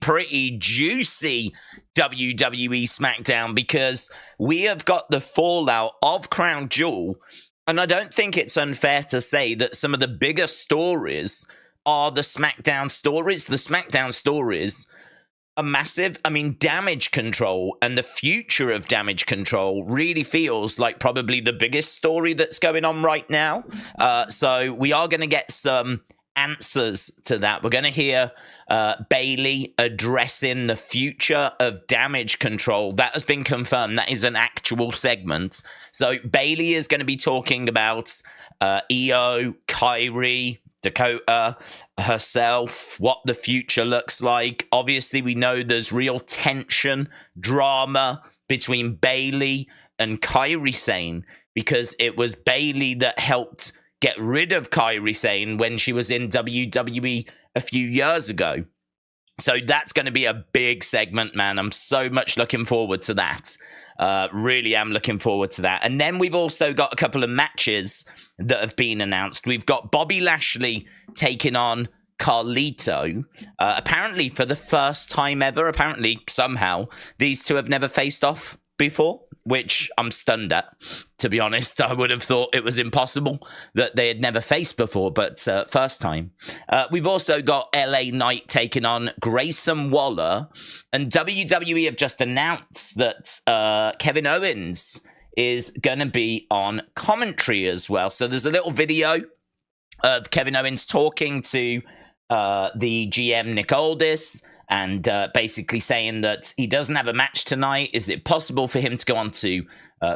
pretty juicy WWE Smackdown, because we have got the fallout of Crown Jewel. And I don't think it's unfair to say that some of the bigger stories are the SmackDown stories. The SmackDown stories are massive. I mean, Damage Control and the future of Damage Control really feels like probably the biggest story that's going on right now. So we are going to get some answers to that. We're going to hear Bayley addressing the future of Damage Control. That has been confirmed. That is an actual segment. So Bayley is going to be talking about Io, Kyrie, Dakota, herself, what the future looks like. Obviously, we know there's real tension, drama between Bayley and Kyrie Sane, because it was Bayley that helped get rid of Kyrie Sane when she was in WWE a few years ago. So that's going to be a big segment, man. I'm so much looking forward to that. Really am looking forward to that. And then we've also got a couple of matches that have been announced. We've got Bobby Lashley taking on Carlito. Apparently for the first time ever. Apparently, somehow, these two have never faced off before, which I'm stunned at, to be honest. I would have thought it was impossible that they had never faced before, but first time. We've also got LA Knight taking on Grayson Waller, and WWE have just announced that Kevin Owens is going to be on commentary as well. So there's a little video of Kevin Owens talking to the GM Nick Aldis, and basically saying that he doesn't have a match tonight. Is it possible for him to go on to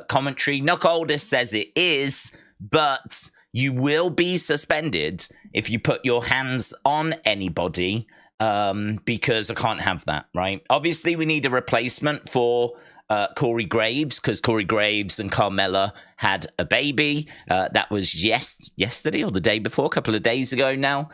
commentary? Nick Aldis says it is, but you will be suspended if you put your hands on anybody, because I can't have that, right? Obviously, we need a replacement for Corey Graves, because Corey Graves and Carmella had a baby. That was yesterday or the day before, a couple of days ago now.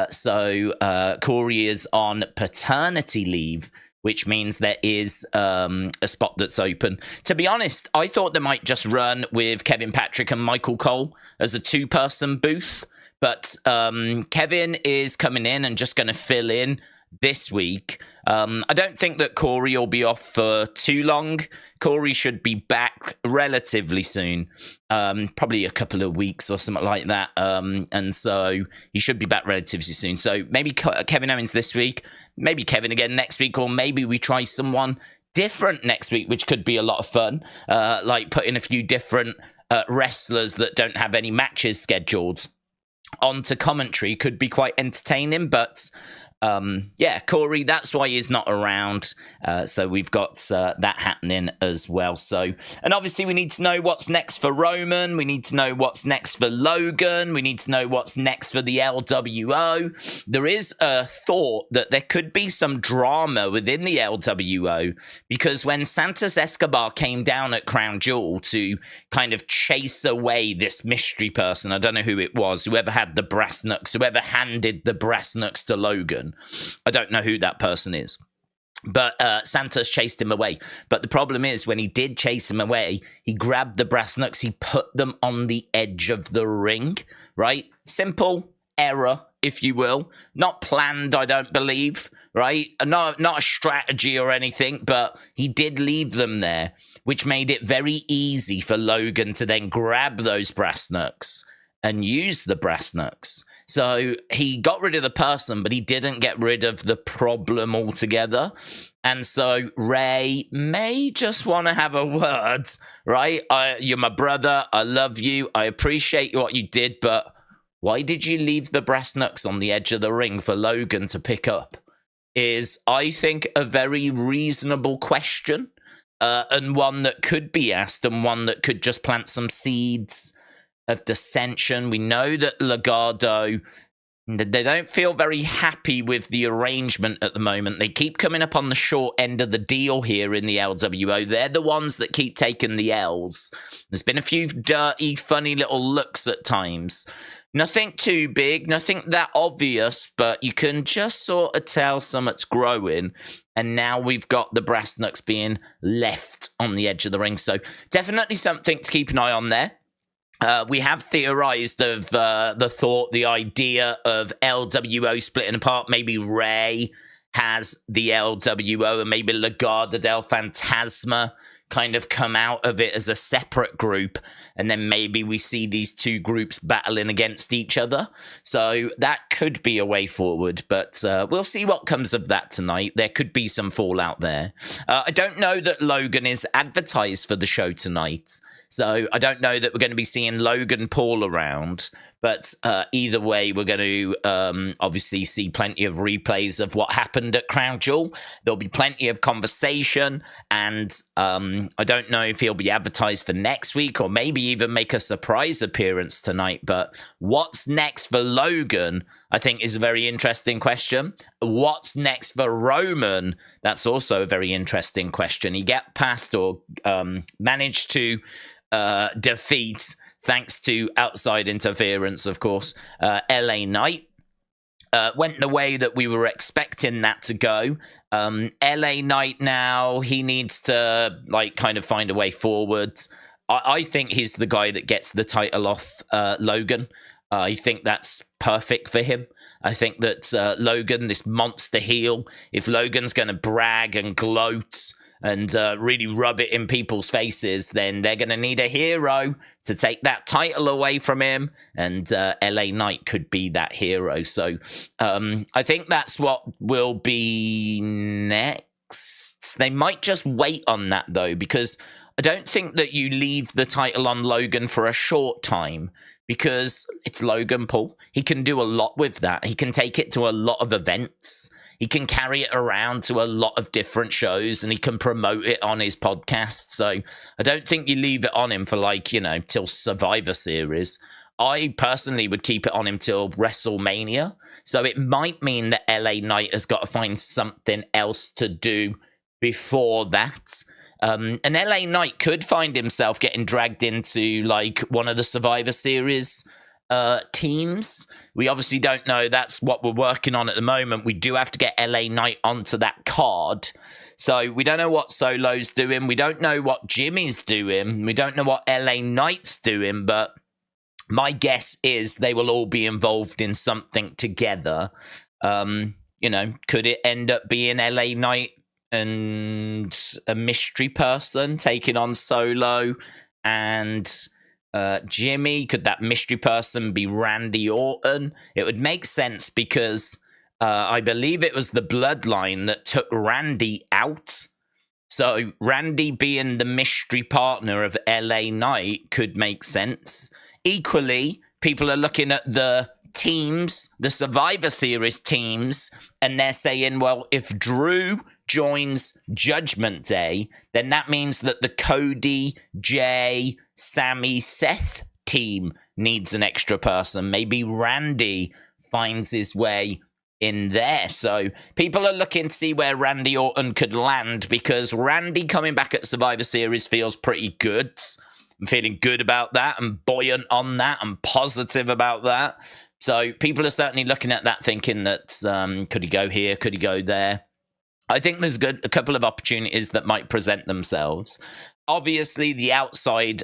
So Corey is on paternity leave, which means there is a spot that's open. To be honest, I thought they might just run with Kevin Patrick and Michael Cole as a two-person booth, but Kevin is coming in and just going to fill in this week. I don't think that Corey will be off for too long. Corey should be back relatively soon, probably a couple of weeks or something like that. And so he should be back relatively soon. So maybe Kevin Owens this week, maybe Kevin again next week, or maybe we try someone different next week, which could be a lot of fun, like putting a few different wrestlers that don't have any matches scheduled onto commentary. Could be quite entertaining, but yeah, Corey, that's why he's not around. So we've got that happening as well. So, and obviously we need to know what's next for Roman. We need to know what's next for Logan. We need to know what's next for the LWO. There is a thought that there could be some drama within the LWO, because when Santos Escobar came down at Crown Jewel to kind of chase away this mystery person, I don't know who it was, whoever had the brass knucks, whoever handed the brass knucks to Logan, I don't know who that person is, but Santos chased him away. But the problem is, when he did chase him away, he grabbed the brass knucks, he put them on the edge of the ring, right? Simple error, if you will. Not planned, I don't believe, right? Not a strategy or anything, but he did leave them there, which made it very easy for Logan to then grab those brass knucks and use the brass knucks. So he got rid of the person, but he didn't get rid of the problem altogether. And so Ray may just want to have a word, right? You're my brother. I love you. I appreciate what you did, but why did you leave the brass knucks on the edge of the ring for Logan to pick up? Is, I think, a very reasonable question, and one that could be asked, and one that could just plant some seeds of dissension. We know that Legado, they don't feel very happy with the arrangement at the moment. They keep coming up on the short end of the deal here in the LWO. They're the ones that keep taking the L's. There's been a few dirty, funny little looks at times. Nothing too big, nothing that obvious, but you can just sort of tell something's growing. And now we've got the brass knucks being left on the edge of the ring. So definitely something to keep an eye on there. We have theorized of the idea of LWO splitting apart, maybe Ray has the LWO and maybe Legado del Fantasma kind of come out of it as a separate group, and then maybe we see these two groups battling against each other. So that could be a way forward, but we'll see what comes of that tonight. There could be some fallout there. I don't know that Logan is advertised for the show tonight, so I don't know that we're going to be seeing Logan Paul around. But either way, we're going to obviously see plenty of replays of what happened at Crown Jewel. There'll be plenty of conversation, and I don't know if he'll be advertised for next week or maybe even make a surprise appearance tonight. But what's next for Logan, I think, is a very interesting question. What's next for Roman? That's also a very interesting question. He got past or managed to defeat, thanks to outside interference, of course, LA Knight. Went the way that we were expecting that to go. LA Knight now, he needs to kind of find a way forwards. I think he's the guy that gets the title off Logan. I think that's perfect for him. I think that Logan, this monster heel, if Logan's going to brag and gloat and really rub it in people's faces, then they're going to need a hero to take that title away from him, and LA Knight could be that hero. So I think that's what will be next. They might just wait on that, though, because I don't think that you leave the title on Logan for a short time, because it's Logan Paul. He can do a lot with that. He can take it to a lot of events. He can carry it around to a lot of different shows, and he can promote it on his podcast. So I don't think you leave it on him for till Survivor Series. I personally would keep it on him till WrestleMania. So it might mean that LA Knight has got to find something else to do before that. And LA Knight could find himself getting dragged into one of the Survivor Series teams. We obviously don't know. That's what we're working on at the moment. We do have to get LA Knight onto that card. So we don't know what Solo's doing. We don't know what Jimmy's doing. We don't know what LA Knight's doing, but my guess is they will all be involved in something together. Could it end up being LA Knight and a mystery person taking on Solo and Jimmy? Could that mystery person be Randy Orton? It would make sense because I believe it was the Bloodline that took Randy out. So Randy being the mystery partner of LA Knight could make sense. Equally, people are looking at the teams, the Survivor Series teams, and they're saying, well, if Drew joins Judgment Day, then that means that the Cody, Jay, Sammy, Seth team needs an extra person. Maybe Randy finds his way in there. So people are looking to see where Randy Orton could land, because Randy coming back at Survivor Series feels pretty good. I'm feeling good about that. I'm buoyant on that. I'm positive about that. So people are certainly looking at that thinking that could he go here? Could he go there? I think there's a couple of opportunities that might present themselves. Obviously, the outside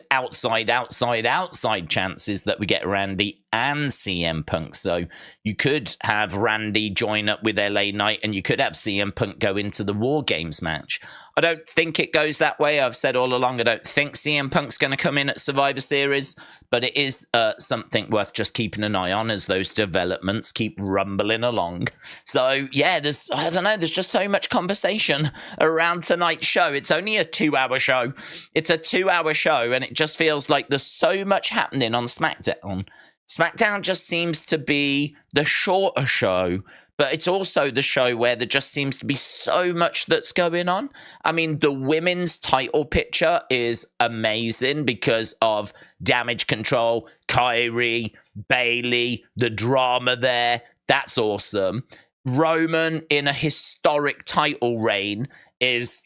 chances that we get Randy and CM Punk. So you could have Randy join up with LA Knight, and you could have CM Punk go into the War Games match. I don't think it goes that way. I've said all along, I don't think CM Punk's going to come in at Survivor Series, but it is something worth just keeping an eye on as those developments keep rumbling along. So yeah, there's just so much conversation around tonight's show. It's only a 2-hour show. It's a 2-hour show, and it just feels like there's so much happening on SmackDown. SmackDown just seems to be the shorter show, but it's also the show where there just seems to be so much that's going on. I mean, the women's title picture is amazing because of Damage Control, Kyrie, Bayley, the drama there. That's awesome. Roman in a historic title reign is,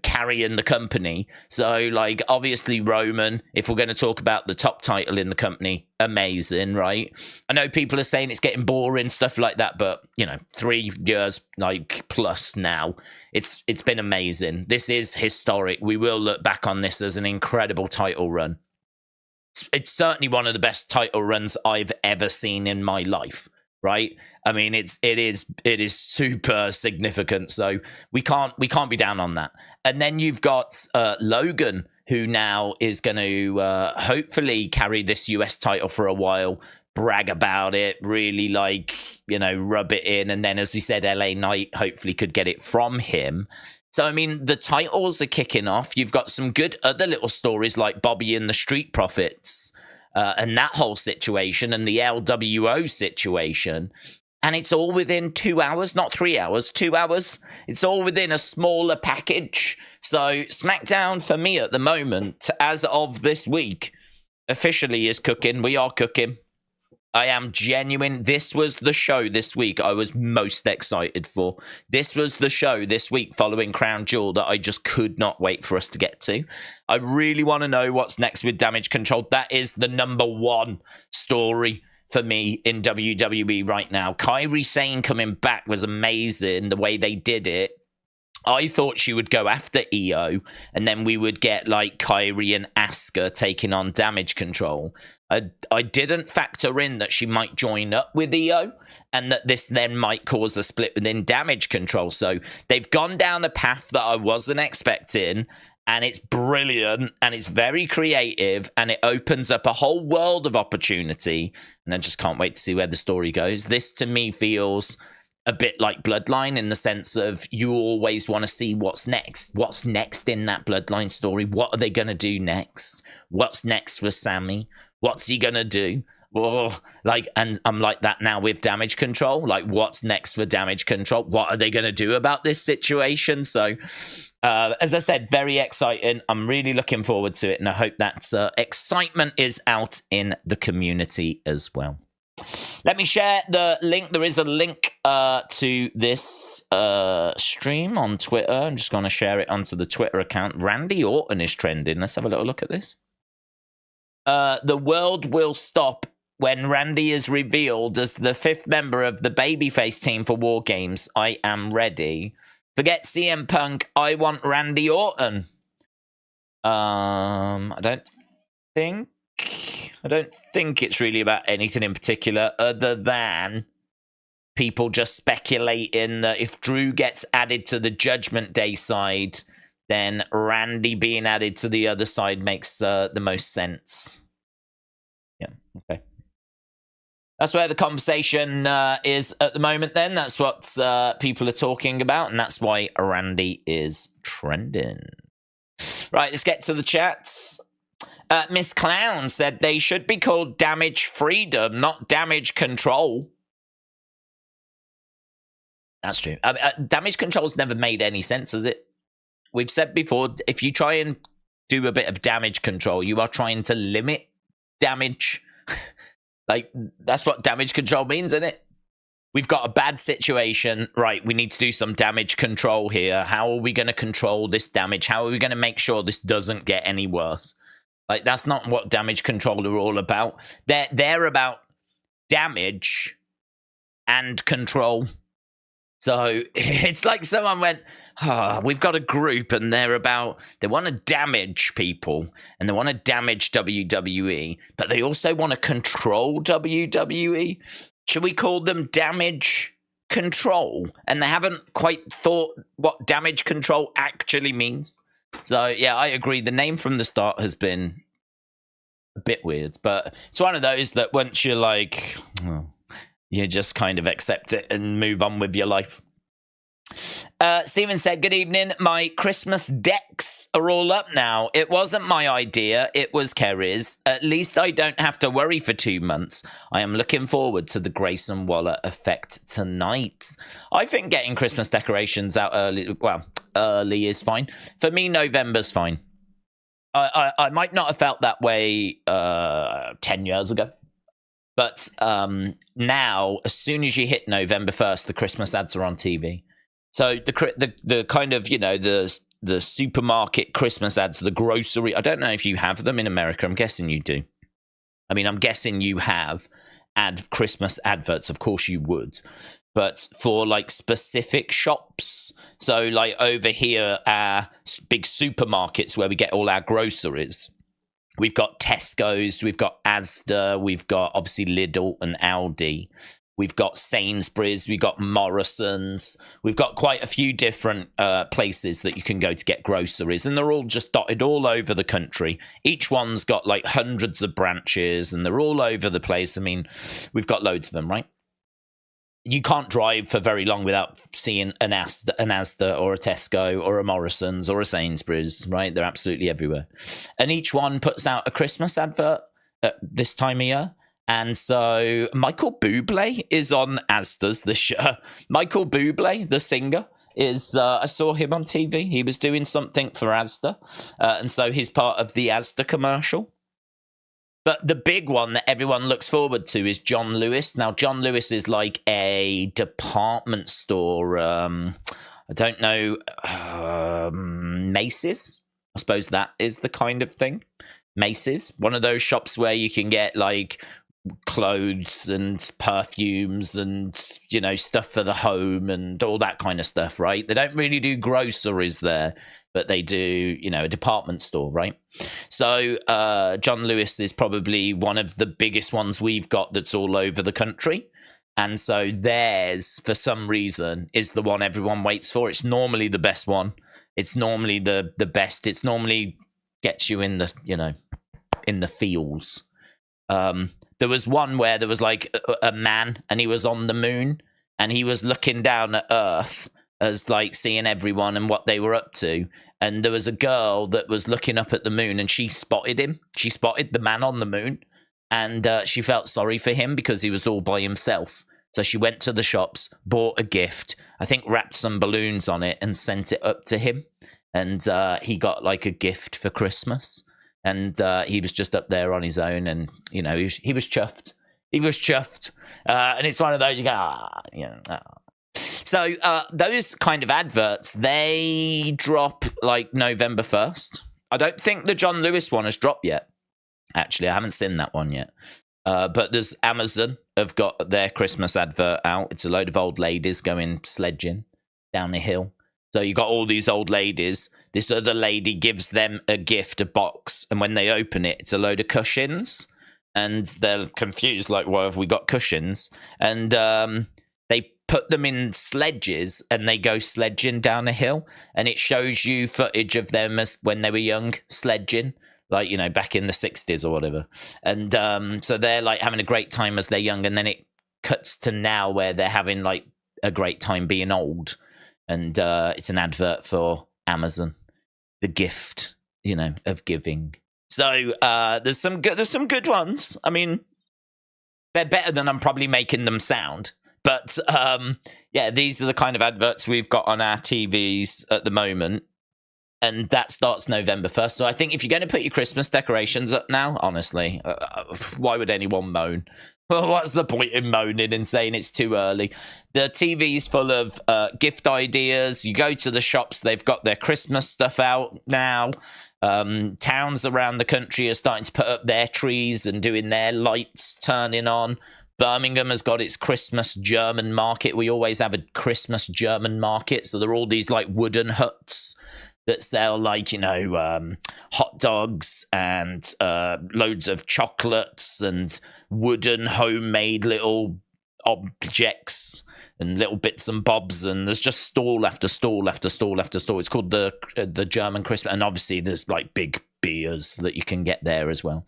carrying the company. So, obviously Roman, if we're going to talk about the top title in the company, amazing, right? I know people are saying it's getting boring, stuff like that, but, 3 years, plus now, it's been amazing. This is historic. We will look back on this as an incredible title run. It's certainly one of the best title runs I've ever seen in my life. right? I mean, it is super significant. So we can't be down on that. And then you've got Logan, who now is going to hopefully carry this US title for a while, brag about it, really rub it in. And then, as we said, LA Knight hopefully could get it from him. So, I mean, the titles are kicking off. You've got some good other little stories like Bobby and the Street Profits and that whole situation and the LWO situation. And it's all within 2 hours, not 3 hours, 2 hours. It's all within a smaller package. So SmackDown for me at the moment, as of this week, officially is cooking. We are cooking. I am genuine. This was the show this week I was most excited for. This was the show this week following Crown Jewel that I just could not wait for us to get to. I really want to know what's next with Damage Control. That is the number one story for me in WWE right now. Kairi Sane coming back was amazing, the way they did it. I thought she would go after Io, and then we would get like Kairi and Asuka taking on Damage Control. I didn't factor in that she might join up with Io, and that this then might cause a split within Damage Control. So they've gone down a path that I wasn't expecting, and it's brilliant, and it's very creative, and it opens up a whole world of opportunity, and I just can't wait to see where the story goes. This, to me, feels a bit like Bloodline in the sense of you always want to see what's next. What's next in that Bloodline story? What are they going to do next? What's next for Sammy? What's he going to do? Oh, and I'm like that now with Damage Control. Like, what's next for Damage Control? What are they going to do about this situation? So, as I said, very exciting. I'm really looking forward to it, and I hope that excitement is out in the community as well. Let me share the link. There is a link to this stream on Twitter. I'm just going to share it onto the Twitter account. Randy Orton is trending. Let's have a little look at this. The world will stop when Randy is revealed as the 5th member of the babyface team for War Games. I am ready. Forget CM Punk. I want Randy Orton. I don't think it's really about anything in particular other than people just speculating that if Drew gets added to the Judgment Day side, then Randy being added to the other side makes the most sense. Yeah, okay. That's where the conversation is at the moment then. That's what people are talking about, and that's why Randy is trending. Right, let's get to the chats. Miss Clown said they should be called Damage Freedom, not Damage Control. That's true. Damage Control's never made any sense, has it? We've said before, if you try and do a bit of damage control, you are trying to limit damage. That's what damage control means, isn't it? We've got a bad situation. Right, we need to do some damage control here. How are we going to control this damage? How are we going to make sure this doesn't get any worse? That's not what damage control are all about. They're about damage and control. So it's like someone went, we've got a group and they want to damage people and they want to damage WWE, but they also want to control WWE. Should we call them damage control? And they haven't quite thought what damage control actually means. So, yeah, I agree. The name from the start has been a bit weird, but it's one of those that once you're like, you just kind of accept it and move on with your life. Steven said, good evening. My Christmas decks are all up now. It wasn't my idea. It was Kerry's. At least I don't have to worry for 2 months. I am looking forward to the Grayson Waller effect tonight. I think getting Christmas decorations out early is fine. For me, November's fine. I might not have felt that way 10 years ago. But now, as soon as you hit November 1st, the Christmas ads are on TV. So the kind of, the supermarket Christmas ads, the grocery, I don't know if you have them in America. I'm guessing you do. I mean, I'm guessing you have Christmas adverts. Of course you would. But for specific shops, so over here, our big supermarkets where we get all our groceries, we've got Tesco's, we've got Asda, we've got obviously Lidl and Aldi. We've got Sainsbury's, we've got Morrison's, we've got quite a few different places that you can go to get groceries, and they're all just dotted all over the country. Each one's got like hundreds of branches, and they're all over the place. I mean, we've got loads of them, right? You can't drive for very long without seeing an Asda or a Tesco or a Morrison's or a Sainsbury's, right? They're absolutely everywhere. And each one puts out a Christmas advert at this time of year. And so Michael Bublé is on Asda's this year. Michael Bublé, the singer, is I saw him on TV. He was doing something for Asda. And so he's part of the Asda commercial. But the big one that everyone looks forward to is John Lewis. Now, John Lewis is like a department store. I don't know, Macy's? I suppose that is the kind of thing. Macy's, one of those shops where you can get like clothes and perfumes and, you know, stuff for the home and all that kind of stuff, right? They don't really do groceries there, but they do, you know, a department store, right? So John Lewis is probably one of the biggest ones we've got that's all over the country. And so theirs, for some reason, is the one everyone waits for. It's normally the best one. It's normally the best. It's normally gets you in the, you know, in the feels. There was one where there was like a man and he was on the moon and he was looking down at Earth as like seeing everyone and what they were up to. And there was a girl that was looking up at the moon and she spotted him. She spotted the man on the moon and she felt sorry for him because he was all by himself. So she went to the shops, bought a gift, I think wrapped some balloons on it and sent it up to him. And he got like a gift for Christmas. And he was just up there on his own, and you know he was chuffed. He was chuffed, and it's one of those you go, So those kind of adverts, they drop like November 1st. I don't think the John Lewis one has dropped yet. Actually, I haven't seen that one yet. But there's Amazon have got their Christmas advert out. It's a load of old ladies going sledging down a hill. So you got all these old ladies. This other lady gives them a gift, a box, and when they open it, it's a load of cushions. And they're confused, like, why have we got cushions? And they put them in sledges, and they go sledging down a hill. And it shows you footage of them as when they were young, sledging, like, you know, back in the 60s or whatever. And so they're, like, having a great time as they're young. And then it cuts to now where they're having, like, a great time being old. And it's an advert for Amazon, the gift, you know, of giving. So there's some good ones. I mean, they're better than I'm probably making them sound. But yeah, these are the kind of adverts we've got on our TVs at the moment. And that starts November 1st. So I think if you're going to put your Christmas decorations up now, honestly, why would anyone moan? Well, what's the point in moaning and saying it's too early? The TV's full of gift ideas. You go to the shops, they've got their Christmas stuff out now. Towns around the country are starting to put up their trees and doing their lights turning on. Birmingham has got its Christmas German market. We always have a Christmas German market. So there are all these like wooden huts that sell like, you know, hot dogs and loads of chocolates and wooden homemade little objects and little bits and bobs, and there's just stall after stall after stall after stall. It's called the German Christmas, and obviously there's like big beers that you can get there as well.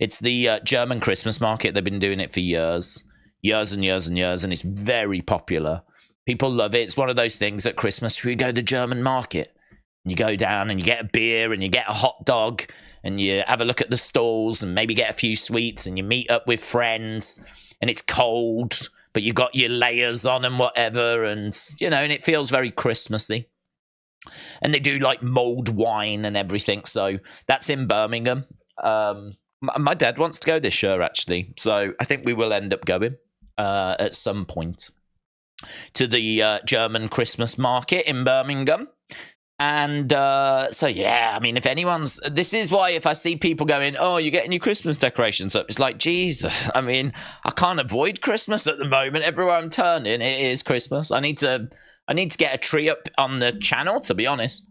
It's the German Christmas market. They've been doing it for years and years and years, and it's very popular. People love it. It's one of those things at Christmas where you go to the German market. You go down and you get a beer and you get a hot dog and you have a look at the stalls and maybe get a few sweets and you meet up with friends and it's cold, but you got your layers on and whatever, and, you know, and it feels very Christmassy. And they do like mulled wine and everything. So that's in Birmingham. My dad wants to go this year, actually. So I think we will end up going at some point to the German Christmas market in Birmingham. And so, yeah, I mean, if anyone's... This is why if I see people going, oh, you're getting your Christmas decorations up, it's like, Jesus, I mean, I can't avoid Christmas at the moment. Everywhere I'm turning, it is Christmas. I need to get a tree up on the channel, to be honest.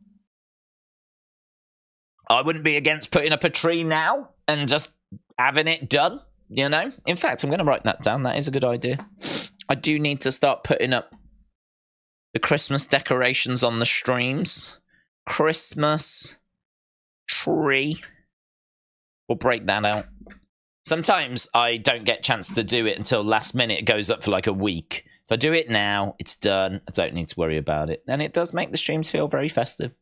I wouldn't be against putting up a tree now and just having it done, you know? In fact, I'm going to write that down. That is a good idea. I do need to start putting up the Christmas decorations on the streams. Christmas tree. We'll break that out. Sometimes I don't get a chance to do it until last minute. It goes up for like a week. If I do it now, it's done. I don't need to worry about it. And it does make the streams feel very festive.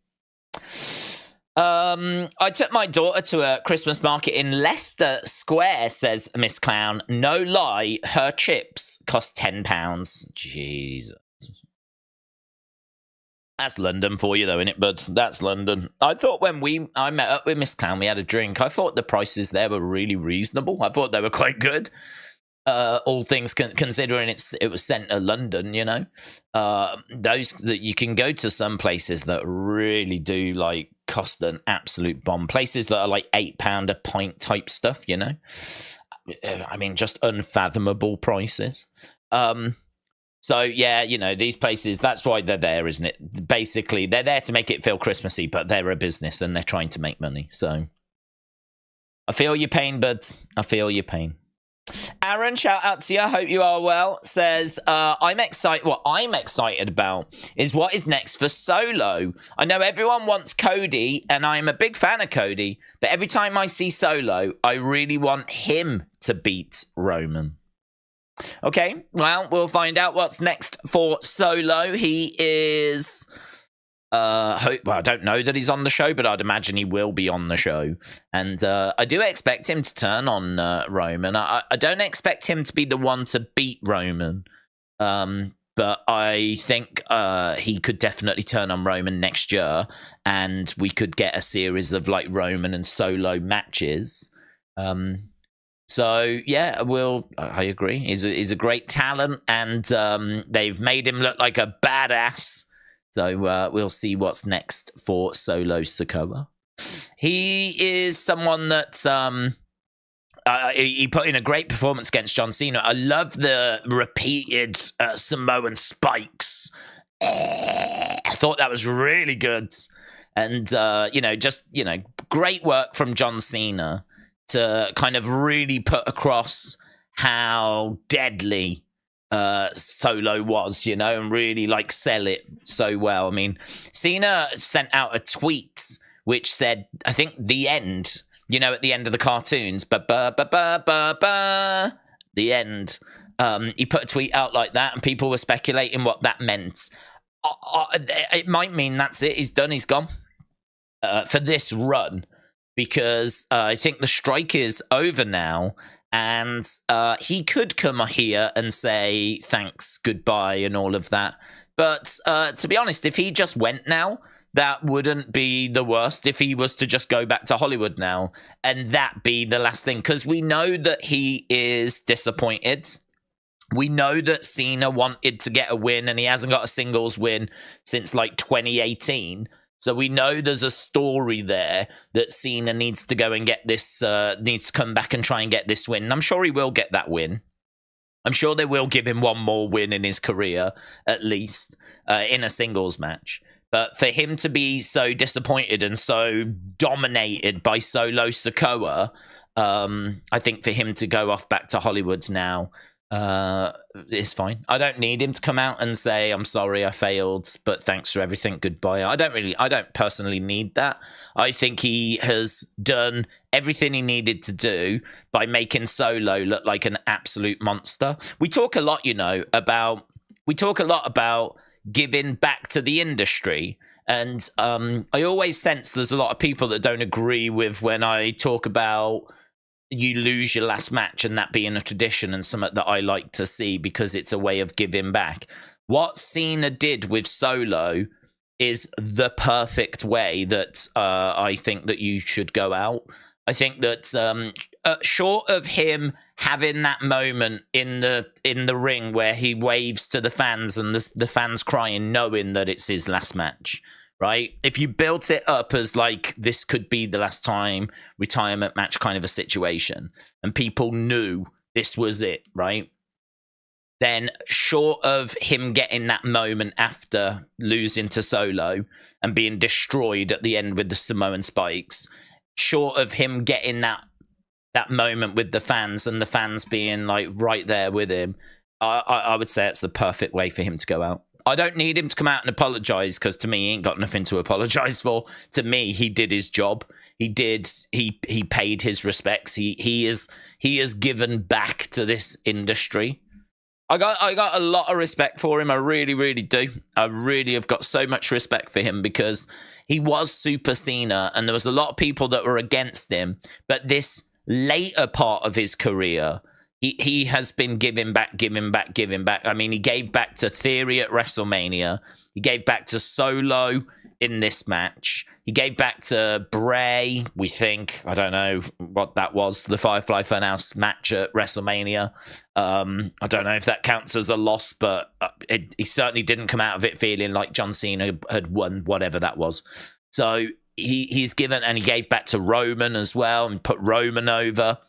I took my daughter to a Christmas market in Leicester Square, says Miss Clown. No lie, her chips cost £10. Jesus. That's London for you, though, innit, bud? That's London. I thought when I met up with Miss Clown, we had a drink. I thought the prices there were really reasonable. I thought they were quite good. All things considering it was centre London, you know. Those that you can go to some places that really do like cost an absolute bomb. Places that are like £8 a pint type stuff, you know. I mean, just unfathomable prices. So, yeah, you know, these places, that's why they're there, isn't it? Basically, they're there to make it feel Christmassy, but they're a business and they're trying to make money. So, I feel your pain, buds. I feel your pain. Aaron, shout out to you. I hope you are well. Says, I'm excited. What I'm excited about is what is next for Solo. I know everyone wants Cody, and I'm a big fan of Cody, but every time I see Solo, I really want him to beat Roman. Okay, well, we'll find out what's next for Solo. He is... well, I don't know that he's on the show, but I'd imagine he will be on the show. And I do expect him to turn on Roman. I don't expect him to be the one to beat Roman. But I think he could definitely turn on Roman next year. And we could get a series of like Roman and Solo matches. So, yeah, I agree. He's a great talent. And they've made him look like a badass. So we'll see what's next for Solo Sikoa. He is someone that he put in a great performance against John Cena. I love the repeated Samoan spikes. I thought that was really good. And, great work from John Cena to kind of really put across how deadly Solo was, you know, and really like sell it so well. I mean, Cena sent out a tweet which said, I think the end, you know, at the end of the cartoons, the end. He put a tweet out like that and people were speculating what that meant. It might mean that's it. He's done. He's gone for this run because I think the strike is over now. And he could come here and say thanks, goodbye, and all of that. But to be honest, if he just went now, that wouldn't be the worst if he was to just go back to Hollywood now. And that be the last thing. Because we know that he is disappointed. We know that Cena wanted to get a win and he hasn't got a singles win since like 2018. So we know there's a story there that Cena needs to go and get this, needs to come back and try and get this win. And I'm sure he will get that win. I'm sure they will give him one more win in his career, at least, in a singles match. But for him to be so disappointed and so dominated by Solo Sikoa, I think for him to go off back to Hollywood now, it's fine. I don't need him to come out and say, I'm sorry, I failed, but thanks for everything, goodbye. I don't personally need that. I think he has done everything he needed to do by making Solo look like an absolute monster. We talk a lot, you know, about giving back to the industry. And I always sense there's a lot of people that don't agree with when I talk about you lose your last match and that being a tradition and something that I like to see because it's a way of giving back. What Cena did with Solo is the perfect way that I think that you should go out. I think that short of him having that moment in the ring where he waves to the fans and the fans crying knowing that it's his last match, right? If you built it up as like this could be the last time retirement match kind of a situation and people knew this was it, right? Then short of him getting that moment after losing to Solo and being destroyed at the end with the Samoan spikes, short of him getting that moment with the fans and the fans being like right there with him, I would say it's the perfect way for him to go out. I don't need him to come out and apologize, because to me, he ain't got nothing to apologize for. To me, he did his job. He paid his respects. He is given back to this industry. I got a lot of respect for him. I really, really do. I really have got so much respect for him, because he was Super Cena, and there was a lot of people that were against him. But this later part of his career, he has been giving back. I mean, he gave back to Theory at WrestleMania. He gave back to Solo in this match. He gave back to Bray, we think. I don't know what that was. The Firefly Funhouse match at WrestleMania. I don't know if that counts as a loss, but he certainly didn't come out of it feeling like John Cena had won whatever that was. So he's given, and he gave back to Roman as well and put Roman over.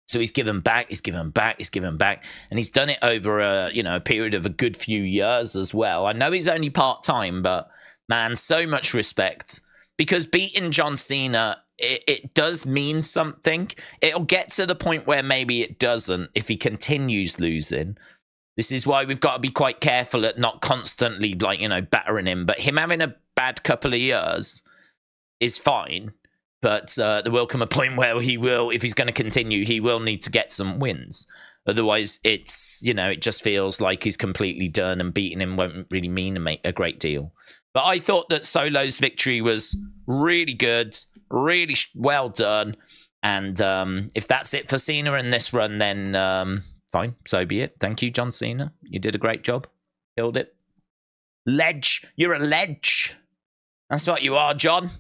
So he's given back, and he's done it over a period of a good few years as well. I know he's only part-time, but man, so much respect, because beating John Cena, it does mean something. It'll get to the point where maybe it doesn't if he continues losing. This is why we've got to be quite careful at not constantly battering him. But him having a bad couple of years is fine. But there will come a point where he will, if he's going to continue, he will need to get some wins. Otherwise, it just feels like he's completely done, and beating him won't really mean a great deal. But I thought that Solo's victory was really good, really well done. And if that's it for Cena in this run, then fine, so be it. Thank you, John Cena. You did a great job. Killed it. Ledge. You're a ledge. That's what you are, John.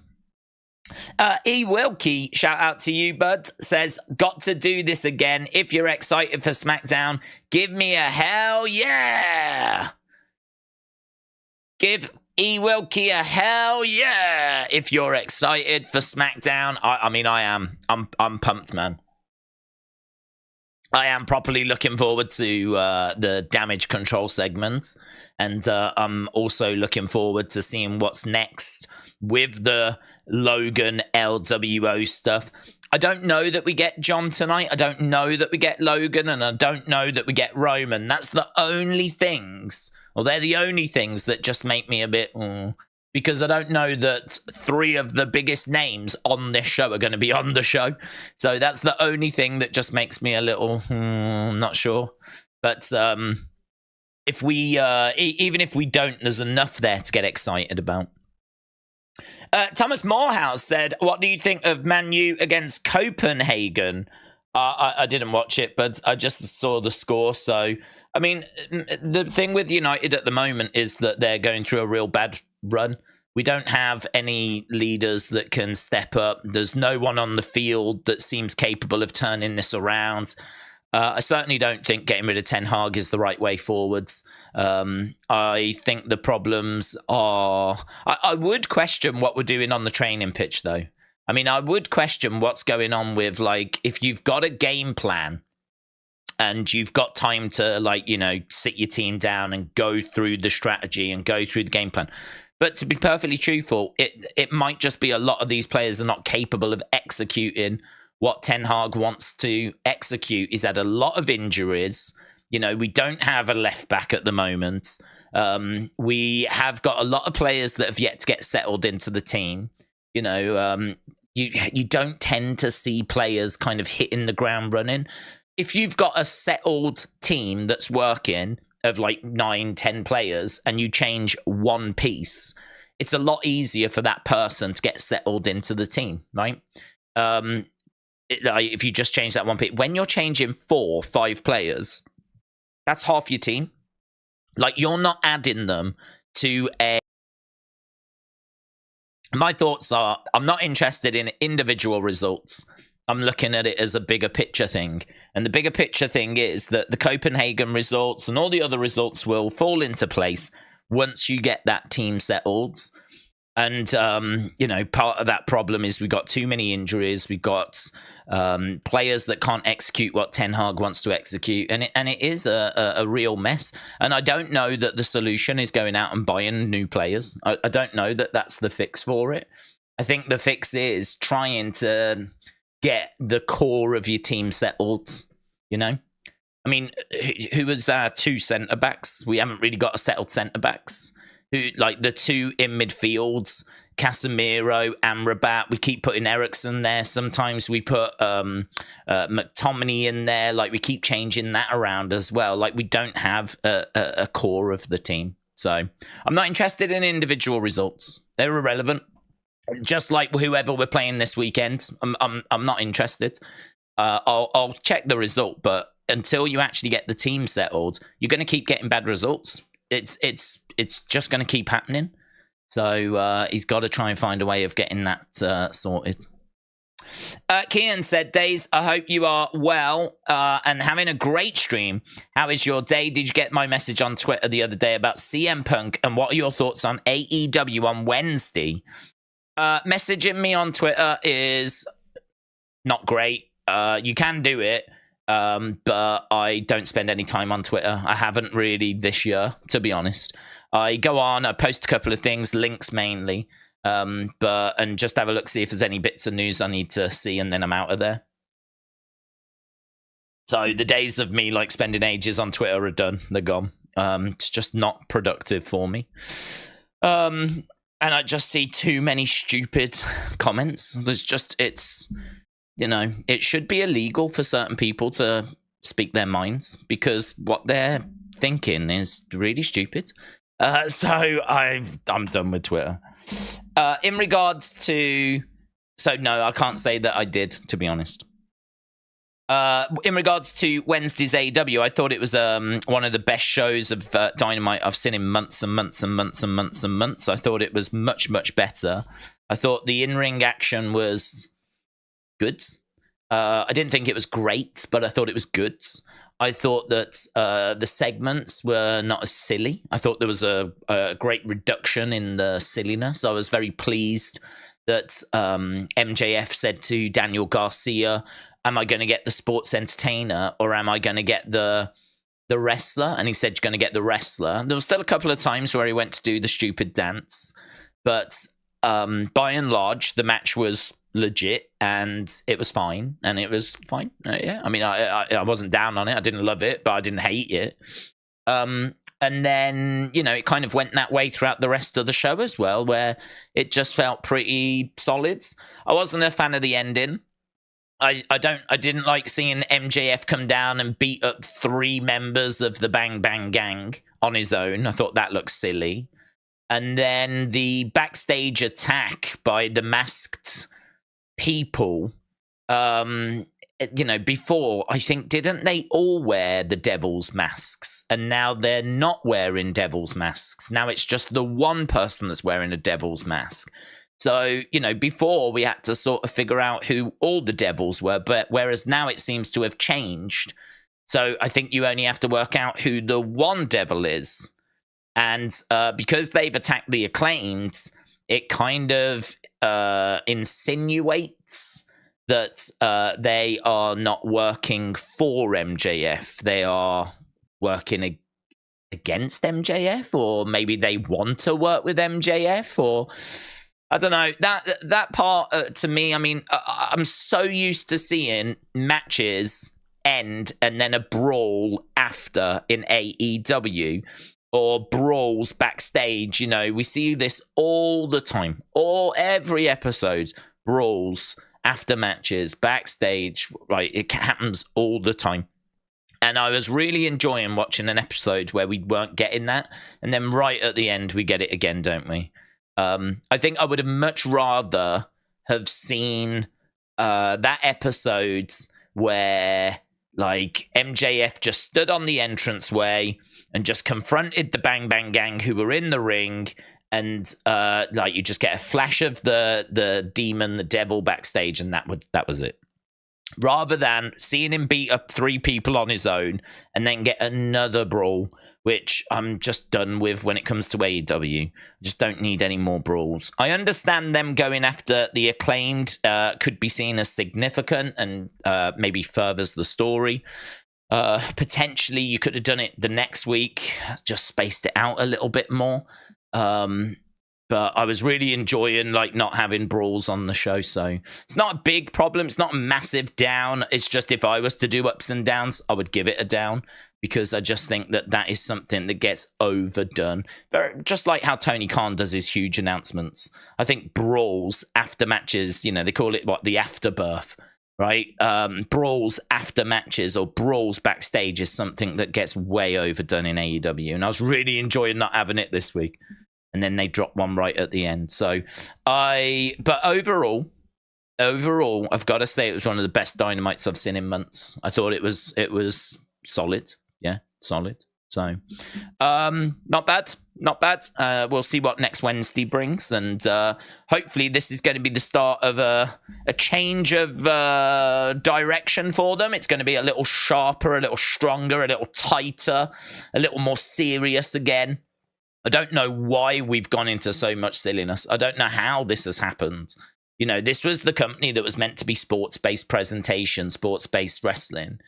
E. Wilkie, shout out to you, bud, says, got to do this again. If you're excited for SmackDown, give me a hell yeah. Give E. Wilkie a hell yeah if you're excited for SmackDown. I mean, I am. I'm pumped, man. I am properly looking forward to the damage control segments, and I'm also looking forward to seeing what's next with the Logan LWO stuff. I don't know that we get John tonight. I don't know that we get Logan, and I don't know that we get Roman. That's the only things, or they're the only things that just make me a bit, because I don't know that 3 of the biggest names on this show are going to be on the show. So that's the only thing that just makes me a little not sure. But if we, even if we don't, there's enough there to get excited about. Thomas Morehouse said, what do you think of Man U against Copenhagen? I didn't watch it, but I just saw the score. So, I mean, the thing with United at the moment is that they're going through a real bad run. We don't have any leaders that can step up. There's no one on the field that seems capable of turning this around. I certainly don't think getting rid of Ten Hag is the right way forwards. I think the problems are... I would question what we're doing on the training pitch, though. I mean, I would question what's going on with, if you've got a game plan and you've got time to, sit your team down and go through the strategy and go through the game plan. But to be perfectly truthful, it might just be a lot of these players are not capable of executing what Ten Hag wants to execute. He's had a lot of injuries. We don't have a left back at the moment. We have got a lot of players that have yet to get settled into the team. You don't tend to see players kind of hitting the ground running. If you've got a settled team that's working of 9, 10 players and you change one piece, it's a lot easier for that person to get settled into the team, right? If you just change that one piece, when you're changing 4, 5 players, that's half your team. You're not adding them to a... My thoughts are, I'm not interested in individual results. I'm looking at it as a bigger picture thing. And the bigger picture thing is that the Copenhagen results and all the other results will fall into place once you get that team settled. And, part of that problem is we've got too many injuries. We've got players that can't execute what Ten Hag wants to execute. And it is a real mess. And I don't know that the solution is going out and buying new players. I don't know that that's the fix for it. I think the fix is trying to get the core of your team settled, I mean, who was our two centre backs? We haven't really got a settled centre backs. Who, like the two in midfields, Casemiro, Amrabat. We keep putting Ericsson there. Sometimes we put McTominay in there. Like we keep changing that around as well. Like we don't have a core of the team. So I'm not interested in individual results. They're irrelevant. Just like whoever we're playing this weekend, I'm not interested. I'll check the result, but until you actually get the team settled, you're going to keep getting bad results. It's just going to keep happening. So he's got to try and find a way of getting that sorted. Kian said, Days, I hope you are well and having a great stream. How is your day? Did you get my message on Twitter the other day about CM Punk? And what are your thoughts on AEW on Wednesday? Messaging me on Twitter is not great. You can do it. But I don't spend any time on Twitter. I haven't really this year, to be honest. I go on, I post a couple of things, links mainly, and just have a look, see if there's any bits of news I need to see, and then I'm out of there. So the days of me like spending ages on Twitter are done. They're gone. It's just not productive for me. And I just see too many stupid comments. You know, it should be illegal for certain people to speak their minds because what they're thinking is really stupid. So I'm done with Twitter. In regards to... So, no, I can't say that I did, to be honest. In regards to Wednesday's AEW, I thought it was one of the best shows of Dynamite I've seen in months and months and months and months and months. I thought it was much, much better. I thought the in-ring action was... good. I didn't think it was great, but I thought it was good. I thought that the segments were not as silly. I thought there was a great reduction in the silliness. I was very pleased that MJF said to Daniel Garcia, am I going to get the sports entertainer or am I going to get the wrestler? And he said, you're going to get the wrestler. There was still a couple of times where he went to do the stupid dance, but by and large, the match was legit and it was fine. Yeah, I mean, I wasn't down on it. I didn't love it, but I didn't hate it. And then, you know, it kind of went that way throughout the rest of the show as well, where it just felt pretty solid. I wasn't a fan of the ending. I didn't like seeing MJF come down and beat up 3 members of the Bang Bang Gang on his own. I thought that looked silly. And then the backstage attack by the masked people, you know, before, I think, didn't they all wear the devil's masks? And now they're not wearing devil's masks. Now it's just the one person that's wearing a devil's mask. So, you know, before we had to sort of figure out who all the devils were, but whereas now it seems to have changed. So I think you only have to work out who the one devil is. And because they've attacked the Acclaimed, it kind of insinuates that they are not working for MJF. They are working against MJF, or maybe they want to work with MJF, or I don't know. That part to me, I mean, I'm so used to seeing matches end and then a brawl after in AEW. Or brawls backstage, you know, we see this all the time. Every episode, brawls after matches, backstage, right? It happens all the time. And I was really enjoying watching an episode where we weren't getting that. And then right at the end, we get it again, don't we? I think I would have much rather have seen that episode where... like, MJF just stood on the entranceway and just confronted the Bang Bang Gang who were in the ring, and like you just get a flash of the demon, the devil backstage, and that was it. Rather than seeing him beat up 3 people on his own and then get another brawl, which I'm just done with when it comes to AEW. I just don't need any more brawls. I understand them going after the Acclaimed could be seen as significant and maybe furthers the story. Potentially, you could have done it the next week, just spaced it out a little bit more. But I was really enjoying like not having brawls on the show. So it's not a big problem. It's not a massive down. It's just if I was to do ups and downs, I would give it a down because I just think that that is something that gets overdone. Just like how Tony Khan does his huge announcements. I think brawls after matches, you know, they call it what, the afterbirth, right? Brawls after matches or brawls backstage is something that gets way overdone in AEW. And I was really enjoying not having it this week. And then they dropped one right at the end. But overall, I've got to say it was one of the best Dynamites I've seen in months. I thought it was solid. Yeah, solid. So, not bad. We'll see what next Wednesday brings, and hopefully this is going to be the start of a change of direction for them. It's going to be a little sharper, a little stronger, a little tighter, a little more serious again. I don't know why we've gone into so much silliness. I don't know how this has happened. You know, this was the company that was meant to be sports-based presentation, sports-based wrestling.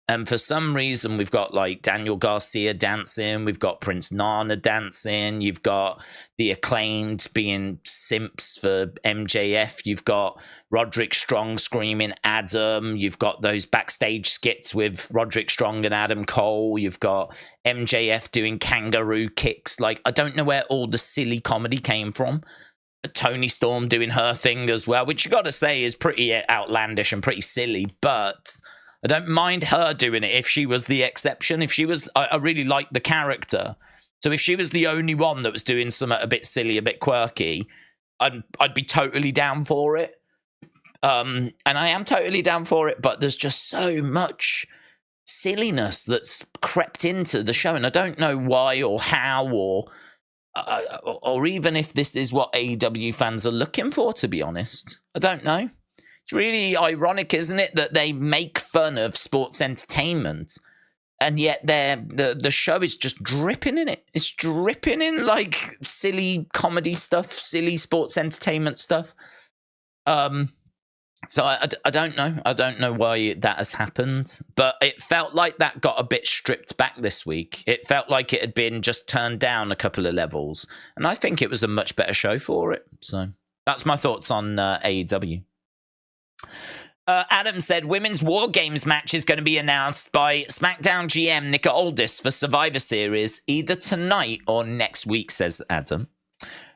And for some reason, we've got like Daniel Garcia dancing. We've got Prince Nana dancing. You've got the Acclaimed being simps for MJF. You've got Roderick Strong screaming Adam. You've got those backstage skits with Roderick Strong and Adam Cole. You've got MJF doing kangaroo kicks. Like, I don't know where all the silly comedy came from. Tony Storm doing her thing as well, which you got to say is pretty outlandish and pretty silly, but I don't mind her doing it if she was the exception. If she was, I really liked the character. So if she was the only one that was doing something a bit silly, a bit quirky, I'd be totally down for it. And I am totally down for it, but there's just so much silliness that's crept into the show, and I don't know why or how or even if this is what AEW fans are looking for, to be honest. I don't know. It's really ironic, isn't it, that they make fun of sports entertainment, and yet the show is just dripping in it. It's dripping in like silly comedy stuff, silly sports entertainment stuff. So I don't know. I don't know why that has happened, but it felt like that got a bit stripped back this week. It felt like it had been just turned down a couple of levels, and I think it was a much better show for it. So that's my thoughts on AEW. Adam said Women's War Games match is going to be announced by SmackDown GM Nick Aldis for Survivor Series either tonight or next week, says Adam.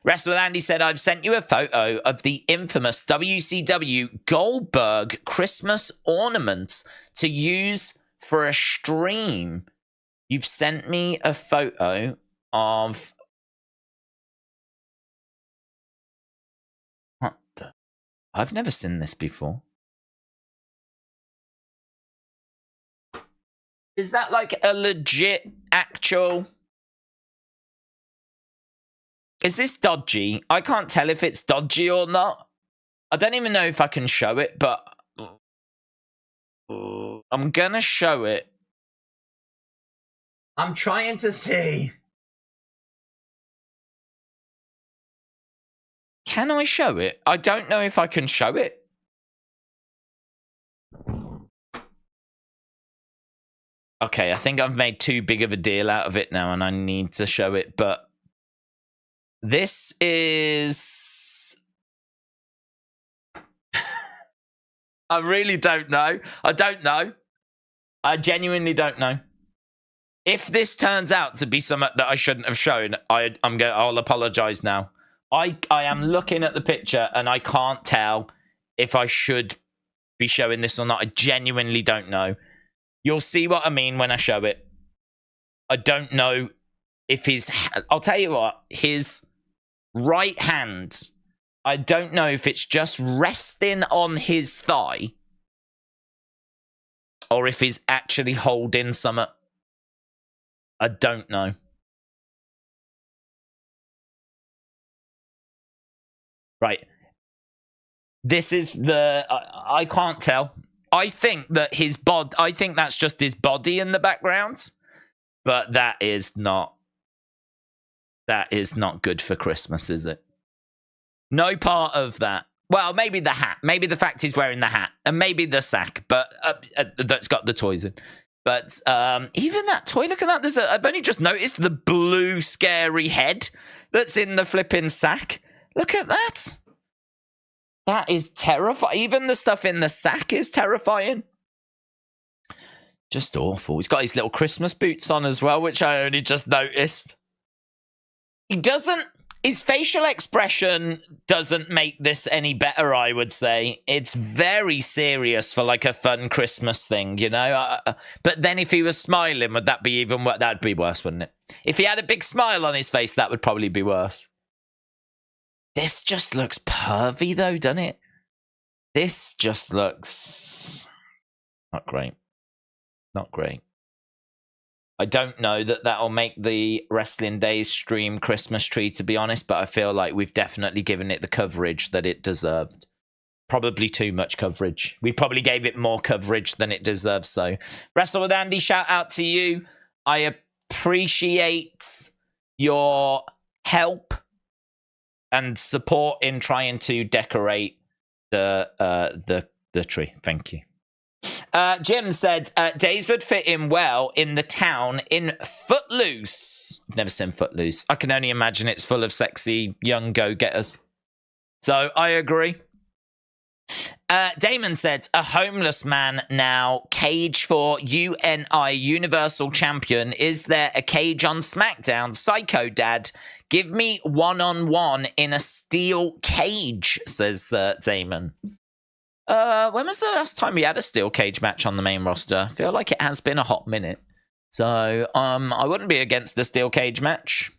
Wrestle Andy said, I've sent you a photo of the infamous WCW Goldberg Christmas ornament to use for a stream. You've sent me a photo of... What the... I've never seen this before. Is that like a legit, actual... Is this dodgy? I can't tell if it's dodgy or not. I don't even know if I can show it, but... I'm gonna show it. I'm trying to see. Can I show it? I don't know if I can show it. Okay, I think I've made too big of a deal out of it now and I need to show it, but this is... I really don't know. I don't know. I genuinely don't know. If this turns out to be something that I shouldn't have shown, I'll apologize now. I am looking at the picture and I can't tell if I should be showing this or not. I genuinely don't know. You'll see what I mean when I show it. I don't know if I'll tell you what, his right hand, I don't know if it's just resting on his thigh or if he's actually holding something. I don't know. Right. This is I can't tell. I think that I think that's just his body in the background, but that is not good for Christmas, is it? No part of that. Well, maybe the hat, maybe the fact he's wearing the hat, and maybe the sack, but that's got the toys in. But even that toy, look at that. I've only just noticed the blue scary head that's in the flipping sack. Look at that. That is terrifying. Even the stuff in the sack is terrifying. Just awful. He's got his little Christmas boots on as well, which I only just noticed. His facial expression doesn't make this any better, I would say. It's very serious for like a fun Christmas thing, you know? But then if he was smiling, would that be even worse? That'd be worse, wouldn't it? If he had a big smile on his face, that would probably be worse. This just looks pervy though, doesn't it? This just looks not great. Not great. I don't know that that'll make the Wrestling Days stream Christmas tree, to be honest, but I feel like we've definitely given it the coverage that it deserved. Probably too much coverage. We probably gave it more coverage than it deserves, so. Wrestle with Andy, shout out to you. I appreciate your help and support in trying to decorate the tree. Thank you. Jim said, Days would fit in well in the town in Footloose. I've never seen Footloose. I can only imagine it's full of sexy young go-getters. So I agree. Damon said, a homeless man now, cage for UNI Universal Champion. Is there a cage on SmackDown? Psycho Dad, give me one-on-one in a steel cage, says Damon. When was the last time we had a steel cage match on the main roster? I feel like it has been a hot minute. So, I wouldn't be against a steel cage match.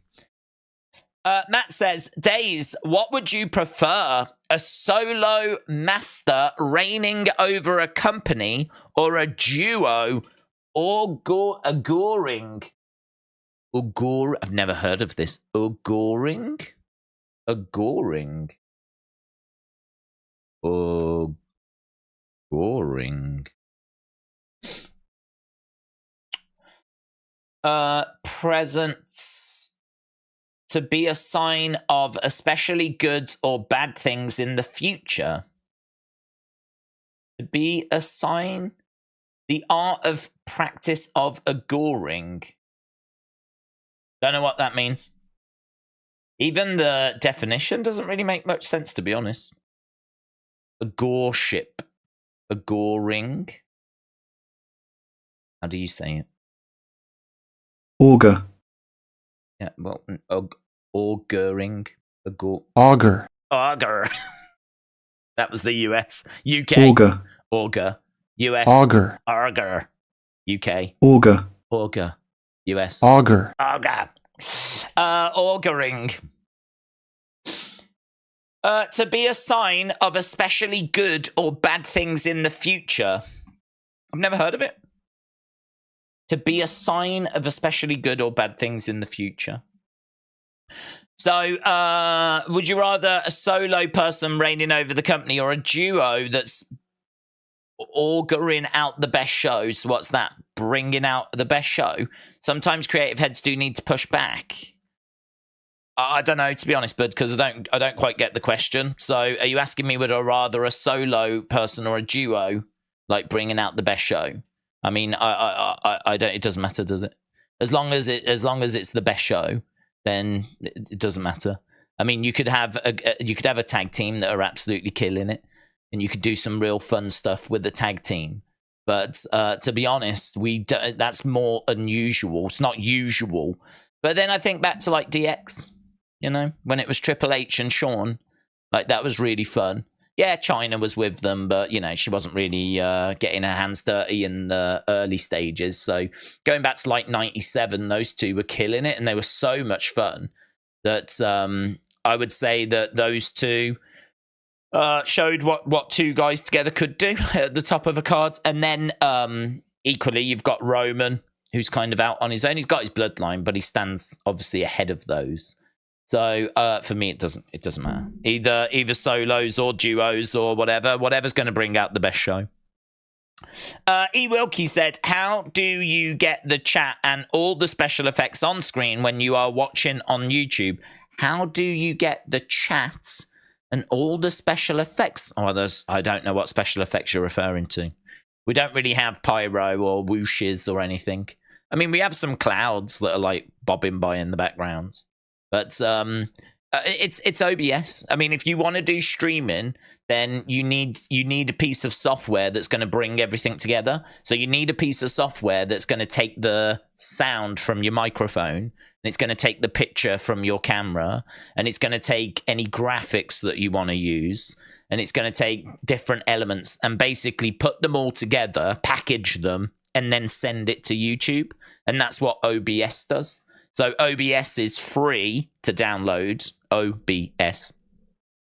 Matt says, Days, what would you prefer? A solo master reigning over a company or a duo or agoring? I've never heard of this. Agoring? Agoring. Boring. Presents to be a sign of especially good or bad things in the future. To be a sign, the art of practice of agoring. Don't know what that means. Even the definition doesn't really make much sense, to be honest. Agorship. Agoring. How do you say it? Auger. Yeah, well, auguring. Auger. Auger. That was the US. UK. Auger. Auger. US. Auger. Auger. UK. Auger. Auger. US. Auger. Auger. Auguring. To be a sign of especially good or bad things in the future. I've never heard of it. To be a sign of especially good or bad things in the future. So, would you rather a solo person reigning over the company or a duo that's auguring out the best shows? What's that? Bringing out the best show? Sometimes creative heads do need to push back. I don't know, to be honest, bud, because I don't quite get the question. So, are you asking me would I rather a solo person or a duo, like bringing out the best show? I mean, I don't. It doesn't matter, does it? As long as it's the best show, then it doesn't matter. I mean, you could have a tag team that are absolutely killing it, and you could do some real fun stuff with the tag team. But to be honest, that's more unusual. It's not usual. But then I think back to like DX. You know, when it was Triple H and Shawn, like that was really fun. Yeah, Chyna was with them, but, you know, she wasn't really getting her hands dirty in the early stages. So going back to like 97, those two were killing it and they were so much fun that I would say that those two showed what two guys together could do at the top of a card. And then equally, you've got Roman, who's kind of out on his own. He's got his bloodline, but he stands obviously ahead of those. So for me, it doesn't matter. Either solos or duos or whatever's going to bring out the best show. E. Wilkie said, how do you get the chat and all the special effects on screen when you are watching on YouTube? How do you get the chat and all the special effects? Oh, I don't know what special effects you're referring to. We don't really have pyro or whooshes or anything. I mean, we have some clouds that are like bobbing by in the background. But it's OBS. I mean, if you want to do streaming, then you need a piece of software that's going to bring everything together. So you need a piece of software that's going to take the sound from your microphone, and it's going to take the picture from your camera, and it's going to take any graphics that you want to use, and it's going to take different elements and basically put them all together, package them, and then send it to YouTube. And that's what OBS does. So OBS is free to download, OBS,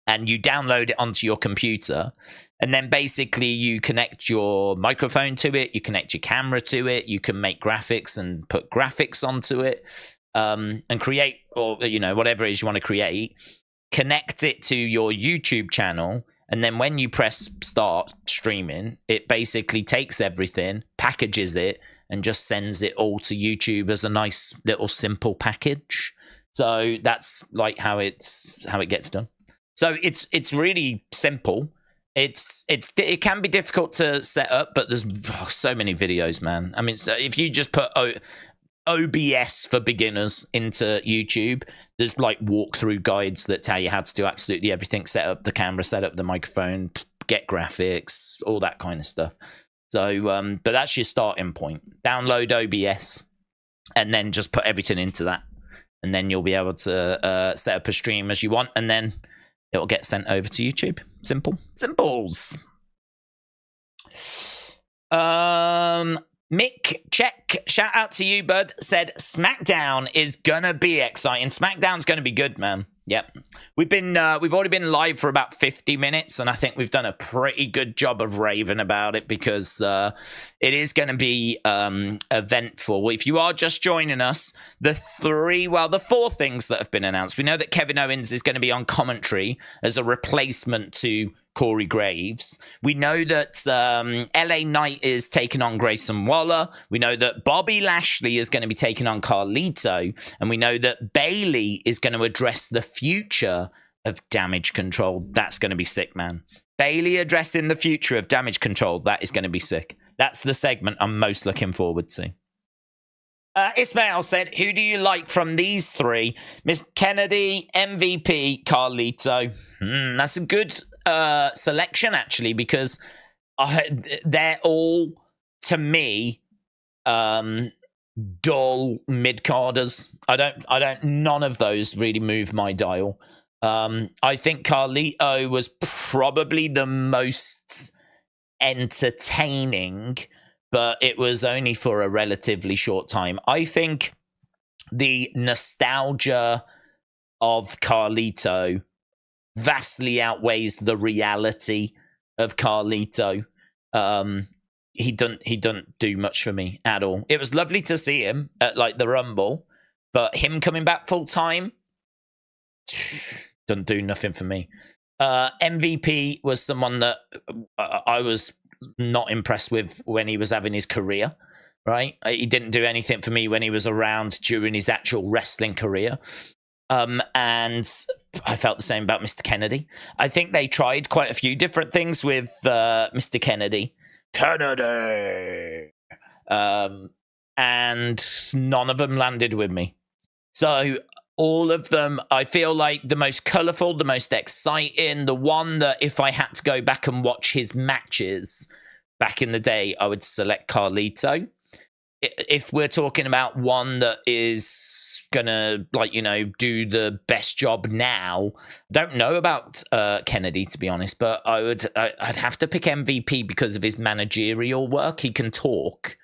and you download it onto your computer, and then basically you connect your microphone to it, you connect your camera to it, you can make graphics and put graphics onto it, and create, or whatever it is you want to create, connect it to your YouTube channel, and then when you press start streaming, it basically takes everything, packages it, and just sends it all to YouTube as a nice little simple package. So that's like how it gets done. So it's really simple. It can be difficult to set up, but there's so many videos, man. I mean, so if you just put OBS for beginners into YouTube, there's like walkthrough guides that tell you how to do absolutely everything. Set up the camera, set up the microphone, get graphics, all that kind of stuff. So, but that's your starting point. Download OBS and then just put everything into that. And then you'll be able to set up a stream as you want, and then it'll get sent over to YouTube. Simple. Simples. Mick, check. Shout out to you, bud. Said Smackdown is gonna be exciting. Smackdown's gonna be good, man. Yep. We've already been live for about 50 minutes, and I think we've done a pretty good job of raving about it because it is going to be eventful. If you are just joining us, the 4 things that have been announced. We know that Kevin Owens is going to be on commentary as a replacement to Corey Graves. We know that LA Knight is taking on Grayson Waller. We know that Bobby Lashley is going to be taking on Carlito. And we know that Bayley is going to address the future of Damage Control. That's going to be sick, man. Bayley addressing the future of Damage Control. That is going to be sick. That's the segment I'm most looking forward to. Ismail said, who do you like from these 3? Miss Kennedy, MVP, Carlito. That's a good selection, actually, because they're all, to me, dull mid-carders. None of those really move my dial. I think Carlito was probably the most entertaining, but it was only for a relatively short time. I think the nostalgia of Carlito vastly outweighs the reality of Carlito. He doesn't do much for me at all. It was lovely to see him at like the Rumble, but him coming back full time doesn't do nothing for me. MVP was someone that I was not impressed with when he was having his career, right? He didn't do anything for me when he was around during his actual wrestling career. And I felt the same about Mr. Kennedy. I think they tried quite a few different things with Mr. Kennedy. And none of them landed with me. So all of them, I feel like the most colourful, the most exciting, the one that if I had to go back and watch his matches back in the day, I would select Carlito. If we're talking about one that is gonna, do the best job now, don't know about Kennedy, to be honest, but I'd have to pick MVP because of his managerial work. He can talk.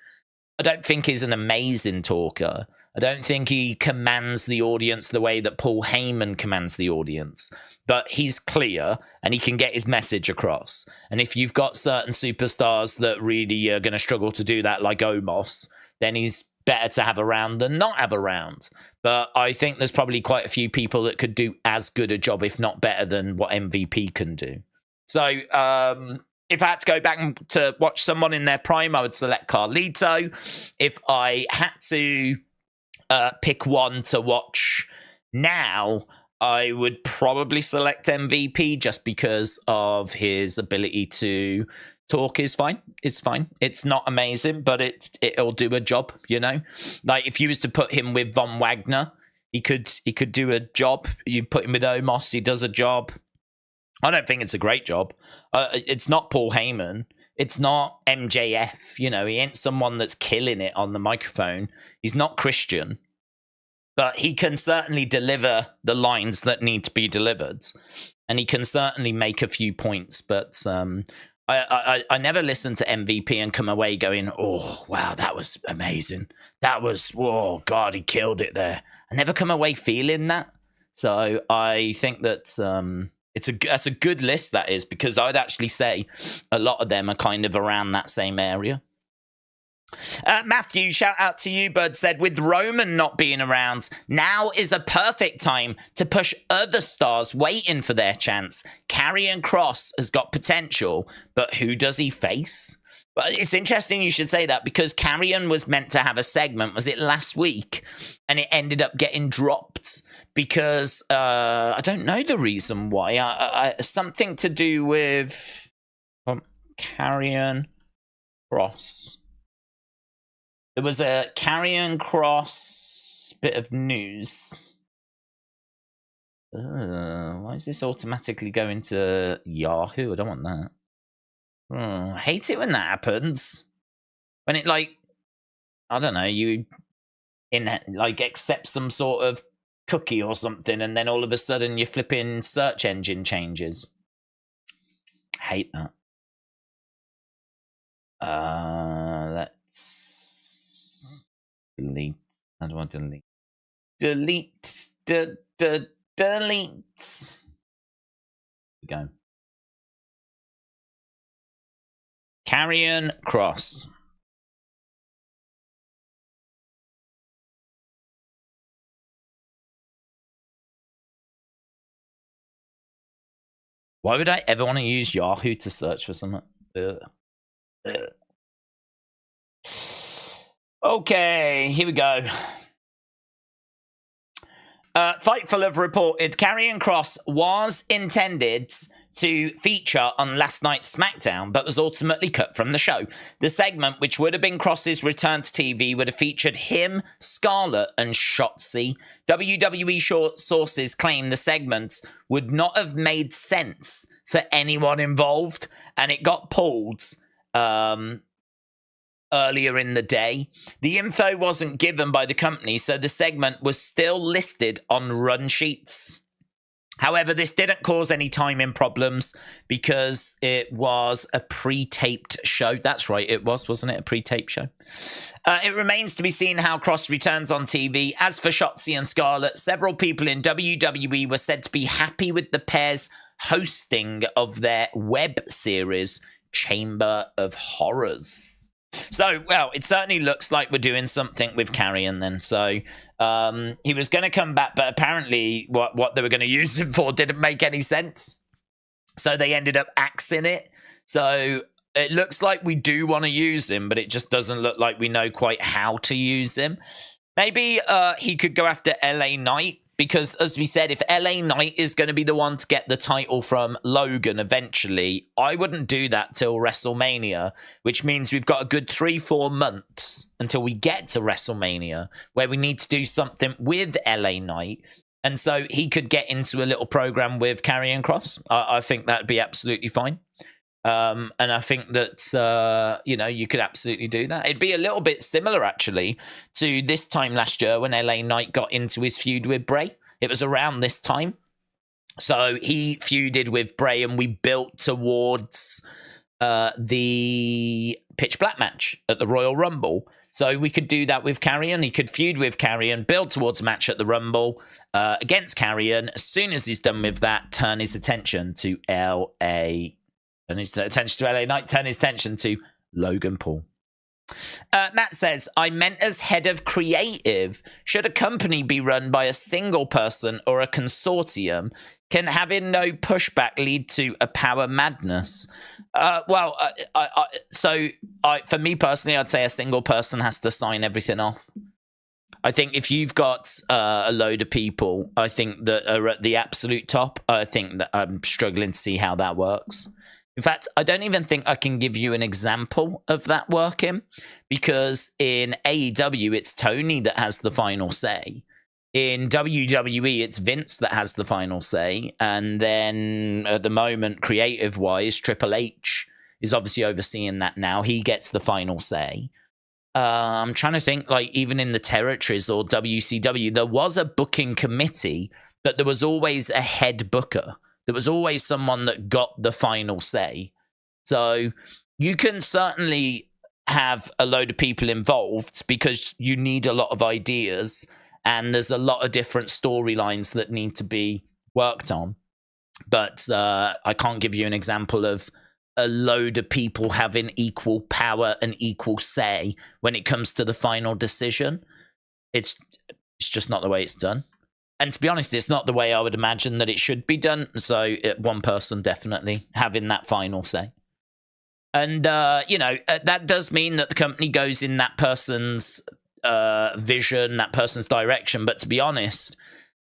I don't think he's an amazing talker. I don't think he commands the audience the way that Paul Heyman commands the audience, but he's clear and he can get his message across. And if you've got certain superstars that really are going to struggle to do that, like Omos, then he's better to have around than not have around. But I think there's probably quite a few people that could do as good a job, if not better, than what MVP can do. So if I had to go back to watch someone in their prime, I would select Carlito. If I had to pick one to watch now, I would probably select MVP just because of his ability to talk is fine. It's fine. It's not amazing, but it'll do a job, Like if you was to put him with Von Wagner, He could do a job. You put him with Omos, he does a job. I don't think it's a great job. It's not Paul Heyman. It's not MJF. You know, he ain't someone that's killing it on the microphone. He's not Christian. But he can certainly deliver the lines that need to be delivered. And he can certainly make a few points. But I never listened to MVP and come away going, oh, wow, that was amazing. That was, oh, God, he killed it there. I never come away feeling that. So I think that that's a good list, that is, because I'd actually say a lot of them are kind of around that same area. Matthew, shout out to you, bud, said, with Roman not being around, now is a perfect time to push other stars waiting for their chance. Karrion Kross has got potential, but who does he face? Well, it's interesting you should say that, because Karrion was meant to have a segment, was it last week? And it ended up getting dropped because I don't know the reason why. Something to do with Karrion Kross. There was a Karrion Kross bit of news. Why is this automatically going to Yahoo? I don't want that. I hate it when that happens. When it, like, I don't know, you accept some sort of cookie or something, and then all of a sudden your flipping search engine changes. I hate that. Let's delete. How do I delete? Delete. Delete. Go. Karrion Kross. Why would I ever want to use Yahoo to search for something? Ugh. Okay, here we go. Fightful have reported Karrion Kross was intended to feature on last night's SmackDown, but was ultimately cut from the show. The segment, which would have been Kross's return to TV, would have featured him, Scarlett, and Shotzi. WWE sources claim the segment would not have made sense for anyone involved, and it got pulled earlier in the day. The info wasn't given by the company, so the segment was still listed on run sheets. However, this didn't cause any timing problems because it was a pre-taped show. That's right, it was, wasn't it? A pre-taped show. It remains to be seen how Kross returns on TV. As for Shotzi and Scarlett, several people in WWE were said to be happy with the pair's hosting of their web series, Chamber of Horrors. So, well, it certainly looks like we're doing something with Karrion then. So, he was going to come back, but apparently what they were going to use him for didn't make any sense. So they ended up axing it. So it looks like we do want to use him, but it just doesn't look like we know quite how to use him. Maybe he could go after LA Knight. Because, as we said, if LA Knight is going to be the one to get the title from Logan eventually, I wouldn't do that till WrestleMania, which means we've got a good 3-4 months until we get to WrestleMania, where we need to do something with LA Knight. And so he could get into a little program with Karrion Kross. I think that'd be absolutely fine. And I think that, you could absolutely do that. It'd be a little bit similar, actually, to this time last year when LA Knight got into his feud with Bray. It was around this time. So he feuded with Bray and we built towards the Pitch Black match at the Royal Rumble. So we could do that with Karrion. He could feud with Karrion, build towards a match at the Rumble against Karrion. As soon as he's done with that, turn his attention to LA Knight, turn his attention to Logan Paul. Matt says, I meant as head of creative. Should a company be run by a single person or a consortium? Can having no pushback lead to a power madness? For me personally, I'd say a single person has to sign everything off. I think if you've got a load of people, I think that are at the absolute top, I think that I'm struggling to see how that works. In fact, I don't even think I can give you an example of that working, because in AEW, it's Tony that has the final say. In WWE, it's Vince that has the final say. And then at the moment, creative-wise, Triple H is obviously overseeing that now. He gets the final say. I'm trying to think, like, even in the territories or WCW, there was a booking committee, but there was always a head booker. There was always someone that got the final say. So you can certainly have a load of people involved because you need a lot of ideas and there's a lot of different storylines that need to be worked on. But I can't give you an example of a load of people having equal power and equal say when it comes to the final decision. It's just not the way it's done. And to be honest, it's not the way I would imagine that it should be done. So one person definitely having that final say. And, that does mean that the company goes in that person's vision, that person's direction. But to be honest,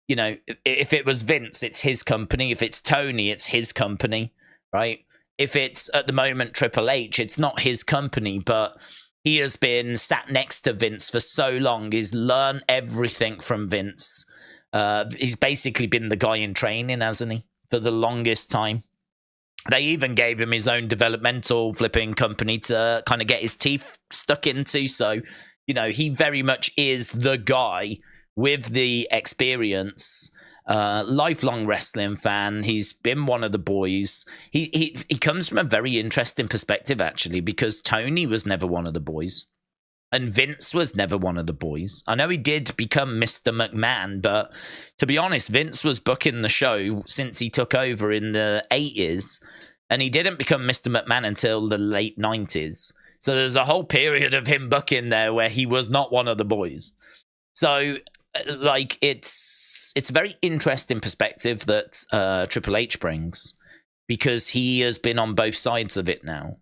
if it was Vince, it's his company. If it's Tony, it's his company, right? If it's, at the moment, Triple H, it's not his company, but he has been sat next to Vince for so long. He's learned everything from Vince. He's basically been the guy in training, hasn't he, for the longest time. They even gave him his own developmental flipping company to kind of get his teeth stuck into. So, he very much is the guy with the experience. Lifelong wrestling fan. He's been one of the boys. He comes from a very interesting perspective, actually, because Tony was never one of the boys. And Vince was never one of the boys. I know he did become Mr. McMahon, but to be honest, Vince was booking the show since he took over in the 80s, and he didn't become Mr. McMahon until the late 90s. So there's a whole period of him booking there where he was not one of the boys. So, it's a very interesting perspective that Triple H brings, because he has been on both sides of it now.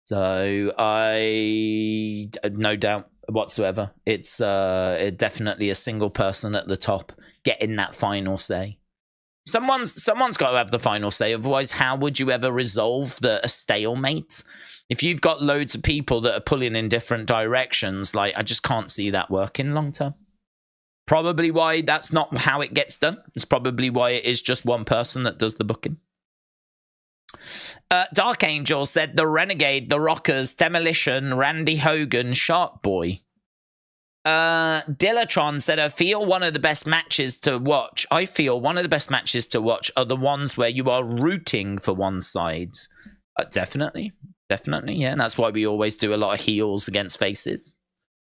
So I no doubt whatsoever, it's definitely a single person at the top getting that final say. Someone's got to have the final say. Otherwise, how would you ever resolve a stalemate? If you've got loads of people that are pulling in different directions, I just can't see that working long term. Probably why that's not how it gets done. It's probably why it is just one person that does the booking. Dark Angel said the Renegade, the Rockers, Demolition, Randy Hogan, Shark Boy. Dillatron said, I feel one of the best matches to watch are the ones where you are rooting for one side. Definitely, yeah. And that's why we always do a lot of heels against faces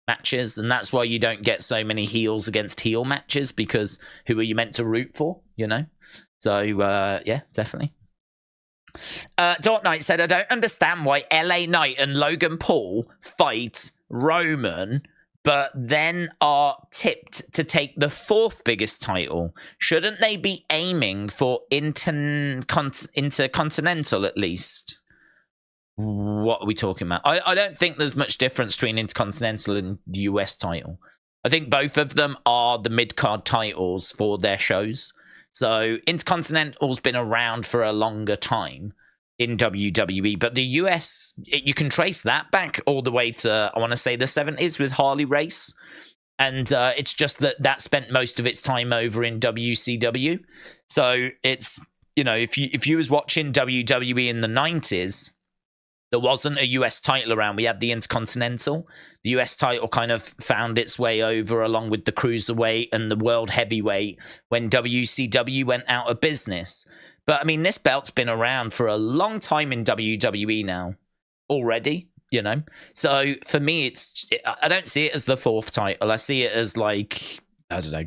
matches, and that's why you don't get so many heels against heel matches, because who are you meant to root for, So, yeah, definitely. Dark Knight said, I don't understand why LA Knight and Logan Paul fight Roman, but then are tipped to take the fourth biggest title. Shouldn't they be aiming for Intercontinental at least? What are we talking about? I don't think there's much difference between Intercontinental and the US title. I think both of them are the mid-card titles for their shows. So Intercontinental's been around for a longer time in WWE, but the US, you can trace that back all the way to, I want to say, the 70s with Harley Race. And it's just that spent most of its time over in WCW. So it's, if you was watching WWE in the 90s, there wasn't a US title around. We had the Intercontinental. The US title kind of found its way over along with the Cruiserweight and the World Heavyweight when WCW went out of business. But, I mean, this belt's been around for a long time in WWE now already, So, for me, I don't see it as the fourth title. I see it as,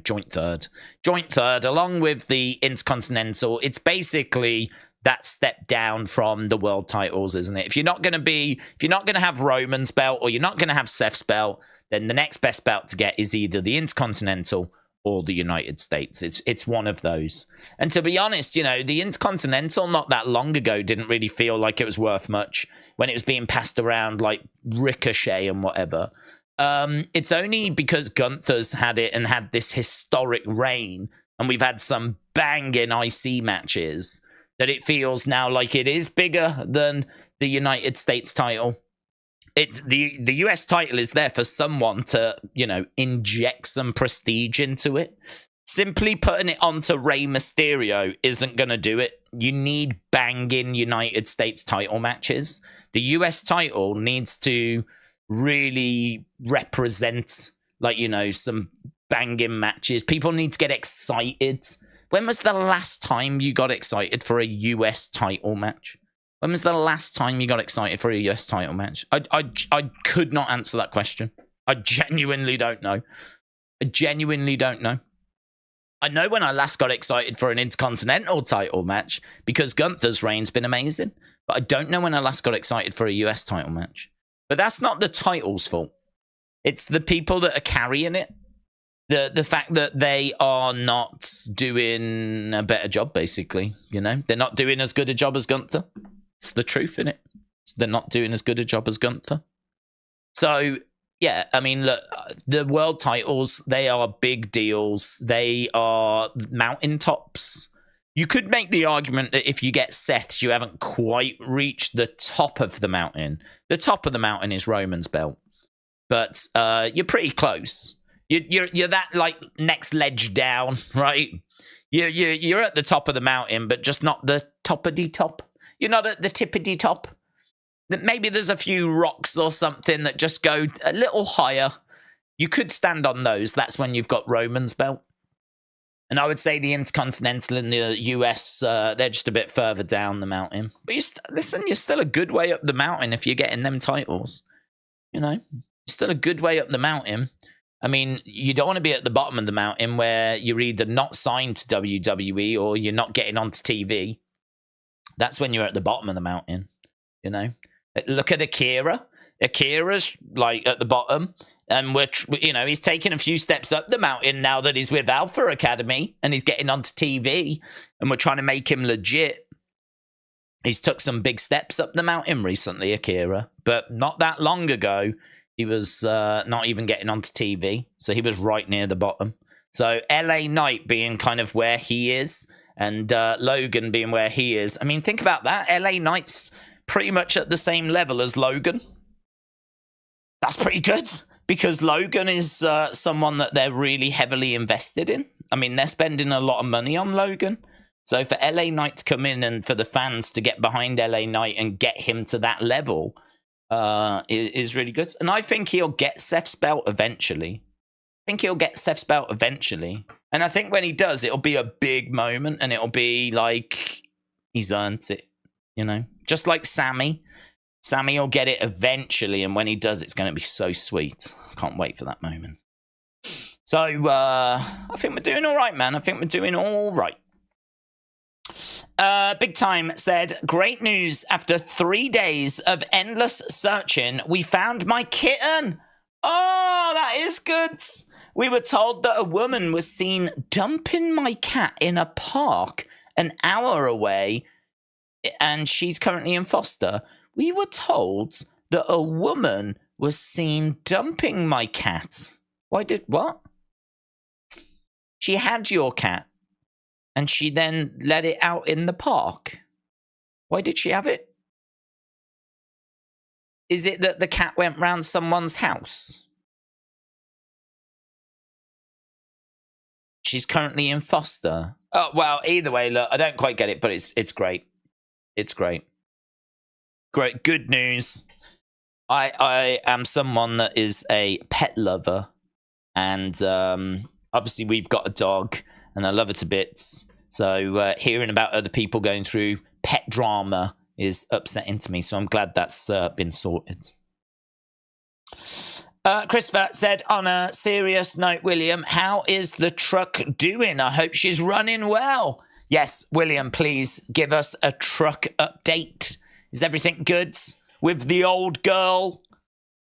joint third. Joint third, along with the Intercontinental. It's basically that step down from the world titles, isn't it? If you're not going to have Roman's belt or you're not going to have Seth's belt, then the next best belt to get is either the Intercontinental or the United States. It's one of those. And to be honest, the Intercontinental not that long ago didn't really feel like it was worth much when it was being passed around like Ricochet and whatever. It's only because Gunther's had it and had this historic reign, and we've had some banging IC matches, that it feels now like it is bigger than the United States title. The US title is there for someone to, inject some prestige into it. simply putting it onto Rey Mysterio isn't going to do it. You need banging United States title matches. The US title needs to really represent, like, you know, some banging matches. People need to get excited. When was the last time you got excited for a US title match? When was the last time you got excited for a US title match? I could not answer that question. I genuinely don't know. I know when I last got excited for an Intercontinental title match because Gunther's reign's been amazing. But I don't know when I last got excited for a US title match. But that's not the title's fault. It's the people that are carrying it. The fact that they are not doing a better job, basically. You know, they're not doing as good a job as Gunther. It's the truth, innit? They're not doing as good a job as Gunther. So, yeah, I mean, look, the world titles, they are big deals. They are mountaintops. You could make the argument that if you get Seth's, you haven't quite reached the top of the mountain. The top of the mountain is Roman's belt. But you're pretty close. You're that, like, next ledge down, right? You're at the top of the mountain, but just not the toppity top. You're not at the tippity top. Maybe there's a few rocks or something that just go a little higher. You could stand on those. That's when you've got Roman's belt. And I would say the Intercontinental in the US, they're just a bit further down the mountain. But listen, you're still a good way up the mountain if you're getting them titles. You know, you're still a good way up the mountain. I mean, you don't want to be at the bottom of the mountain where you're either not signed to WWE or you're not getting onto TV. That's when you're at the bottom of the mountain, you know. Look at Akira. Akira's, like, at the bottom. And he's taking a few steps up the mountain now that he's with Alpha Academy and he's getting onto TV and we're trying to make him legit. He's took some big steps up the mountain recently, Akira, but not that long ago, he was not even getting onto TV. So he was right near the bottom. So LA Knight being kind of where he is and Logan being where he is. I mean, think about that. LA Knight's pretty much at the same level as Logan. That's pretty good. Because Logan is someone that they're really heavily invested in. I mean, they're spending a lot of money on Logan. So for LA Knight to come in and for the fans to get behind LA Knight and get him to that level is really good. And I think he'll get Seth's belt eventually. And I think when he does, it'll be a big moment and it'll be like he's earned it, you know? Just like Sammy. Sammy will get it eventually, and when he does, it's going to be so sweet. I can't wait for that moment. So, I think we're doing all right, man. I think we're doing all right. Big Time said, great news. After 3 days of endless searching, we found my kitten. Oh, that is good. We were told that a woman was seen dumping my cat in a park an hour away, and she's currently in foster. We were told that a woman was seen dumping my cat. What? She had your cat, and she then let it out in the park. Why did she have it? Is it that the cat went round someone's house? She's currently in foster. Oh, well, either way, look, I don't quite get it, but it's great. It's great. Great, good news. I am someone that is a pet lover, and obviously we've got a dog, and I love it to bits. So hearing about other people going through pet drama is upsetting to me. So I'm glad that's been sorted. Christopher said, on a serious note, William, how is the truck doing? I hope she's running well. Yes, William, please give us a truck update. Is everything good with the old girl?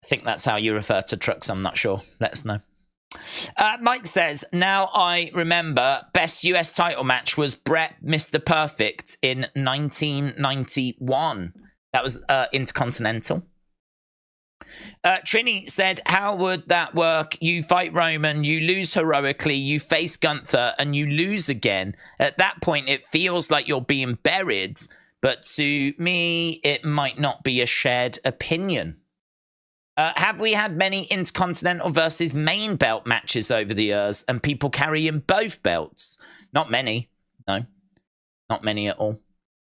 I think that's how you refer to trucks. I'm not sure. Let us know. Mike says, now I remember best US title match was Brett Mr. Perfect in 1991. That was Intercontinental. Trini said, how would that work? You fight Roman, you lose heroically, you face Gunther, and you lose again. At that point, it feels like you're being buried. But to me, it might not be a shared opinion. Have we had many intercontinental versus main belt matches over the years and people carrying both belts? Not many. No, not many at all.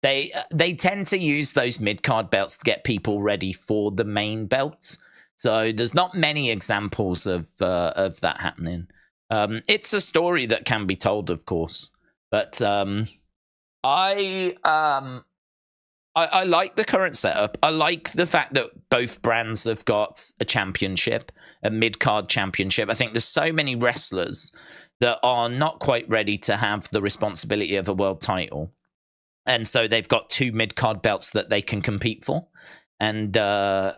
They tend to use those mid-card belts to get people ready for the main belts. So there's not many examples of that happening. It's a story that can be told, of course. But I like the current setup. I like the fact that both brands have got a championship, a mid-card championship. I think there's so many wrestlers that are not quite ready to have the responsibility of a world title. And so they've got 2 mid-card belts that they can compete for. And I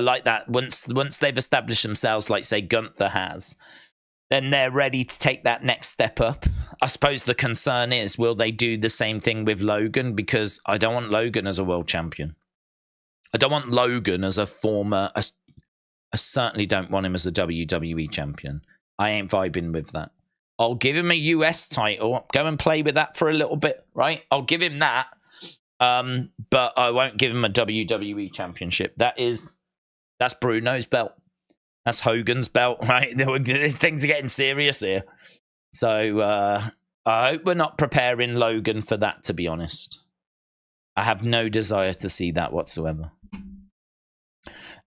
like that. Once they've established themselves, like, say, Gunther has, then they're ready to take that next step up. I suppose the concern is, will they do the same thing with Logan? Because I don't want Logan as a world champion. I don't want Logan as a former... I certainly don't want him as a WWE champion. I ain't vibing with that. I'll give him a US title. Go and play with that for a little bit, right? I'll give him that. But I won't give him a WWE championship. That's Bruno's belt. That's Hogan's belt, right? Things are getting serious here. So I hope we're not preparing Logan for that, to be honest. I have no desire to see that whatsoever.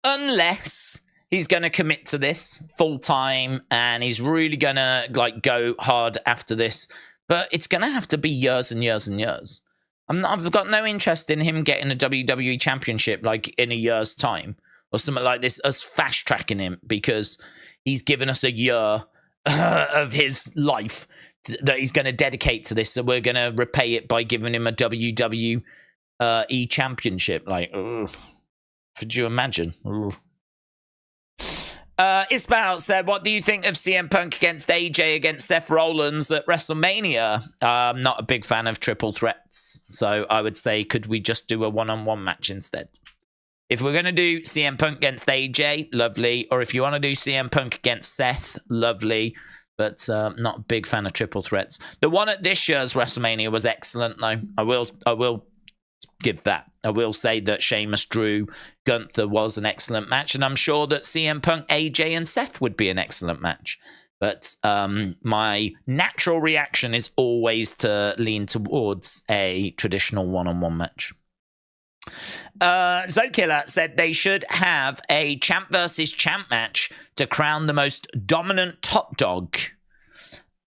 Unless he's going to commit to this full time and he's really going to like go hard after this. But it's going to have to be years and years and years. I've got no interest in him getting a WWE championship like in a year's time or something like this, us fast tracking him because he's given us a year of his life that he's going to dedicate to this. So we're going to repay it by giving him a WWE championship. Like, ugh. Could you imagine? Ugh. Ismail said, what do you think of CM Punk against AJ against Seth Rollins at WrestleMania? I'm not a big fan of triple threats. So I would say, could we just do a one-on-one match instead? If we're going to do CM Punk against AJ, lovely. Or if you want to do CM Punk against Seth, lovely. But not a big fan of triple threats. The one at this year's WrestleMania was excellent, though. I will give that. I will say that Sheamus, Drew, Gunther was an excellent match, and I'm sure that CM Punk, AJ, and Seth would be an excellent match. But my natural reaction is always to lean towards a traditional one-on-one match. Zokiller said they should have a champ versus champ match to crown the most dominant top dog.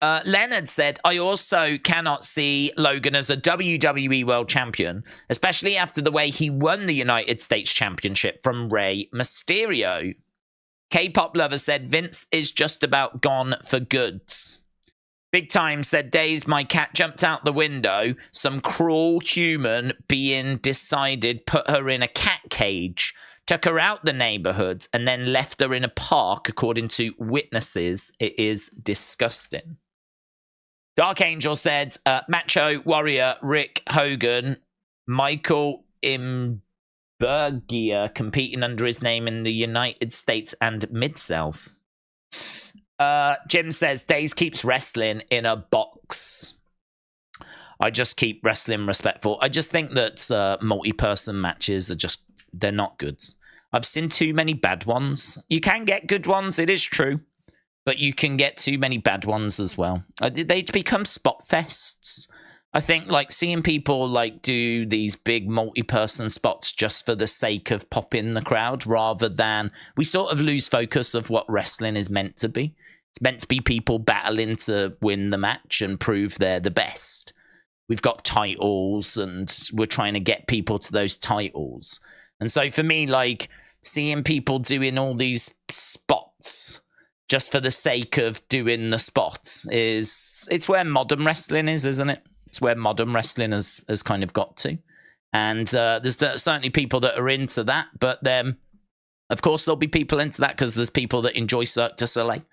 Leonard said, I also cannot see Logan as a WWE World Champion, especially after the way he won the United States Championship from Rey Mysterio. K-pop lover said, Vince is just about gone for goods. Big Time said, Days, my cat jumped out the window. Some cruel human being decided put her in a cat cage, took her out the neighborhood, and then left her in a park, according to witnesses. It is disgusting. Dark Angel said, Macho Warrior Rick Hogan, Michael Imbergia competing under his name in the United States and Mid-South. Jim says, Days keeps wrestling in a box. I just keep wrestling respectful. I just think that multi-person matches they're not good. I've seen too many bad ones. You can get good ones, it is true. But you can get too many bad ones as well. They become spot fests. I think like seeing people like do these big multi-person spots just for the sake of popping the crowd rather than we sort of lose focus of what wrestling is meant to be. It's meant to be people battling to win the match and prove they're the best. We've got titles and we're trying to get people to those titles. And so for me, like seeing people doing all these spots just for the sake of doing the spots it's where modern wrestling is, isn't it? It's where modern wrestling has kind of got to. And there's certainly people that are into that, but then, of course, there'll be people into that because there's people that enjoy Cirque du Soleil.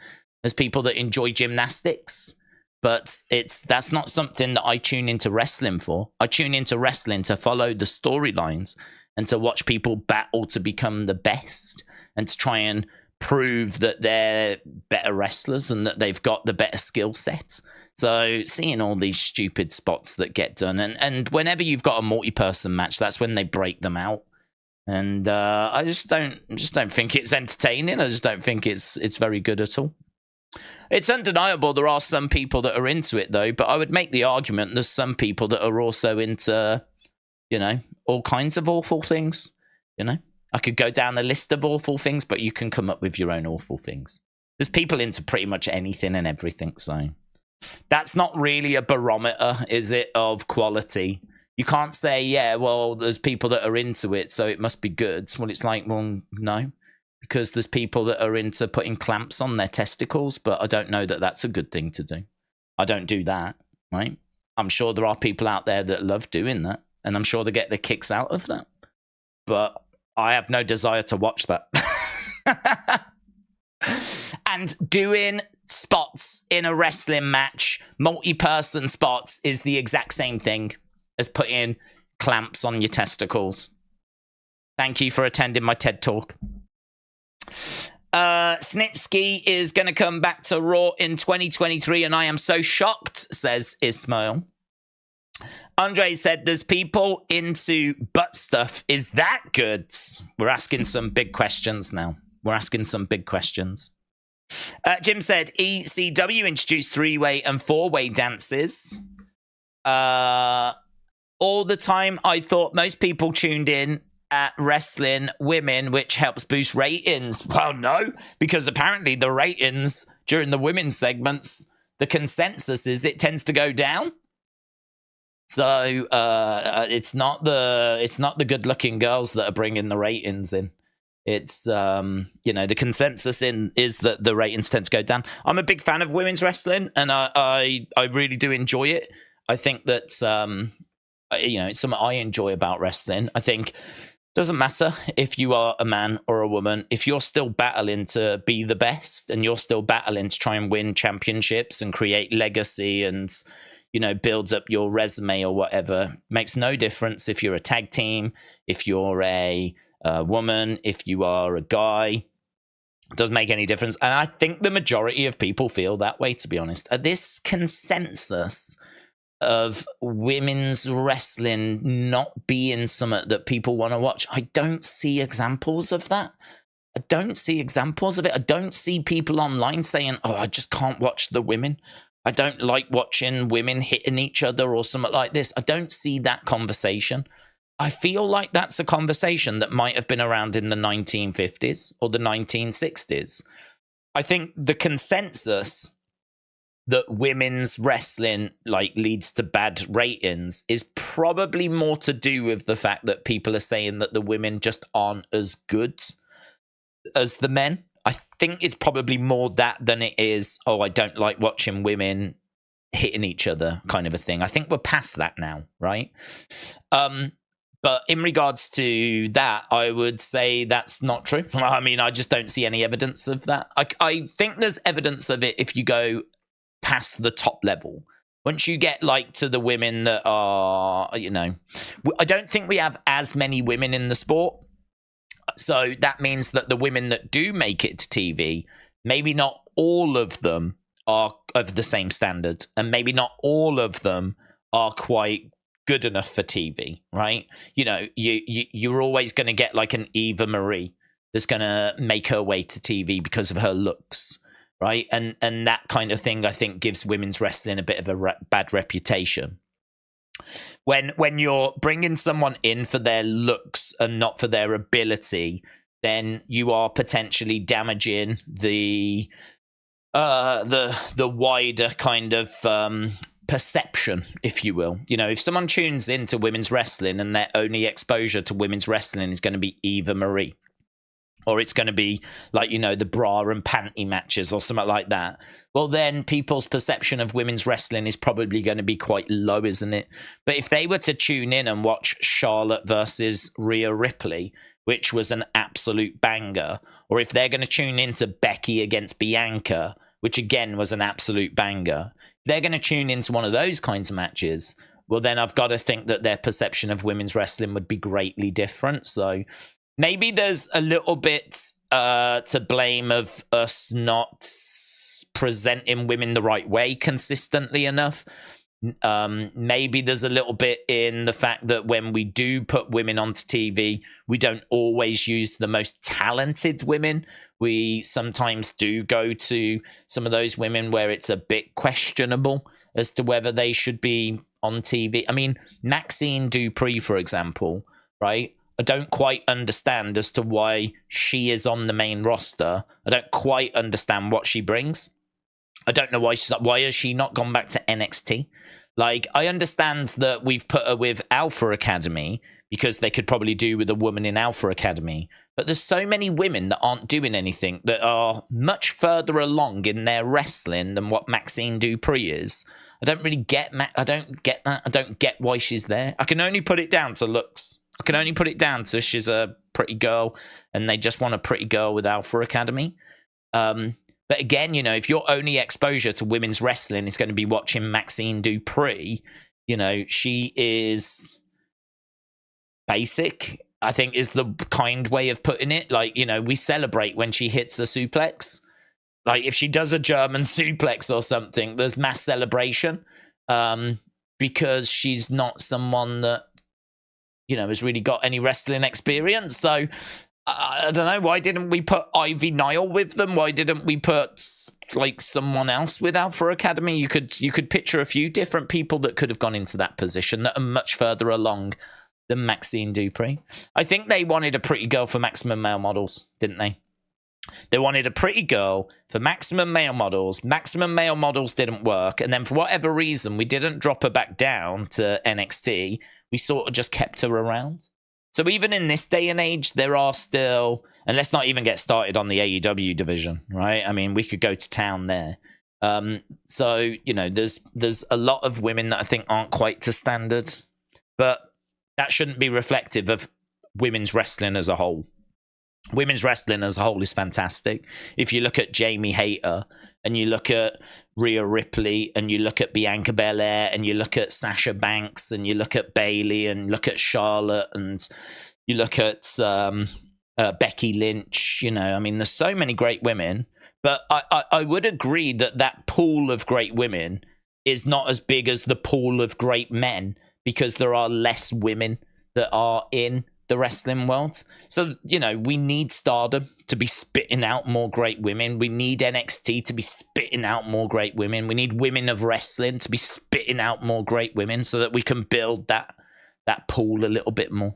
There's people that enjoy gymnastics, but that's not something that I tune into wrestling for. I tune into wrestling to follow the storylines and to watch people battle to become the best and to try and prove that they're better wrestlers and that they've got the better skill set. So seeing all these stupid spots that get done, and whenever you've got a multi-person match, that's when they break them out. And I just don't think it's entertaining. I just don't think it's very good at all. It's undeniable there are some people that are into it, though, but I would make the argument there's some people that are also into, all kinds of awful things. I could go down a list of awful things, but you can come up with your own awful things. There's people into pretty much anything and everything, so that's not really a barometer, is it, of quality? You can't say, yeah, well, there's people that are into it, so it must be good. Well, it's like, well, no. Because there's people that are into putting clamps on their testicles, but I don't know that that's a good thing to do. I don't do that, right? I'm sure there are people out there that love doing that, and I'm sure they get their kicks out of that. But I have no desire to watch that. And doing spots in a wrestling match, multi-person spots, is the exact same thing as putting clamps on your testicles. Thank you for attending my TED Talk. Snitsky is going to come back to Raw in 2023, and I am so shocked, says Ismail. Andre said, there's people into butt stuff. Is that good? We're asking some big questions now. Jim said, ECW introduced three-way and four-way dances. All the time, I thought most people tuned in at wrestling women, which helps boost ratings. Well, no, because apparently the ratings during the women's segments, the consensus is it tends to go down. So it's not the good-looking girls that are bringing the ratings in. It's the consensus is that the ratings tend to go down. I'm a big fan of women's wrestling, and I really do enjoy it. I think that it's something I enjoy about wrestling. I think doesn't matter if you are a man or a woman, if you're still battling to be the best and you're still battling to try and win championships and create legacy and builds up your resume or whatever, makes no difference if you're a tag team, if you're a woman, if you are a guy, doesn't make any difference. And I think the majority of people feel that way, to be honest. This consensus of women's wrestling not being something that people want to watch, I don't see examples of that. I don't see examples of it. I don't see people online saying, oh, I just can't watch the women. I don't like watching women hitting each other or something like this. I don't see that conversation. I feel like that's a conversation that might have been around in the 1950s or the 1960s. I think the consensus that women's wrestling leads to bad ratings is probably more to do with the fact that people are saying that the women just aren't as good as the men. I think it's probably more that than it is, oh, I don't like watching women hitting each other kind of a thing. I think we're past that now, right? But in regards to that, I would say that's not true. I mean, I just don't see any evidence of that. I think there's evidence of it if you go past the top level. Once you get to the women that are, I don't think we have as many women in the sport. So that means that the women that do make it to TV, maybe not all of them are of the same standard, and maybe not all of them are quite good enough for TV, right? You're always going to get an Eva Marie that's going to make her way to TV because of her looks, right? And that kind of thing, I think, gives women's wrestling a bit of a bad reputation. When you're bringing someone in for their looks and not for their ability, then you are potentially damaging the wider kind of perception, if you will. If someone tunes into women's wrestling and their only exposure to women's wrestling is going to be Eva Marie, or it's going to be the bra and panty matches or something like that, well, then people's perception of women's wrestling is probably going to be quite low, isn't it? But if they were to tune in and watch Charlotte versus Rhea Ripley, which was an absolute banger, or if they're going to tune into Becky against Bianca, which again was an absolute banger, if they're going to tune into one of those kinds of matches, well, then I've got to think that their perception of women's wrestling would be greatly different. So maybe there's a little bit to blame of us not presenting women the right way consistently enough. Maybe there's a little bit in the fact that when we do put women onto TV, we don't always use the most talented women. We sometimes do go to some of those women where it's a bit questionable as to whether they should be on TV. I mean, Maxine Dupree, for example, right? I don't quite understand as to why she is on the main roster. I don't quite understand what she brings. I don't know why has she not gone back to NXT? Like, I understand that we've put her with Alpha Academy because they could probably do with a woman in Alpha Academy. But there's so many women that aren't doing anything that are much further along in their wrestling than what Maxine Dupree is. I don't really get I don't get that. I don't get why she's there. I can only put it down to looks. I can only put it down to she's a pretty girl and they just want a pretty girl with Alpha Academy. But again, you know, if your only exposure to women's wrestling is going to be watching Maxine Dupree, you know, she is basic, I think is the kind way of putting it. Like, you know, we celebrate when she hits a suplex. Like, if she does a German suplex or something, there's mass celebration because she's not someone that, you know, has really got any wrestling experience. So I don't know, why didn't we put Ivy Nile with them? Why didn't we put like someone else with Alpha Academy? You could picture a few different people that could have gone into that position that are much further along than Maxine Dupree. I think they wanted a pretty girl for Maximum Male Models, didn't they? They wanted a pretty girl for Maximum Male Models. Maximum Male Models didn't work. And then for whatever reason, we didn't drop her back down to NXT. We sort of just kept her around. So even in this day and age, there are still, and let's not even get started on the AEW division, right? I mean, we could go to town there. So, you know, there's a lot of women that I think aren't quite to standard, but that shouldn't be reflective of women's wrestling as a whole. Women's wrestling as a whole is fantastic. If you look at Jamie Hayter and you look at Rhea Ripley and you look at Bianca Belair and you look at Sasha Banks and you look at Bayley and look at Charlotte and you look at Becky Lynch, you know, I mean, there's so many great women, but I would agree that pool of great women is not as big as the pool of great men because there are less women that are in the wrestling world. So, you know, we need Stardom to be spitting out more great women. We need NXT to be spitting out more great women. We need Women of Wrestling to be spitting out more great women so that we can build that pool a little bit more.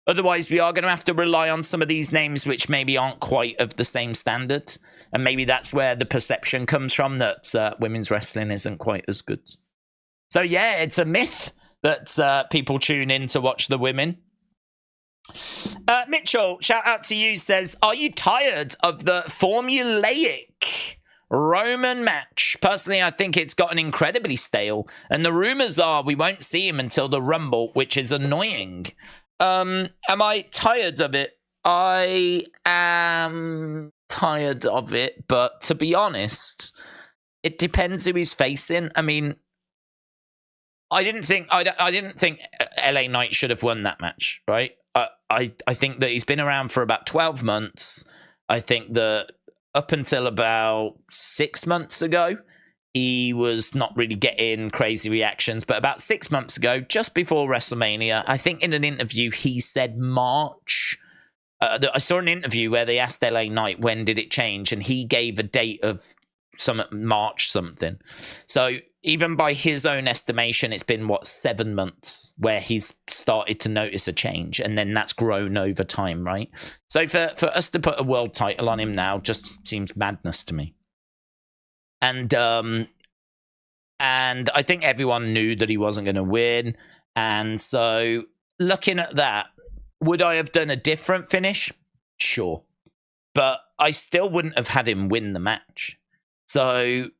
Otherwise, we are going to have to rely on some of these names which maybe aren't quite of the same standard. And maybe that's where the perception comes from that women's wrestling isn't quite as good. So, yeah, it's a myth that people tune in to watch the women. Mitchell, shout out to you, says, are you tired of the formulaic Roman match? Personally, I think it's gotten incredibly stale, and the rumors are we won't see him until the Rumble, which is annoying. Am I tired of it? I am tired of it, but to be honest, it depends who he's facing. I mean, I didn't think LA Knight should have won that match, right? I think that he's been around for about 12 months. I think that up until about 6 months ago, he was not really getting crazy reactions. But about 6 months ago, just before WrestleMania, I think in an interview, he said March. I saw an interview where they asked LA Knight, when did it change? And he gave a date of March something. So even by his own estimation, it's been, 7 months where he's started to notice a change, and then that's grown over time, right? So for us to put a world title on him now just seems madness to me. And I think everyone knew that he wasn't going to win. And so looking at that, would I have done a different finish? Sure. But I still wouldn't have had him win the match. So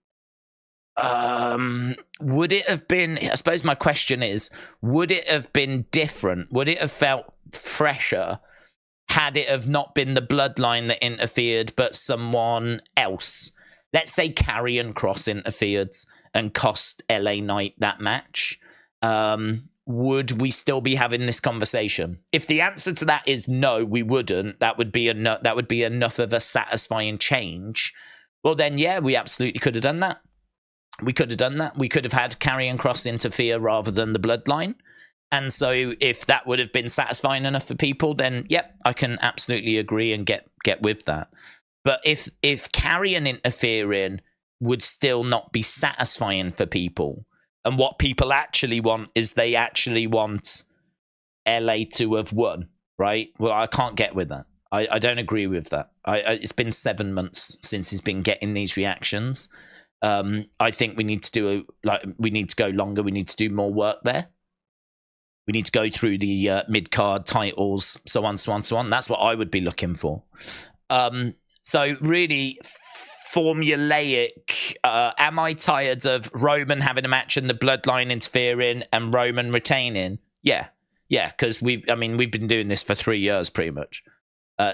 would it have been, I suppose my question is, would it have been different? Would it have felt fresher had it have not been the bloodline that interfered, but someone else? Let's say Karrion Kross interfered and cost LA Knight that match. Would we still be having this conversation? If the answer to that is no, we wouldn't. That would be enough of a satisfying change. Well, then, yeah, we absolutely could have done that. we could have done that. We could have had Karrion Kross interfere rather than the Bloodline. And so if that would have been satisfying enough for people, then yep, I can absolutely agree and get with that. But if Karrion interfering would still not be satisfying for people, and what people actually want is they actually want LA to have won, right? Well, I can't get with that. I don't agree with that. It's been 7 months since he's been getting these reactions. I think we need to we need to go longer. We need to do more work there. We need to go through the mid-card titles, so on, so on, so on. That's what I would be looking for. So really formulaic. Am I tired of Roman having a match and the Bloodline interfering and Roman retaining? Yeah, because we've been doing this for 3 years pretty much.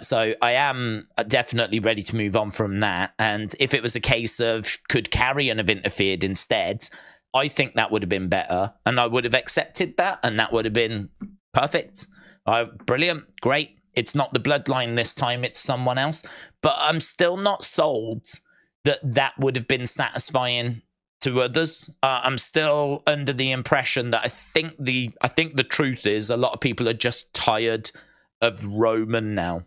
So I am definitely ready to move on from that. And if it was a case of could Karrion have interfered instead, I think that would have been better, and I would have accepted that, and that would have been perfect. Brilliant, great. It's not the Bloodline this time, it's someone else. But I'm still not sold that would have been satisfying to others. I'm still under the impression that I think the truth is a lot of people are just tired of Roman now.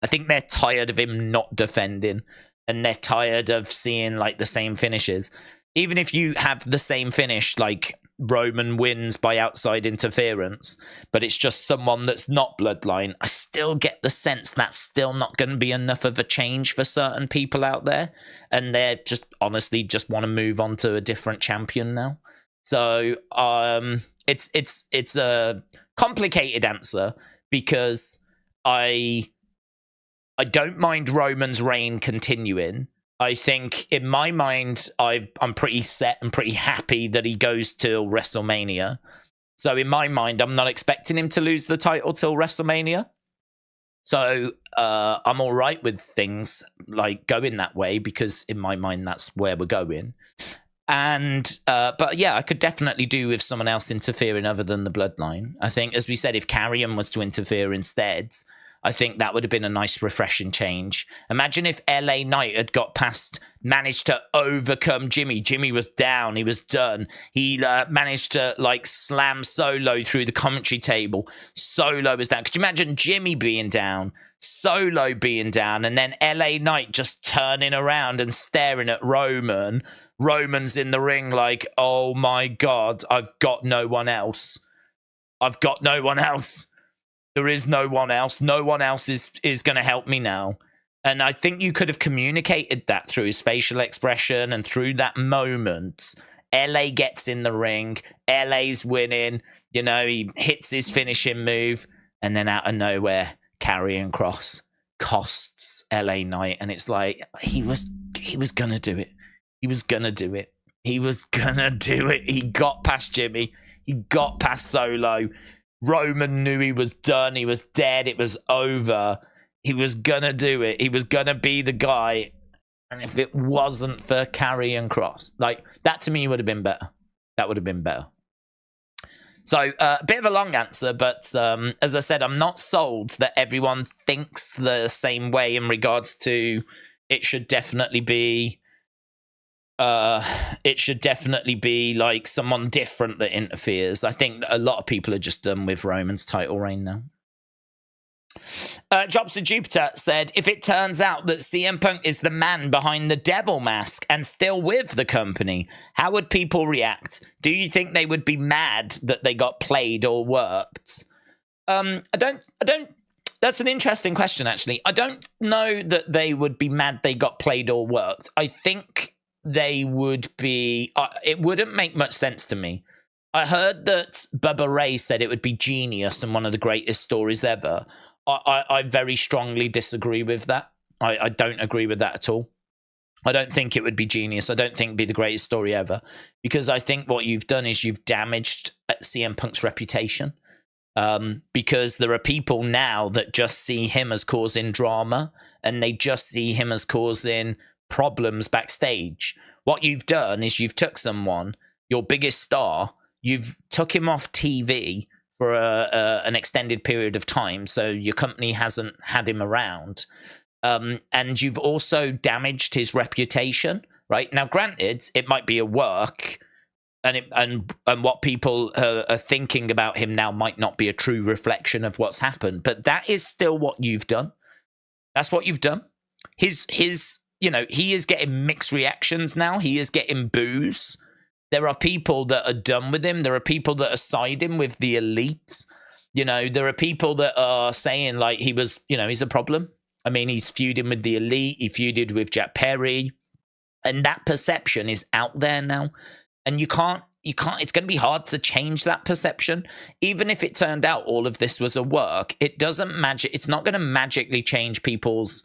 I think they're tired of him not defending, and they're tired of seeing like the same finishes. Even if you have the same finish, like Roman wins by outside interference, but it's just someone that's not Bloodline, I still get the sense that's still not going to be enough of a change for certain people out there. And they're just honestly just want to move on to a different champion now. So it's a complicated answer, because I don't mind Roman's reign continuing. I think in my mind, I'm pretty set and pretty happy that he goes till WrestleMania. So in my mind, I'm not expecting him to lose the title till WrestleMania. So I'm all right with things like going that way, because in my mind, that's where we're going. And but yeah, I could definitely do with someone else interfering other than the Bloodline. I think, as we said, if Karrion was to interfere instead, I think that would have been a nice, refreshing change. Imagine if LA Knight had managed to overcome Jimmy. Jimmy was down. He was done. He managed to slam Solo through the commentary table. Solo was down. Could you imagine Jimmy being down, Solo being down, and then LA Knight just turning around and staring at Roman? Roman's in the ring like, oh my God, I've got no one else. I've got no one else. There is no one else. No one else is going to help me now. And I think you could have communicated that through his facial expression and through that moment. LA gets in the ring. LA's winning. You know, he hits his finishing move. And then out of nowhere, Karrion Kross costs LA Knight. And it's like, he was going to do it. He was going to do it. He was going to do it. He got past Jimmy. He got past Solo. Roman knew he was done. He was dead. It was over. He was going to do it. He was going to be the guy. And if it wasn't for Karrion Kross, that to me would have been better. That would have been better. So a bit of a long answer, but as I said, I'm not sold that everyone thinks the same way in regards to it should definitely be like someone different that interferes. I think a lot of people are just done with Roman's title reign now. Jobs to Jupiter said, if it turns out that CM Punk is the man behind the devil mask and still with the company, how would people react? Do you think they would be mad that they got played or worked? I don't. That's an interesting question, actually. I don't know that they would be mad they got played or worked. I think they would be... it wouldn't make much sense to me. I heard that Bubba Ray said it would be genius and one of the greatest stories ever. I very strongly disagree with that. I don't agree with that at all. I don't think it would be genius. I don't think it would be the greatest story ever. Because I think what you've done is you've damaged CM Punk's reputation. Because there are people now that just see him as causing drama, and they just see him as causing problems backstage. What you've done is you've took someone, your biggest star, you've took him off TV for an extended period of time, so your company hasn't had him around, and you've also damaged his reputation. right? Now, granted, it might be a work, and what people are thinking about him now might not be a true reflection of what's happened, but that is still what you've done. That's what you've done. His he is getting mixed reactions now. He is getting boos. There are people that are done with him. There are people that are siding with the elite. There are people that are saying like he was, he's a problem. I mean, he's feuding with the elite. He feuded with Jack Perry. And that perception is out there now. And you can't, it's going to be hard to change that perception. Even if it turned out all of this was a work, it's not going to magically change people's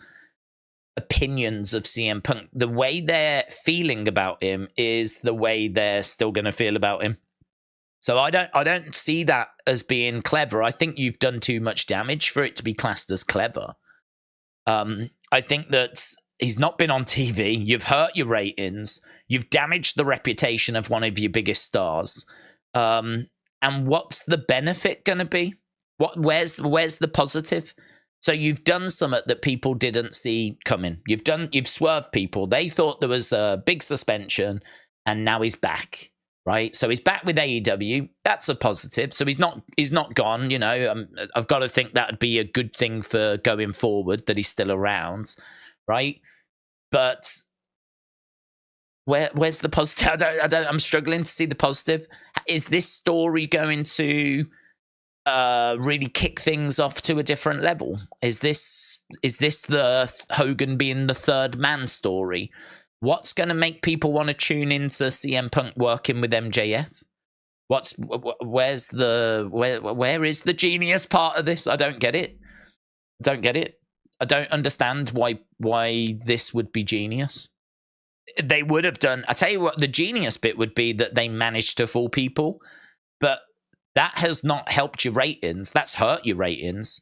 opinions of CM Punk. The way they're feeling about him is the way they're still going to feel about him. So I don't see that as being clever. I think you've done too much damage for it to be classed as clever. I think that he's not been on TV. You've hurt your ratings. You've damaged the reputation of one of your biggest stars. And what's the benefit going to be? Where's the positive? So you've done something that people didn't see coming. You've swerved people. They thought there was a big suspension, and now he's back, right? So he's back with AEW. That's a positive. So he's not gone. I've got to think that would be a good thing for going forward, that he's still around, right? But where's the positive? I'm struggling to see the positive. Is this story going to really kick things off to a different level? Is this the Hogan being the third man story? What's going to make people want to tune into CM Punk working with MJF? Where is the genius part of this? I don't get it. I don't understand why this would be genius. They would have done. I tell you what, the genius bit would be that they managed to fool people, but that has not helped your ratings. That's hurt your ratings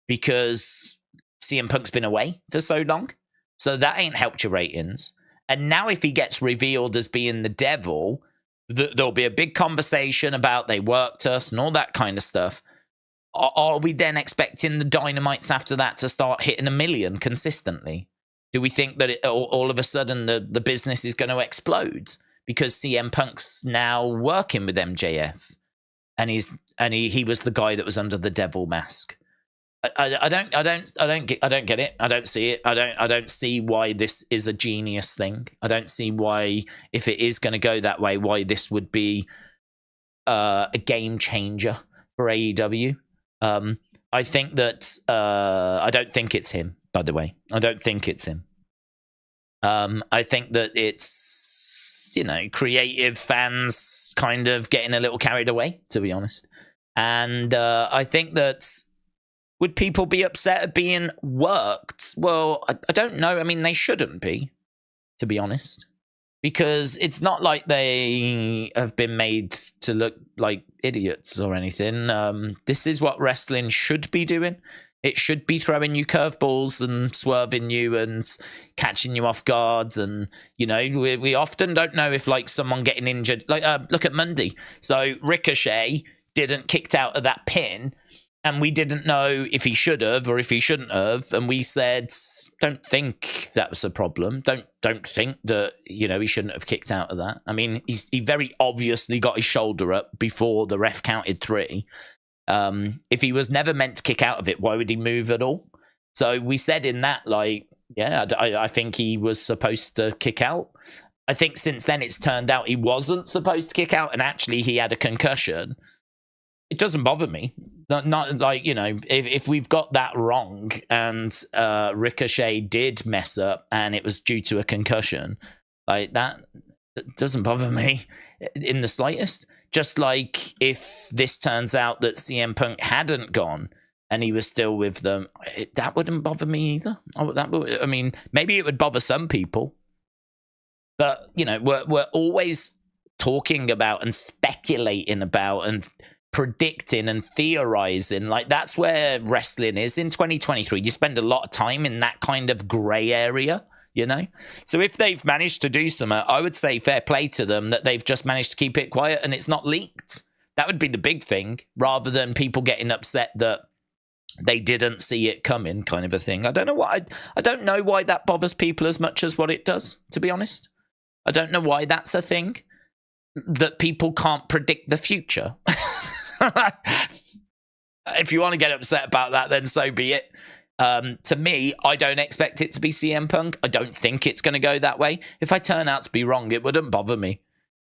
because CM Punk's been away for so long. So that ain't helped your ratings. And now if he gets revealed as being the devil, there'll be a big conversation about they worked us and all that kind of stuff. Are we then expecting the Dynamites after that to start hitting 1 million consistently? Do we think that all of a sudden the business is going to explode because CM Punk's now working with MJF and he was the guy that was under the devil mask? I don't get it. I don't see it. I don't see why this is a genius thing. I don't see why, if it is going to go that way, why this would be a game changer for AEW. I think that I don't think it's him, by the way. I don't think it's him. I think that it's, creative fans kind of getting a little carried away, to be honest. And I think that would people be upset at being worked? Well, I don't know. I mean, they shouldn't be, to be honest. Because it's not like they have been made to look like idiots or anything. This is what wrestling should be doing. It should be throwing you curveballs and swerving you and catching you off guard. And, we often don't know if, someone getting injured. Look at Monday. So Ricochet didn't kicked out of that pin. And we didn't know if he should have or if he shouldn't have. And we said, don't think that was a problem. Don't think that, he shouldn't have kicked out of that. I mean, he very obviously got his shoulder up before the ref counted 3. If he was never meant to kick out of it, why would he move at all? So we said in that, I think he was supposed to kick out. I think since then it's turned out he wasn't supposed to kick out and actually he had a concussion. It doesn't bother me. Not if we've got that wrong and Ricochet did mess up and it was due to a concussion, that doesn't bother me in the slightest. Just like if this turns out that CM Punk hadn't gone and he was still with them, that wouldn't bother me either. Maybe it would bother some people, but we're always talking about and speculating about and predicting and theorizing. That's where wrestling is in 2023. You spend a lot of time in that kind of gray area, So if they've managed to do something, I would say fair play to them that they've just managed to keep it quiet and it's not leaked. That would be the big thing, rather than people getting upset that they didn't see it coming, kind of a thing. I don't know why that bothers people as much as what it does, to be honest. I don't know why that's a thing, that people can't predict the future. If you want to get upset about that, then so be it. To me, I don't expect it to be CM Punk. I don't think it's going to go that way. If I turn out to be wrong, it wouldn't bother me.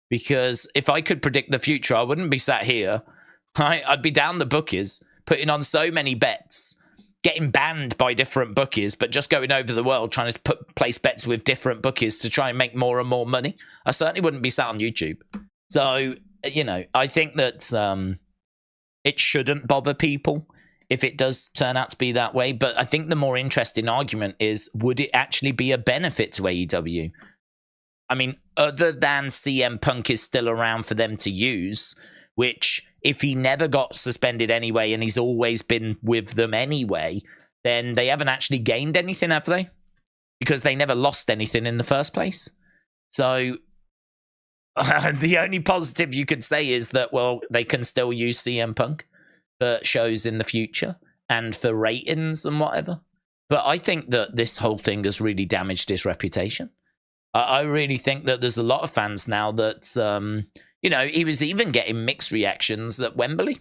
Because if I could predict the future, I wouldn't be sat here. I'd be down the bookies, putting on so many bets, getting banned by different bookies, but just going over the world trying to place bets with different bookies to try and make more and more money. I certainly wouldn't be sat on YouTube. So, I think that it shouldn't bother people if it does turn out to be that way. But I think the more interesting argument is, would it actually be a benefit to AEW? I mean, other than CM Punk is still around for them to use, which if he never got suspended anyway and he's always been with them anyway, then they haven't actually gained anything, have they? Because they never lost anything in the first place. So the only positive you could say is that, well, they can still use CM Punk for shows in the future and for ratings and whatever. But I think that this whole thing has really damaged his reputation. I really think that there's a lot of fans now that, he was even getting mixed reactions at Wembley.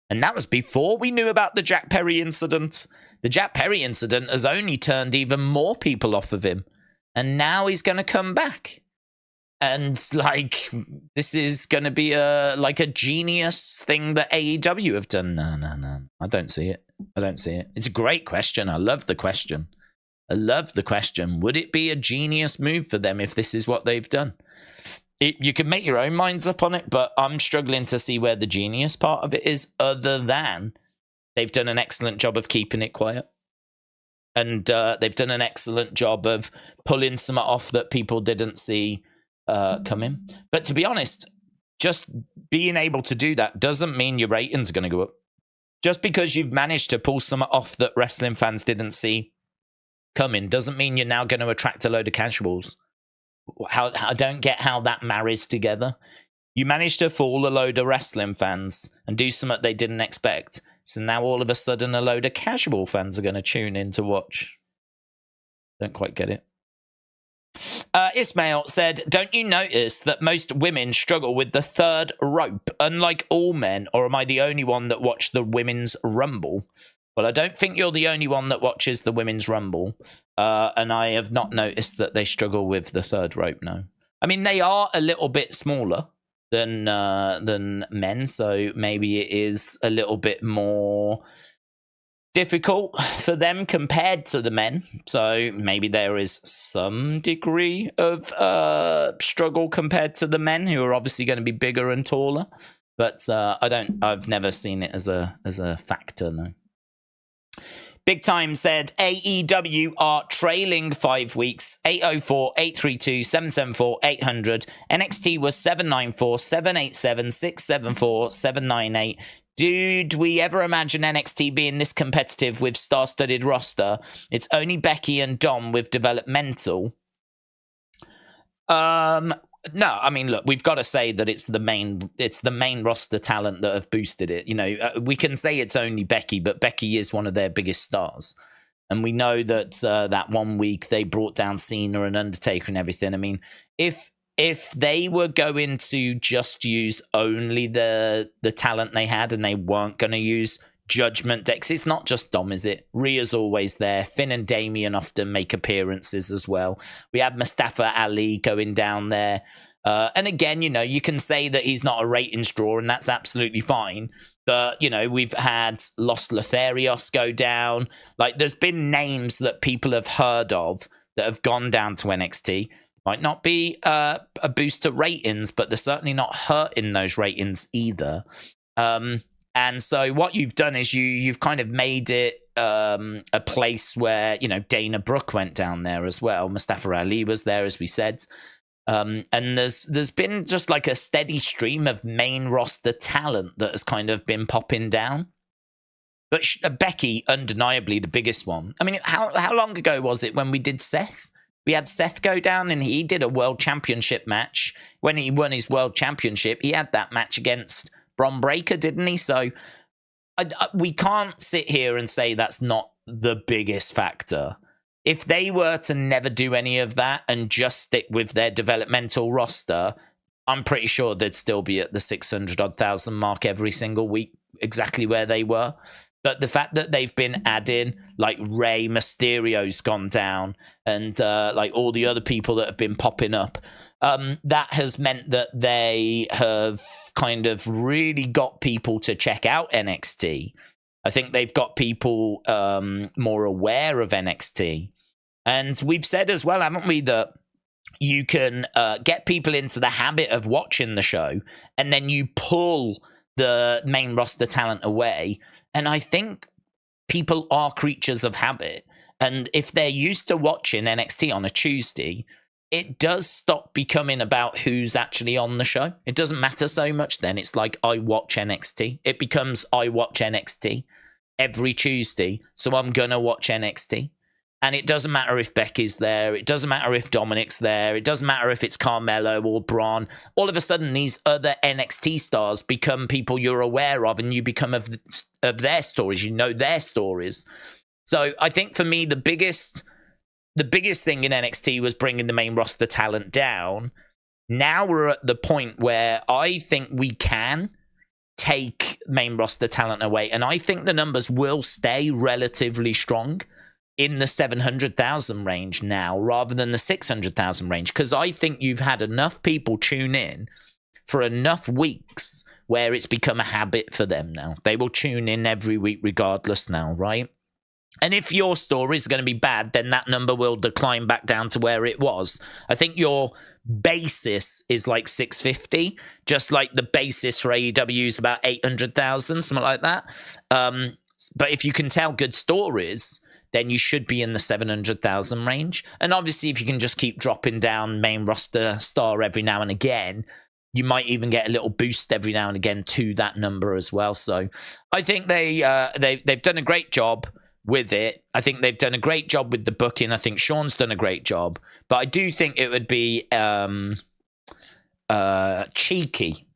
And that was before we knew about the Jack Perry incident. The Jack Perry incident has only turned even more people off of him. And now he's going to come back. And, this is going to be a genius thing that AEW have done. No. I don't see it. It's a great question. I love the question. Would it be a genius move for them if this is what they've done? You can make your own minds up on it, but I'm struggling to see where the genius part of it is, other than they've done an excellent job of keeping it quiet. And they've done an excellent job of pulling some off that people didn't see coming. But to be honest, just being able to do that doesn't mean your ratings are going to go up. Just because you've managed to pull some off that wrestling fans didn't see coming doesn't mean you're now going to attract a load of casuals. I don't get how that marries together. You managed to fool a load of wrestling fans and do something they didn't expect. So now all of a sudden a load of casual fans are going to tune in to watch. Don't quite get it. Ismail said, don't you notice that most women struggle with the third rope, unlike all men, or am I the only one that watched the Women's Rumble? Well, I don't think you're the only one that watches the Women's Rumble, and I have not noticed that they struggle with the third rope, no. I mean, they are a little bit smaller than men, so maybe it is a little bit more difficult for them compared to the men. So maybe there is some degree of struggle compared to the men, who are obviously going to be bigger and taller. But I've never seen it as a factor, no. Big Time said AEW are trailing 5 weeks, 804, 832, 774, 800. NXT was 794, 787, 674, 798. Did we ever imagine NXT being this competitive with star-studded roster? It's only Becky and Dom with developmental. No, I mean, look, we've got to say that it's the main roster talent that have boosted it. We can say it's only Becky, but Becky is one of their biggest stars. And we know that that 1 week they brought down Cena and Undertaker and everything. I mean, if they were going to just use only the talent they had and they weren't going to use Judgment Day, it's not just Dom, is it? Rhea's always there. Finn and Damien often make appearances as well. We have Mustafa Ali going down there. And again, you can say that he's not a ratings draw, and that's absolutely fine. But, we've had Los Lotharios go down. There's been names that people have heard of that have gone down to NXT. Might not be a boost to ratings, but they're certainly not hurting those ratings either. And so what you've done is you've kind of made it a place where, Dana Brooke went down there as well. Mustafa Ali was there, as we said. And there's been just a steady stream of main roster talent that has kind of been popping down. But Becky, undeniably the biggest one. I mean, how long ago was it when we did Seth? We had Seth go down and he did a world championship match. When he won his world championship, he had that match against Bron Breakker, didn't he? So we can't sit here and say that's not the biggest factor. if they were to never do any of that and just stick with their developmental roster, I'm pretty sure they'd still be at the 600,000 mark every single week, exactly where they were. But the fact that they've been adding, like Rey Mysterio's gone down, and like all the other people that have been popping up, that has meant that they have kind of really got people to check out NXT. I think they've got people more aware of NXT. And we've said as well, haven't we, that you can get people into the habit of watching the show, and then you pull the main roster talent away. And I think people are creatures of habit. And if they're used to watching NXT on a Tuesday, it does stop becoming about who's actually on the show. It doesn't matter so much then. It's like, I watch NXT. It becomes, I watch NXT every Tuesday, so I'm going to watch NXT. And it doesn't matter if Becky's there. It doesn't matter if Dominic's there. It doesn't matter if it's Carmelo or Braun. All of a sudden, these other NXT stars become people you're aware of, and you become of their stories. You know their stories. So I think for me, the biggest thing in NXT was bringing the main roster talent down. Now we're at the point where I think we can take main roster talent away, and I think the numbers will stay relatively strong in the 700,000 range now, rather than the 600,000 range, because I think you've had enough people tune in for enough weeks where it's become a habit for them now. They will tune in every week regardless now, right? And if your story is going to be bad, then that number will decline back down to where it was. I think your basis is like 650, just like the basis for AEW is about 800,000, something like that. But if you can tell good stories, then you should be in the 700,000 range. And obviously, if you can just keep dropping down main roster star every now and again, you might even get a little boost every now and again to that number as well. So I think they've done a great job with it. I think they've done a great job with the booking. I think Sean's done a great job. But I do think it would be cheeky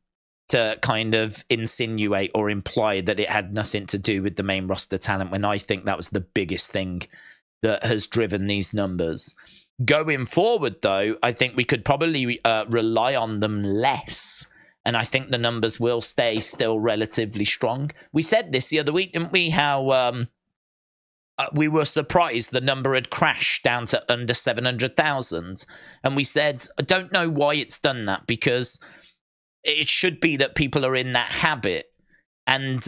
to kind of insinuate or imply that it had nothing to do with the main roster talent, when I think that was the biggest thing that has driven these numbers. Going forward, though, I think we could probably rely on them less, and I think the numbers will stay still relatively strong. We said this the other week, didn't we, how we were surprised the number had crashed down to under 700,000, and we said, I don't know why it's done that, because it should be that people are in that habit. And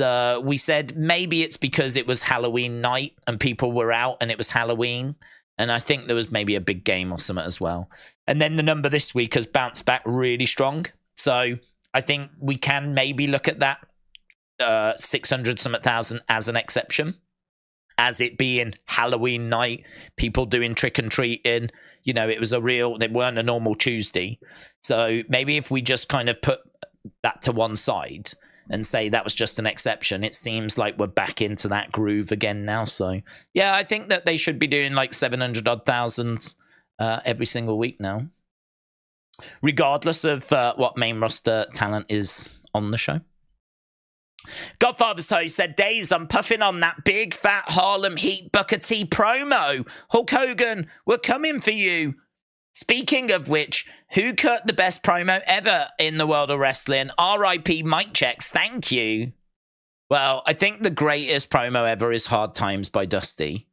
we said maybe it's because it was Halloween night and people were out and it was Halloween. And I think there was maybe a big game or something as well. And then the number this week has bounced back really strong. So I think we can maybe look at that 600-something thousand as an exception, as it being Halloween night, people doing trick-and-treating. You know, it weren't a normal Tuesday. So maybe if we just kind of put that to one side and say that was just an exception, it seems like we're back into that groove again now. So, yeah, I think that they should be doing like 700,000 every single week now, regardless of what main roster talent is on the show. Godfather's Host said, Days, I'm puffing on that big fat Harlem Heat Booker T promo. Hulk Hogan, we're coming for you. Speaking of which, who cut the best promo ever in the world of wrestling? R.I.P. Mike Checks, thank you. Well, I think the greatest promo ever is Hard Times by Dusty.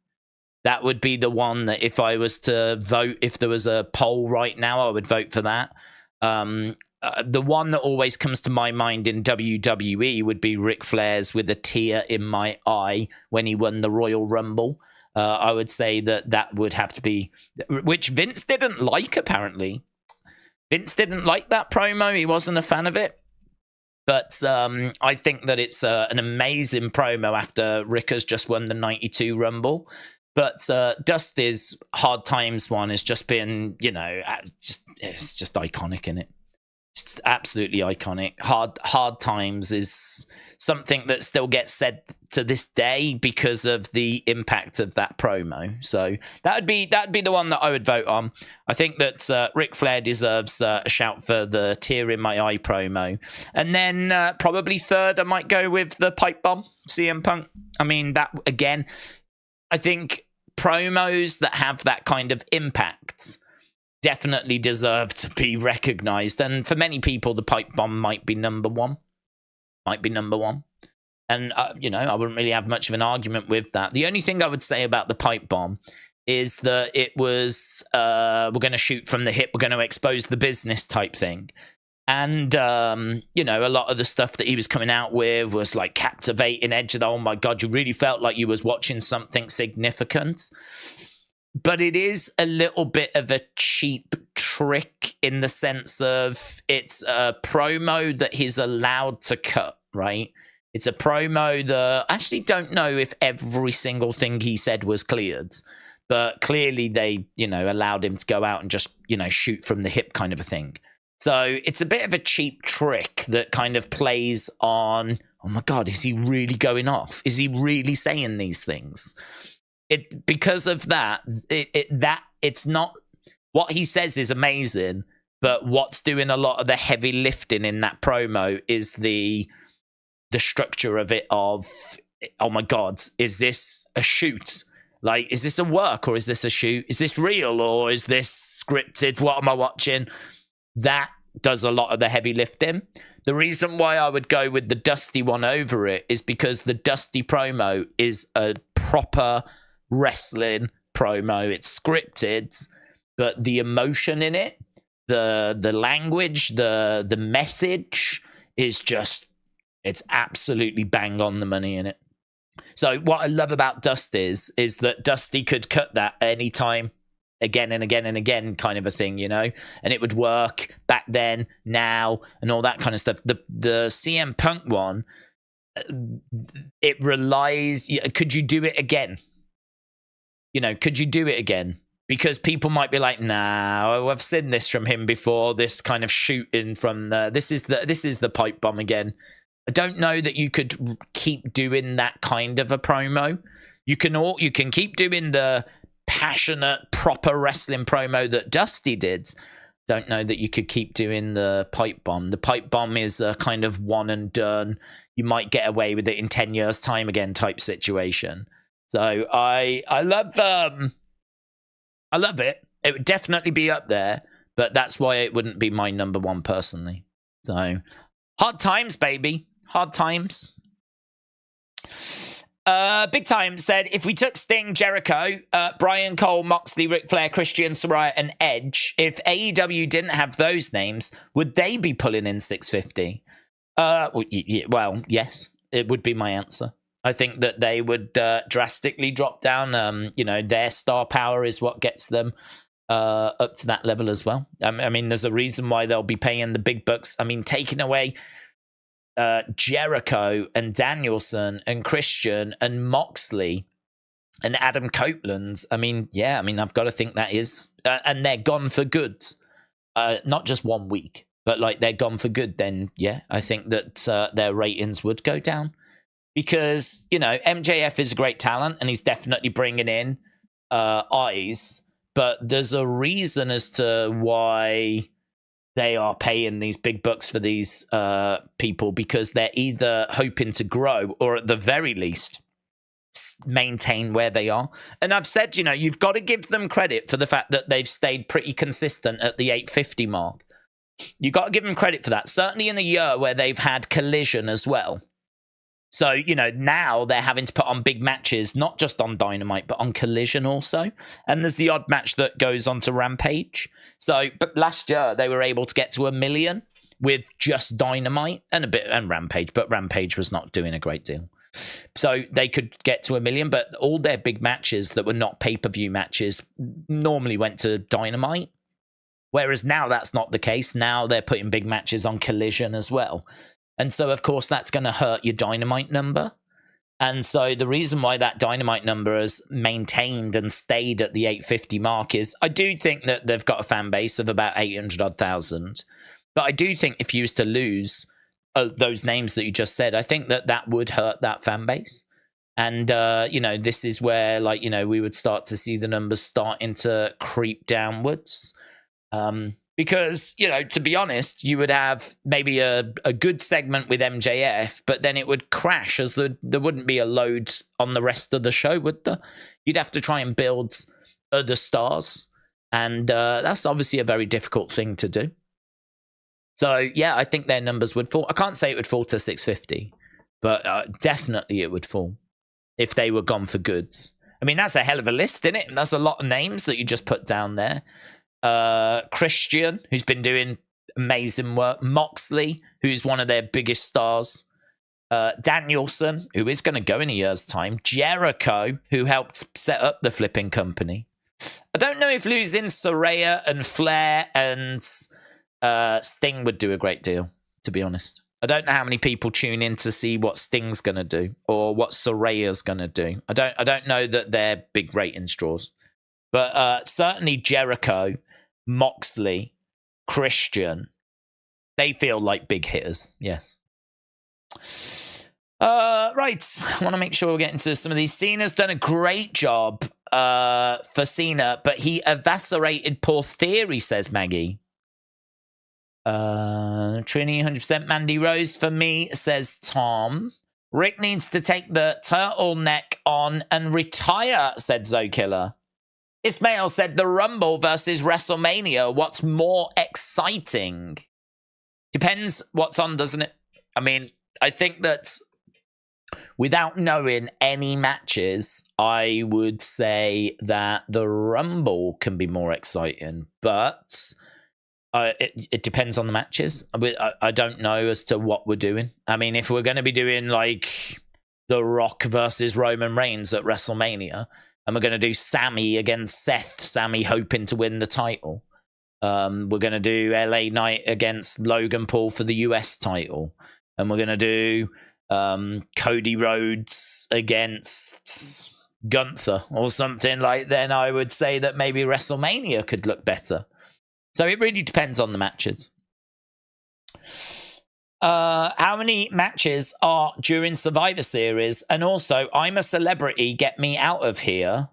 That would be the one that if I was to vote, if there was a poll right now, I would vote for that. The one that always comes to my mind in WWE would be Ric Flair's with a tear in my eye when he won the Royal Rumble. I would say that would have to be, which Vince didn't like, apparently. Vince didn't like that promo. He wasn't a fan of it. But I think that it's an amazing promo after Rick has just won the 92 Rumble. But Dusty's Hard Times one has just been, it's just iconic, isn't it? It's absolutely iconic. Hard Times is something that still gets said to this day because of the impact of that promo. So that'd be the one that I would vote on. I think that Ric Flair deserves a shout for the tear in my eye promo. And then probably third, I might go with the pipe bomb, CM Punk. I mean, that again, I think promos that have that kind of impact definitely deserve to be recognized. And for many people, the pipe bomb might be number one. And, I wouldn't really have much of an argument with that. The only thing I would say about the pipe bomb is that it was, we're going to shoot from the hip, we're going to expose the business type thing. And, a lot of the stuff that he was coming out with was like captivating, edge of the, oh my God, you really felt like you was watching something significant. But it is a little bit of a cheap trick in the sense of it's a promo that he's allowed to cut, right? It's a promo that I actually don't know if every single thing he said was cleared, but clearly they, allowed him to go out and just, shoot from the hip kind of a thing. So it's a bit of a cheap trick that kind of plays on, oh my God, is he really going off? Is he really saying these things? Because of that, it's not, what he says is amazing, but what's doing a lot of the heavy lifting in that promo is the structure of it of, oh my God, is this a shoot? Like, is this a work or is this a shoot? Is this real or is this scripted? What am I watching? That does a lot of the heavy lifting. The reason why I would go with the Dusty one over it is because the Dusty promo is a proper wrestling promo. It's scripted, but the emotion in it, the language, the message is just, it's absolutely bang on the money in it. So what I love about Dusty is that Dusty could cut that anytime, again and again and again kind of a thing, and it would work back then, now, and all that kind of stuff. The CM Punk one, it relies, could you do it again? Could you do it again? Because people might be like, nah, I've seen this from him before, this kind of shooting from this is the pipe bomb again. I don't know that you could keep doing that kind of a promo. You can keep doing the passionate, proper wrestling promo that Dusty did. Don't know that you could keep doing the pipe bomb. The pipe bomb is a kind of one and done. You might get away with it in 10 years' time again type situation. So I love it. It would definitely be up there, but that's why it wouldn't be my number one personally. So hard times, baby. Hard times. Big Time said, if we took Sting, Jericho, Brian Cole, Moxley, Ric Flair, Christian, Saraya, and Edge, if AEW didn't have those names, would they be pulling in 650? Well, yes, it would be my answer. I think that they would drastically drop down. Their star power is what gets them up to that level as well. I mean, there's a reason why they'll be paying the big bucks. I mean, taking away Jericho and Danielson and Christian and Moxley and Adam Copeland. I've got to think that is, and they're gone for good. Not just 1 week, but like they're gone for good. Then yeah, I think that their ratings would go down because MJF is a great talent and he's definitely bringing in eyes, but there's a reason as to why they are paying these big bucks for these people, because they're either hoping to grow or at the very least maintain where they are. And I've said, you've got to give them credit for the fact that they've stayed pretty consistent at the 850 mark. You've got to give them credit for that. Certainly in a year where they've had Collision as well. So, now they're having to put on big matches, not just on Dynamite, but on Collision also. And there's the odd match that goes on to Rampage. So, but last year they were able to get to 1 million with just Dynamite and Rampage, but Rampage was not doing a great deal. So they could get to 1 million, but all their big matches that were not pay-per-view matches normally went to Dynamite. Whereas now that's not the case. Now they're putting big matches on Collision as well. And so, of course, that's going to hurt your Dynamite number. And so the reason why that Dynamite number has maintained and stayed at the 850 mark is I do think that they've got a fan base of about 800,000. But I do think if you was to lose those names that you just said, I think that would hurt that fan base. And, this is where, we would start to see the numbers starting to creep downwards. Because, you know, to be honest, you would have maybe a good segment with MJF, but then it would crash as there wouldn't be a load on the rest of the show, would there? You'd have to try and build other stars. And that's obviously a very difficult thing to do. So, yeah, I think their numbers would fall. I can't say it would fall to 650, but definitely it would fall if they were gone for goods. I mean, that's a hell of a list, isn't it? And that's a lot of names that you just put down there. Christian, who's been doing amazing work. Moxley, who's one of their biggest stars. Danielson, who is going to go in a year's time. Jericho, who helped set up the flipping company. I don't know if losing Saraya and Flair and Sting would do a great deal, to be honest. I don't know how many people tune in to see what Sting's going to do or what Soraya's going to do. I don't know that they're big ratings draws. But certainly Jericho, Moxley, Christian, they feel like big hitters. Yes. Right. I want to make sure we're getting to some of these. Cena's done a great job for Cena, but he eviscerated poor Theory, says Maggie. Trini, 100% Mandy Rose for me, says Tom. Rick needs to take the turtleneck on and retire, said Zokiller. Ismail said the Rumble versus WrestleMania. What's more exciting? Depends what's on, doesn't it? I mean, I think that without knowing any matches, I would say that the Rumble can be more exciting. But it depends on the matches. I don't know as to what we're doing. I mean, if we're going to be doing like The Rock versus Roman Reigns at WrestleMania, and we're going to do Sammy against Seth, Sammy hoping to win the title. We're going to do LA Knight against Logan Paul for the US title. And we're going to do Cody Rhodes against Gunther or something like that. Then I would say that maybe WrestleMania could look better. So it really depends on the matches. How many matches are during Survivor Series? And also, I'm a Celebrity, get me out of here.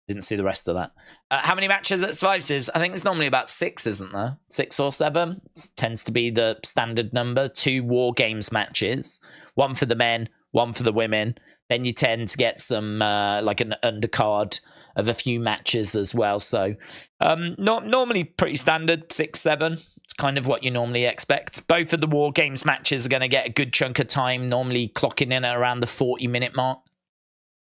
Didn't see the rest of that. How many matches at Survivor Series? I think it's normally about 6, isn't there? 6 or 7. It tends to be the standard number. 2 War Games matches. 1 for the men, 1 for the women. Then you tend to get some, like an undercard of a few matches as well. So normally pretty standard, 6, 7. It's kind of what you normally expect. Both of the War Games matches are going to get a good chunk of time, normally clocking in at around the 40-minute mark.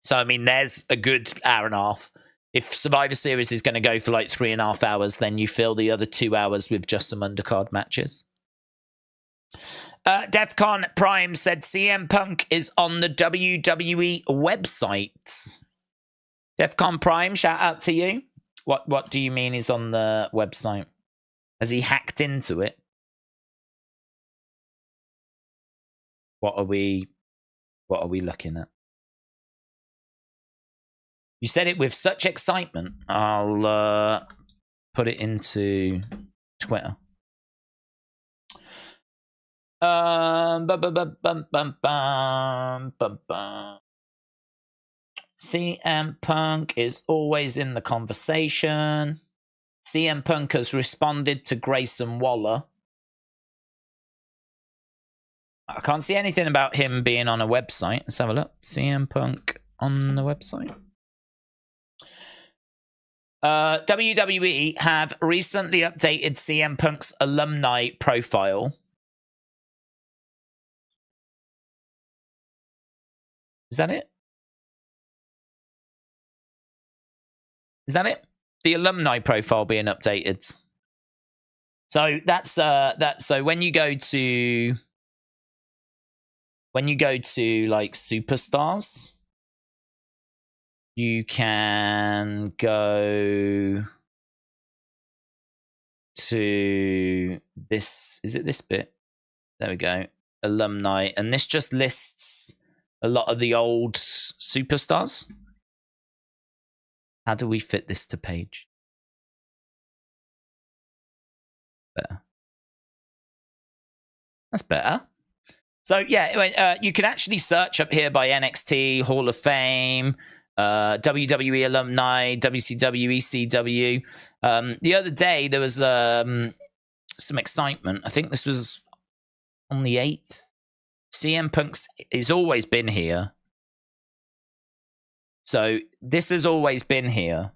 So, I mean, there's a good hour and a half. If Survivor Series is going to go for like 3.5 hours, then you fill the other 2 hours with just some undercard matches. Defcon Prime said CM Punk is on the WWE website. Defcon Prime, shout out to you. What do you mean he's on the website? Has he hacked into it? What are we looking at? You said it with such excitement. I'll put it into Twitter. CM Punk is always in the conversation. CM Punk has responded to Grayson Waller. I can't see anything about him being on a website. Let's have a look. CM Punk on the website. WWE have recently updated CM Punk's alumni profile. Is that it? Is that it? The alumni profile being updated. So that's so when you go to like superstars, you can go to this. Is it this bit? There we go. Alumni, and this just lists a lot of the old superstars. How do we fit this to page? Better. That's better. So yeah, you can actually search up here by NXT, Hall of Fame, WWE alumni, WCW, ECW. The other day, there was some excitement. I think this was on the 8th. CM Punk's has always been here. So this has always been here.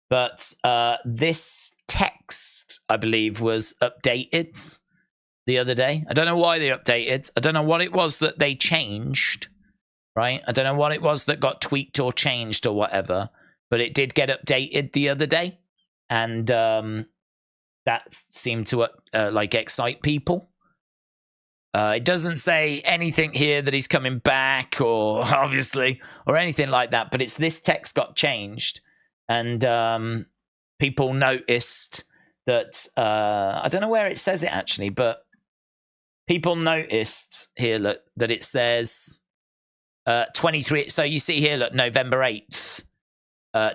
But this text, I believe, was updated the other day. I don't know why they updated. I don't know what it was that they changed, right? I don't know what it was that got tweaked or changed or whatever. But it did get updated the other day. And that seemed to excite people. It doesn't say anything here that he's coming back or obviously or anything like that. But it's this text got changed. And people noticed that, I don't know where it says it actually, but people noticed here, look, that it says 23. So you see here, look, November 8th,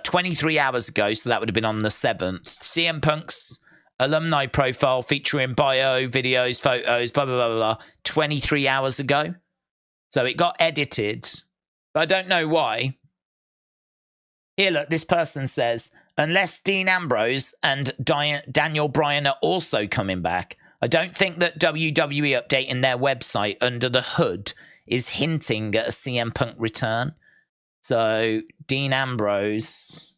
23 hours ago. So that would have been on the 7th. CM Punk's alumni profile featuring bio, videos, photos, blah, blah, blah, blah, 23 hours ago. So it got edited, but I don't know why. Here, look, this person says, unless Dean Ambrose and Daniel Bryan are also coming back, I don't think that WWE updating their website under the hood is hinting at a CM Punk return. So, Dean Ambrose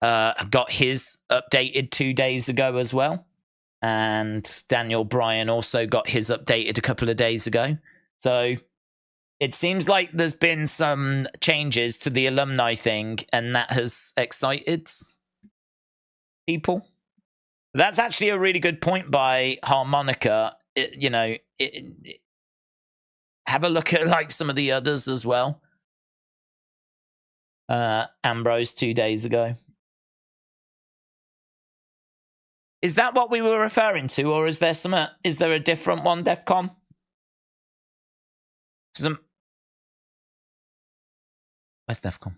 got his updated 2 days ago as well. And Daniel Bryan also got his updated a couple of days ago. So, it seems like there's been some changes to the alumni thing, and that has excited people. That's actually a really good point by Harmonica. Have a look at like some of the others as well. Ambrose 2 days ago. Is that what we were referring to, or is there a different one, Defcom? Where's Defcon?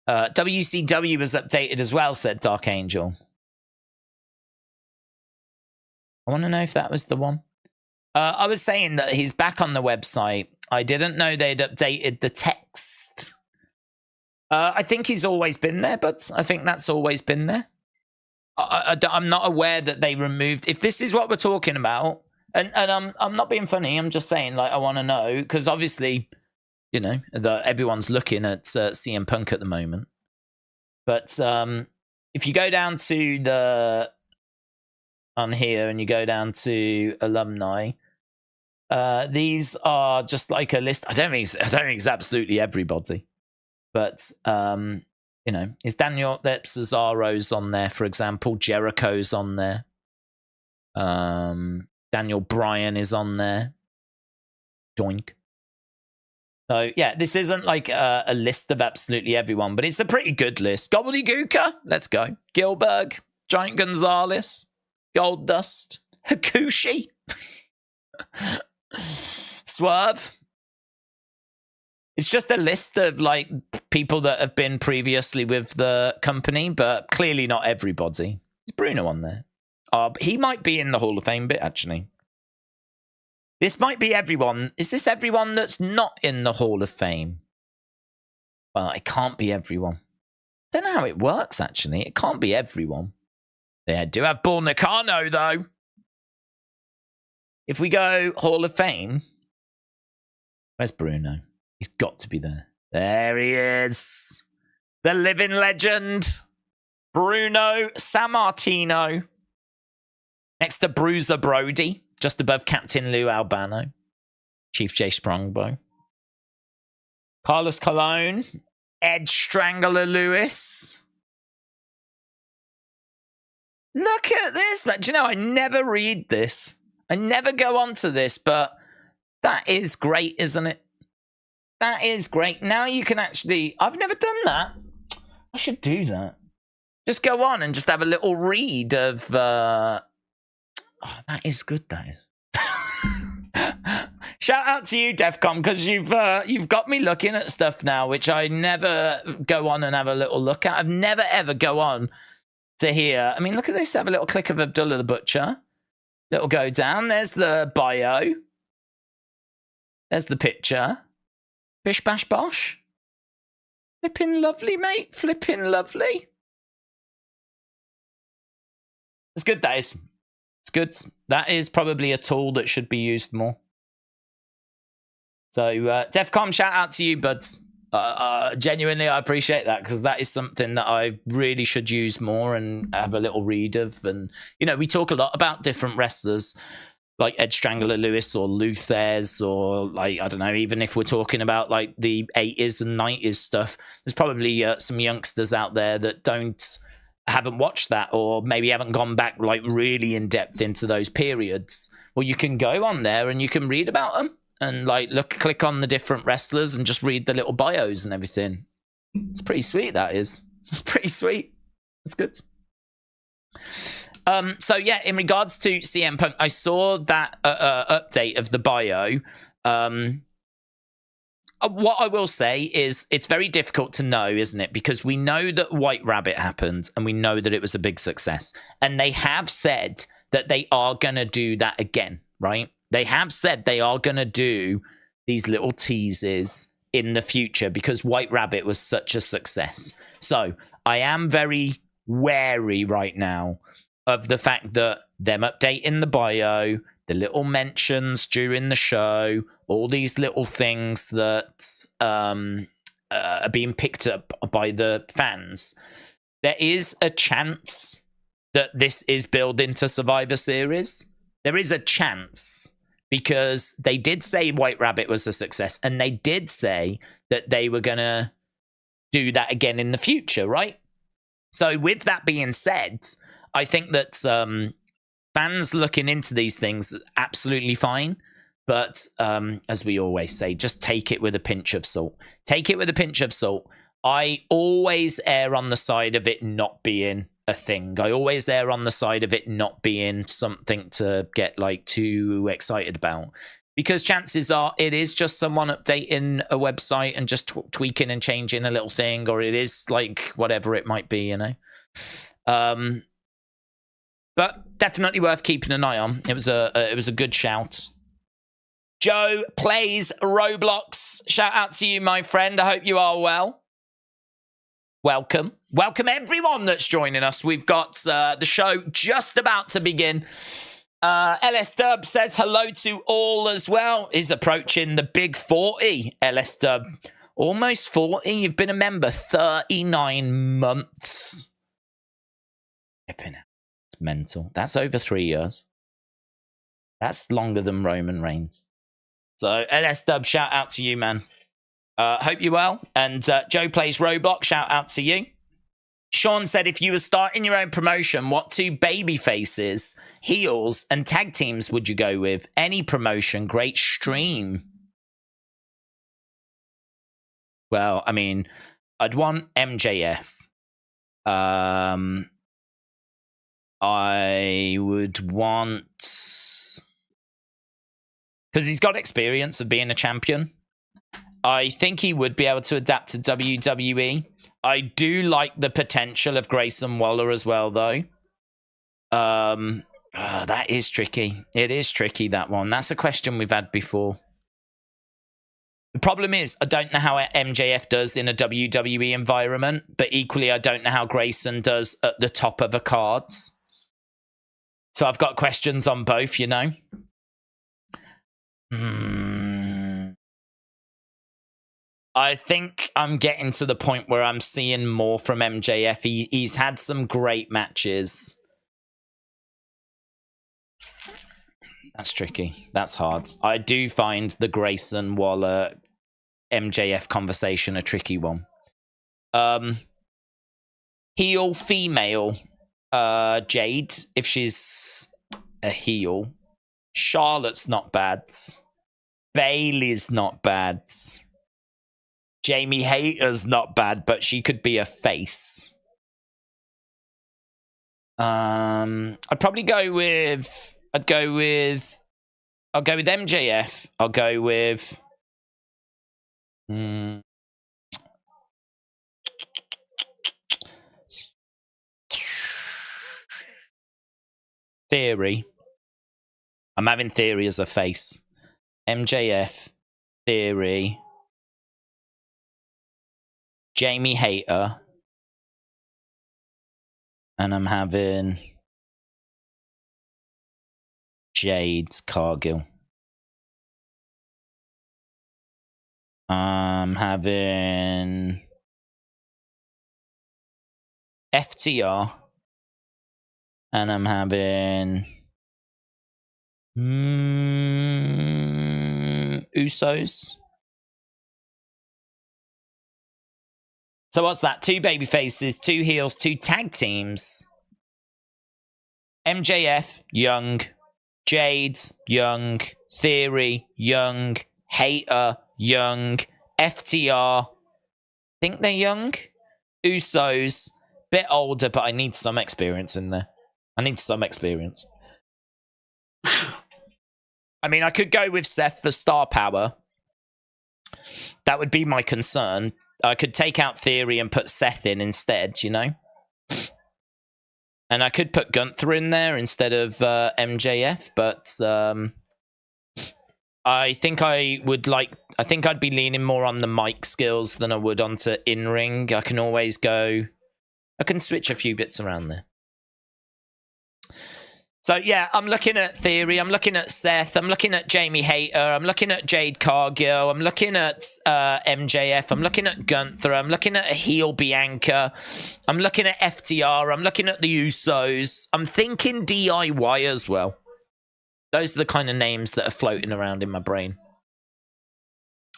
WCW was updated as well, said Dark Angel. I want to know if that was the one. I was saying that he's back on the website. I didn't know they'd updated the text. I think he's always been there, but I think that's always been there. I'm not aware that they removed... If this is what we're talking about, and I'm not being funny, I'm just saying, like, I want to know, because obviously... everyone's looking at CM Punk at the moment. But if you go down to on here and you go down to alumni, these are just like a list. I don't think it's absolutely everybody, but is Daniel Cesaro's on there, for example? Jericho's on there. Daniel Bryan is on there. Doink. So, yeah, this isn't like a list of absolutely everyone, but it's a pretty good list. Gobbledygooker, let's go. Gilbert, Giant Gonzalez, Goldust, Hakushi, Swerve. It's just a list of, like, people that have been previously with the company, but clearly not everybody. Is Bruno on there? He might be in the Hall of Fame bit, actually. This might be everyone. Is this everyone that's not in the Hall of Fame? Well, it can't be everyone. I don't know how it works, actually. It can't be everyone. They do have Paul Nakano, though. If we go Hall of Fame, where's Bruno? He's got to be there. There he is. The living legend. Bruno Sammartino. Next to Bruiser Brody. Just above Captain Lou Albano. Chief J Sprongbow. Carlos Colon. Edge Strangler Lewis. Look at this, man. Do you know, I never read this. I never go on to this, but that is great, isn't it? That is great. Now you can actually... I've never done that. I should do that. Just go on and just have a little read of... Oh, that is good, that is. Shout out to you, Defcon, because you've got me looking at stuff now, which I never go on and have a little look at. I've never, ever go on to here. I mean, look at this. Have a little click of Abdullah the Butcher. Little go down. There's the bio. There's the picture. Bish bash bosh. Flipping lovely, mate. Flipping lovely. It's good, that is. It's good. That is probably a tool that should be used more. So, Defcom, shout out to you, buds. Genuinely, I appreciate that, because that is something that I really should use more and have a little read of. And, you know, we talk a lot about different wrestlers, like Ed Strangler Lewis or Luthez, or, like, I don't know, even if we're talking about, like, the 80s and 90s stuff, there's probably some youngsters out there that haven't watched that, or maybe haven't gone back, like, really in depth into those periods. Well, you can go on there and you can read about them. And, like, click on the different wrestlers and just read the little bios and everything. It's pretty sweet, that is. It's pretty sweet. It's good. So, yeah, in regards to CM Punk, I saw that update of the bio. What I will say is it's very difficult to know, isn't it? Because we know that White Rabbit happened, and we know that it was a big success. And they have said that they are going to do that again, right? They have said they are going to do these little teases in the future because White Rabbit was such a success. So I am very wary right now of the fact that them updating the bio, the little mentions during the show, all these little things that are being picked up by the fans. There is a chance that this is built into Survivor Series. There is a chance. Because they did say White Rabbit was a success, and they did say that they were going to do that again in the future, right? So with that being said, I think that fans looking into these things, absolutely fine. But as we always say, just take it with a pinch of salt. Take it with a pinch of salt. I always err on the side of it not being a thing. I always err on the side of it not being something to get like too excited about, because chances are it is just someone updating a website and just tweaking and changing a little thing, or it is like whatever it might be, you know. But definitely worth keeping an eye on. It was a good shout. Joe plays Roblox. Shout out to you, my friend. I hope you are well. Welcome everyone that's joining us. We've got the show just about to begin. LS Dub says hello to all as well. He's approaching the big 40, LS Dub. Almost 40. You've been a member 39 months. It's mental. That's over 3 years. That's longer than Roman Reigns. So LS Dub, shout out to you, man. Hope you're well. And Joe plays Roblox. Shout out to you. Sean said, if you were starting your own promotion, what two baby faces, heels, and tag teams would you go with? Any promotion, great stream. Well, I mean, I'd want MJF. I would want... because he's got experience of being a champion. I think he would be able to adapt to WWE. I do like the potential of Grayson Waller as well, though. That is tricky. It is tricky, that one. That's a question we've had before. The problem is, I don't know how MJF does in a WWE environment, but equally, I don't know how Grayson does at the top of the cards. So I've got questions on both, you know. I think I'm getting to the point where I'm seeing more from MJF. He's had some great matches. That's tricky. That's hard. I do find the Grayson Waller MJF conversation a tricky one. Heel female Jade, if she's a heel. Charlotte's not bad. Bailey's not bad. Jamie Hayter's not bad, but she could be a face. I'd probably go with... I'll go with MJF. I'll go with... Theory. I'm having Theory as a face. MJF, Theory, Jamie Hayter, and I'm having Jade's Cargill. I'm having FTR, and I'm having Usos. So what's that? 2 baby faces, 2 heels, 2 tag teams. MJF, Young. Jade, Young. Theory, Young. Hater, Young. FTR, think they're young. Usos, bit older, but I need some experience in there. I need some experience. I mean, I could go with Seth for star power. That would be my concern. I could take out Theory and put Seth in instead, you know? And I could put Gunther in there instead of MJF, but I think I'd be leaning more on the mic skills than I would onto in-ring. I can switch a few bits around there. So, yeah, I'm looking at Theory. I'm looking at Seth. I'm looking at Jamie Hayter. I'm looking at Jade Cargill. I'm looking at MJF. I'm looking at Gunther. I'm looking at a heel Bianca. I'm looking at FTR. I'm looking at the Usos. I'm thinking DIY as well. Those are the kind of names that are floating around in my brain.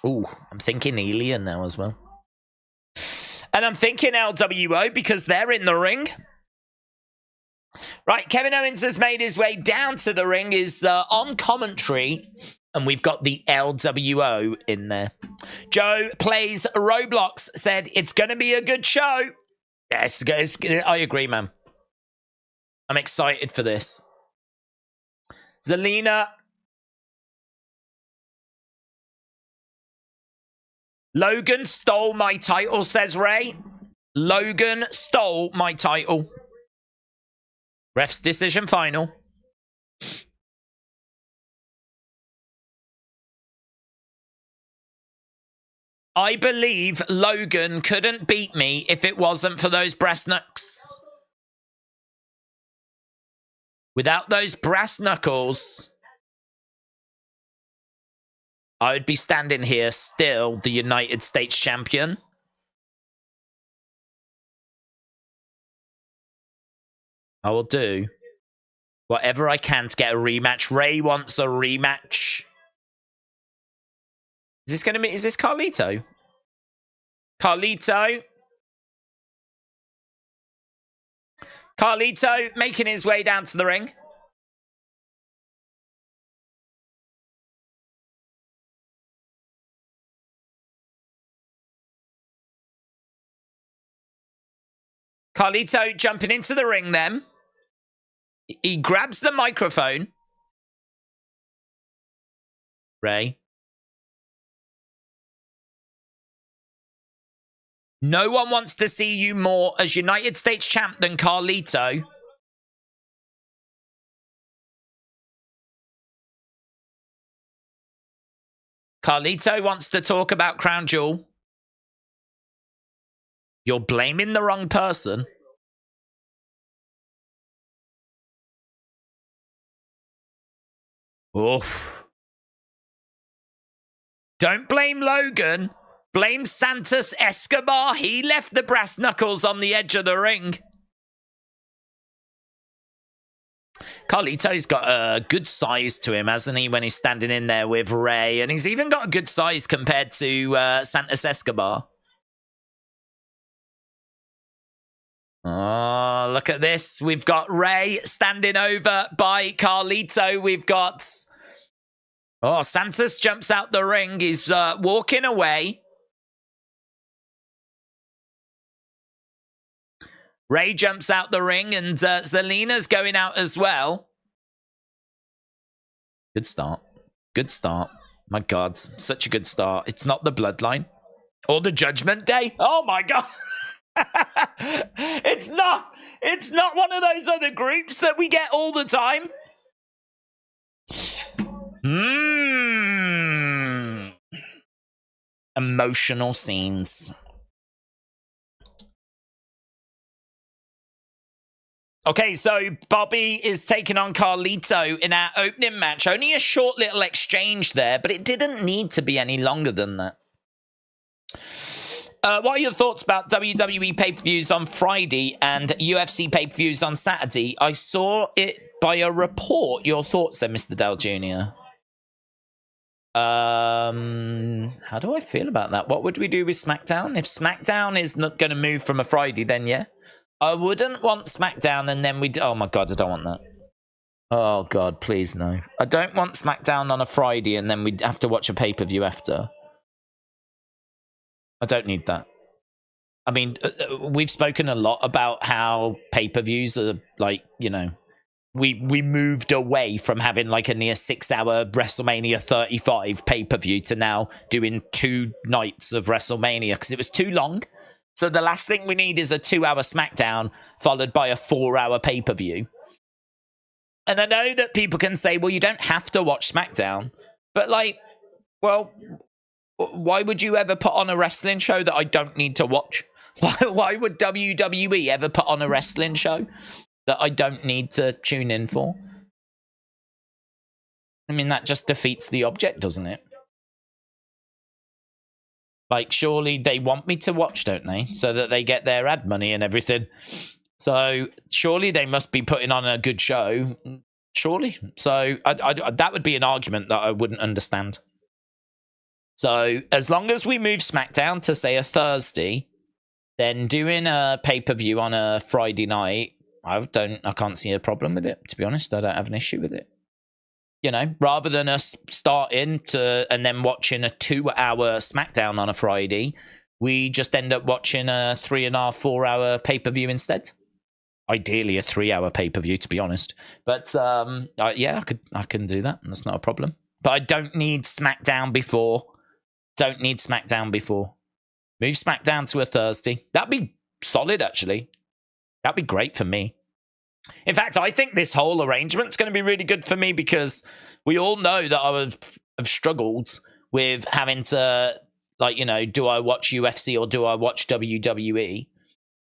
Ooh, I'm thinking Alien now as well. And I'm thinking LWO because they're in the ring. Right, Kevin Owens has made his way down to the ring, is on commentary, and we've got the LWO in there. Joe Plays Roblox said, it's going to be a good show. Yes, I agree, man. I'm excited for this. Zelina. Logan stole my title, says Ray. Logan stole my title. Ref's decision final. I believe Logan couldn't beat me if it wasn't for those brass knucks. Without those brass knuckles, I would be standing here still the United States champion. I will do whatever I can to get a rematch. Ray wants a rematch. Is this Carlito? Carlito making his way down to the ring. Carlito jumping into the ring then. He grabs the microphone. Ray. No one wants to see you more as United States champ than Carlito. Carlito wants to talk about Crown Jewel. You're blaming the wrong person. Oof. Don't blame Logan. Blame Santos Escobar. He left the brass knuckles on the edge of the ring. Carlito's got a good size to him, hasn't he, when he's standing in there with Ray? And he's even got a good size compared to Santos Escobar. Oh, look at this. We've got Ray standing over by Carlito. We've got... Oh, Santos jumps out the ring. He's walking away. Ray jumps out the ring, and Zelina's going out as well. Good start. Good start. My God, such a good start. It's not the Bloodline or the Judgment Day. Oh, my God. It's not one of those other groups that we get all the time. emotional scenes. Okay, so Bobby is taking on Carlito in our opening match. Only a short little exchange there, but it didn't need to be any longer than that. What are your thoughts about WWE pay-per-views on Friday and UFC pay-per-views on Saturday? I saw it by a report. Your thoughts there, Mr. Dell Jr.? How do I feel about that? What would we do with SmackDown? If SmackDown is not going to move from a Friday, then yeah. I wouldn't want SmackDown and then we'd... Oh my God, I don't want that. Oh God, please no. I don't want SmackDown on a Friday and then we'd have to watch a pay-per-view after. I don't need that. I mean, we've spoken a lot about how pay-per-views are like, you know, we moved away from having like a near 6-hour WrestleMania 35 pay-per-view to now doing 2 nights of WrestleMania because it was too long. So the last thing we need is a 2-hour SmackDown followed by a 4-hour pay-per-view. And I know that people can say, well, you don't have to watch SmackDown. But like, well, why would you ever put on a wrestling show that I don't need to watch? Why would WWE ever put on a wrestling show that I don't need to tune in for? I mean, that just defeats the object, doesn't it? Like, surely they want me to watch, don't they? So that they get their ad money and everything. So surely they must be putting on a good show. Surely. So that would be an argument that I wouldn't understand. So as long as we move SmackDown to, say, a Thursday, then doing a pay-per-view on a Friday night, I can't see a problem with it, to be honest. I don't have an issue with it. You know, rather than us starting and then watching a 2-hour SmackDown on a Friday, we just end up watching a 3.5, 4-hour pay-per-view instead. Ideally, a 3-hour pay-per-view, to be honest. But yeah, I can do that. That's not a problem. But I don't need SmackDown before. Don't need SmackDown before. Move SmackDown to a Thursday. That'd be solid, actually. That'd be great for me. In fact, I think this whole arrangement's going to be really good for me because we all know that I have struggled with having to, like, you know, do I watch UFC or do I watch WWE?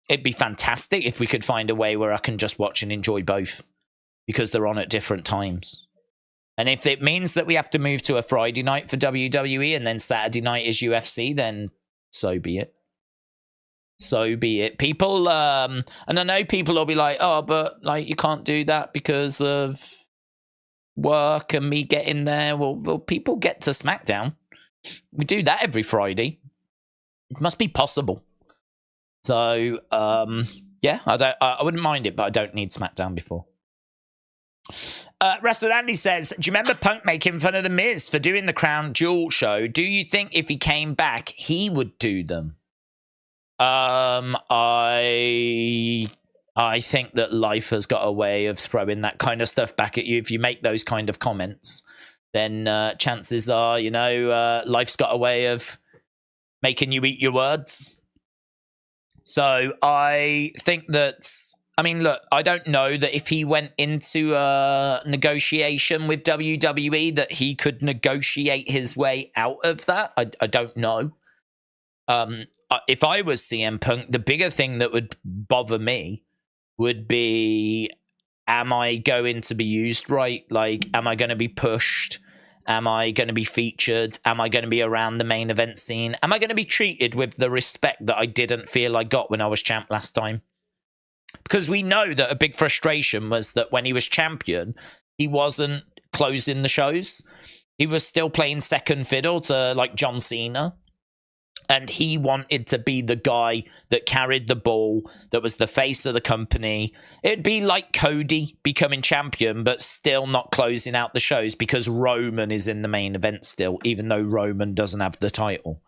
It'd be fantastic if we could find a way where I can just watch and enjoy both because they're on at different times. And if it means that we have to move to a Friday night for WWE and then Saturday night is UFC, then so be it. So be it. People, and I know people will be like, oh, but like you can't do that because of work and me getting there. Well, people get to SmackDown. We do that every Friday. It must be possible. So, yeah, I wouldn't mind it, but I don't need SmackDown before. Wrestler Andy says, do you remember Punk making fun of The Miz for doing the Crown Jewel show? Do you think if he came back, he would do them? I think that life has got a way of throwing that kind of stuff back at you. If you make those kind of comments, then chances are, you know, life's got a way of making you eat your words. So I think that, I mean, look, I don't know that if he went into a negotiation with WWE that he could negotiate his way out of that. I don't know. If I was CM Punk, the bigger thing that would bother me would be, am I going to be used right? Like, am I going to be pushed? Am I going to be featured? Am I going to be around the main event scene? Am I going to be treated with the respect that I didn't feel I got when I was champ last time? Because we know that a big frustration was that when he was champion, he wasn't closing the shows. He was still playing second fiddle to, like, John Cena. And he wanted to be the guy that carried the ball, that was the face of the company. It'd be like Cody becoming champion, but still not closing out the shows because Roman is in the main event still, even though Roman doesn't have the title.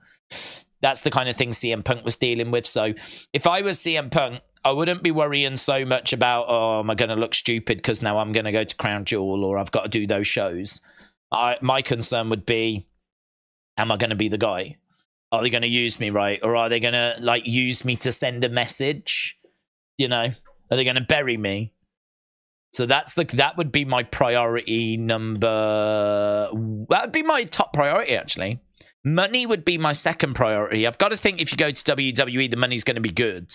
That's the kind of thing CM Punk was dealing with. So if I was CM Punk, I wouldn't be worrying so much about, oh, am I going to look stupid because now I'm going to go to Crown Jewel or I've got to do those shows. My concern would be, am I going to be the guy? Are they going to use me right? Or are they going to, like, use me to send a message? You know, are they going to bury me? So that would be my priority number. That would be my top priority, actually. Money would be my second priority. I've got to think if you go to WWE, the money's going to be good,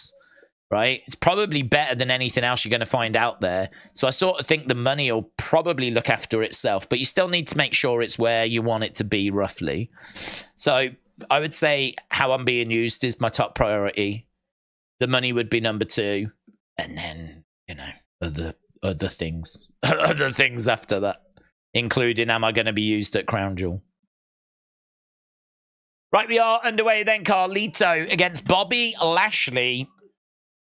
right? It's probably better than anything else you're going to find out there. So I sort of think the money will probably look after itself, but you still need to make sure it's where you want it to be, roughly. So I would say how I'm being used is my top priority. The money would be number 2, and then, you know, other things. Other things after that, including am I going to be used at Crown Jewel? Right, we are underway then. Carlito against Bobby Lashley.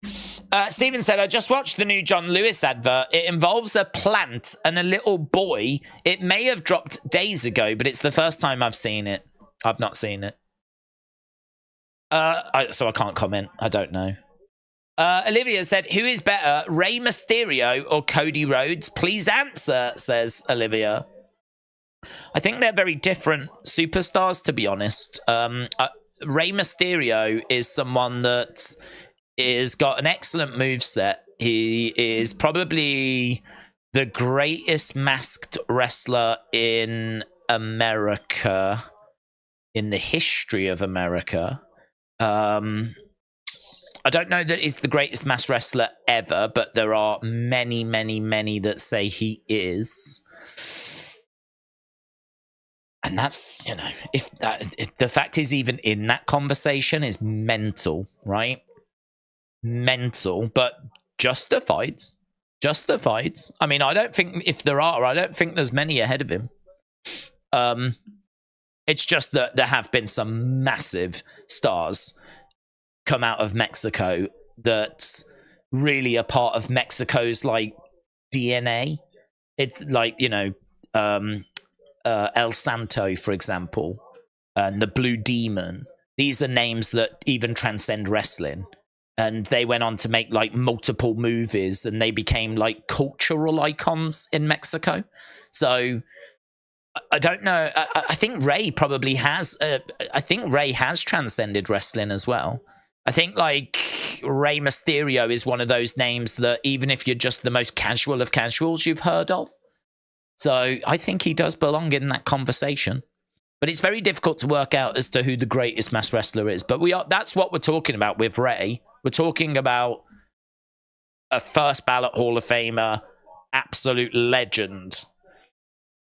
Steven said, I just watched the new John Lewis advert. It involves a plant and a little boy. It may have dropped days ago, but it's the first time I've seen it. I've not seen it. So I can't comment. I don't know. Olivia said, who is better, Rey Mysterio or Cody Rhodes? Please answer, says Olivia. I think they're very different superstars, to be honest. Rey Mysterio is someone that is got an excellent moveset. He is probably the greatest masked wrestler in America, in the history of America. I don't know that he's the greatest masked wrestler ever, but there are many, many, many that say he is. And that's, you know, if the fact is even in that conversation is mental, right? Mental, but justified. Justified. I mean, I don't think if there are, I don't think there's many ahead of him. It's just that there have been some massive stars come out of Mexico that really are part of Mexico's like DNA. It's like, you know, El Santo, for example, and the Blue Demon. These are names that even transcend wrestling. And they went on to make like multiple movies and they became like cultural icons in Mexico. So I don't know. I think Rey probably has. I think Rey has transcended wrestling as well. I think like Rey Mysterio is one of those names that even if you're just the most casual of casuals, you've heard of. So I think he does belong in that conversation. But it's very difficult to work out as to who the greatest masked wrestler is. But that's what we're talking about with Rey. We're talking about a first ballot Hall of Famer, absolute legend.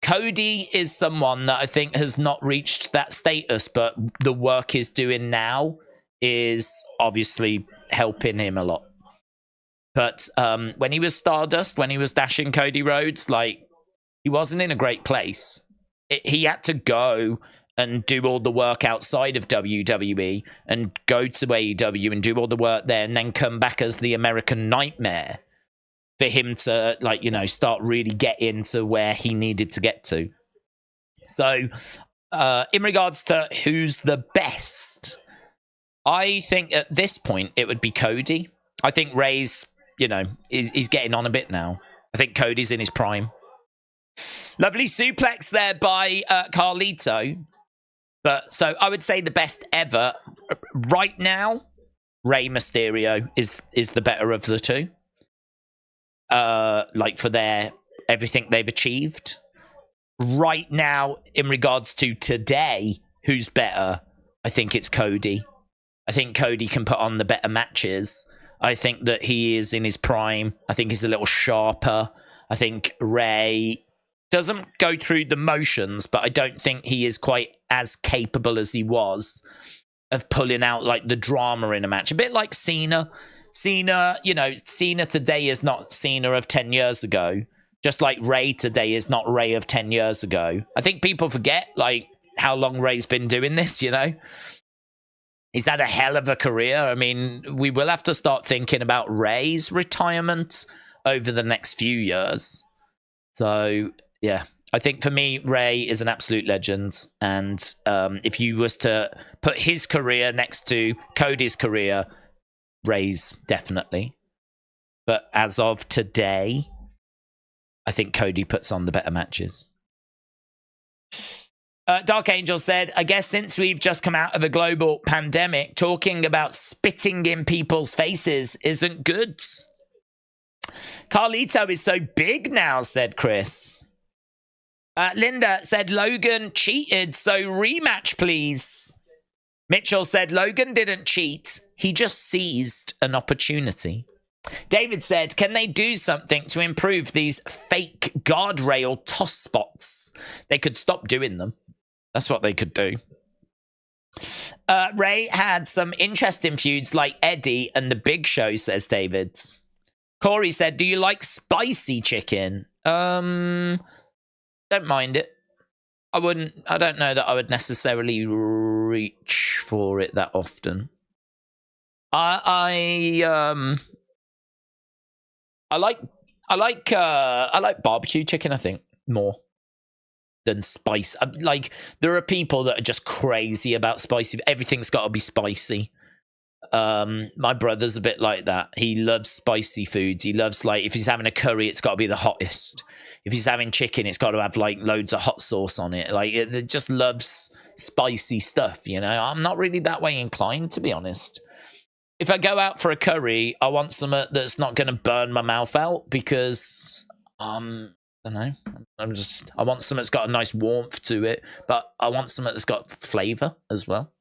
Cody is someone that I think has not reached that status, but the work he's doing now is obviously helping him a lot. But when he was Stardust, when he was dashing Cody Rhodes, like, he wasn't in a great place. He had to go and do all the work outside of WWE and go to AEW and do all the work there and then come back as the American Nightmare for him to, like, you know, start really get into where he needed to get to. So in regards to who's the best, I think at this point it would be Cody. I think Rey's, you know, he's getting on a bit now. I think Cody's in his prime. Lovely suplex there by Carlito. But so I would say the best ever right now, Rey Mysterio is the better of the two. Like for their everything they've achieved. Right now, in regards to today, who's better? I think it's Cody. I think Cody can put on the better matches. I think that he is in his prime. I think he's a little sharper. I think Rey doesn't go through the motions, but I don't think he is quite as capable as he was of pulling out like the drama in a match. A bit like Cena. Cena, you know, Cena today is not Cena of 10 years ago. Just like Rey today is not Rey of 10 years ago. I think people forget like how long Rey's been doing this, you know? He's had a hell of a career. I mean, we will have to start thinking about Rey's retirement over the next few years. So, yeah, I think for me, Rey is an absolute legend. And if you was to put his career next to Cody's career, Rey's definitely. But as of today, I think Cody puts on the better matches. Dark Angel said, I guess since we've just come out of a global pandemic, talking about spitting in people's faces isn't good. Carlito is so big now, said Chris. Linda said Logan cheated, so rematch, please. Mitchell said Logan didn't cheat. He just seized an opportunity. David said, can they do something to improve these fake guardrail toss spots? They could stop doing them. That's what they could do. Ray had some interesting feuds like Eddie and The Big Show, says David. Corey said, do you like spicy chicken? Don't mind it. I don't know that I would necessarily reach for it that often. I like barbecue chicken, I think, more than spice. Like, there are people that are just crazy about spicy. Everything's got to be spicy. My brother's a bit like that. He loves spicy foods. He loves, like, if he's having a curry, it's got to be the hottest. If he's having chicken, it's got to have, like, loads of hot sauce on it. Like, it just loves spicy stuff, you know? I'm not really that way inclined, to be honest. If I go out for a curry, I want something that's not going to burn my mouth out because, I don't know. I want something that's got a nice warmth to it, but I want something that's got flavour as well.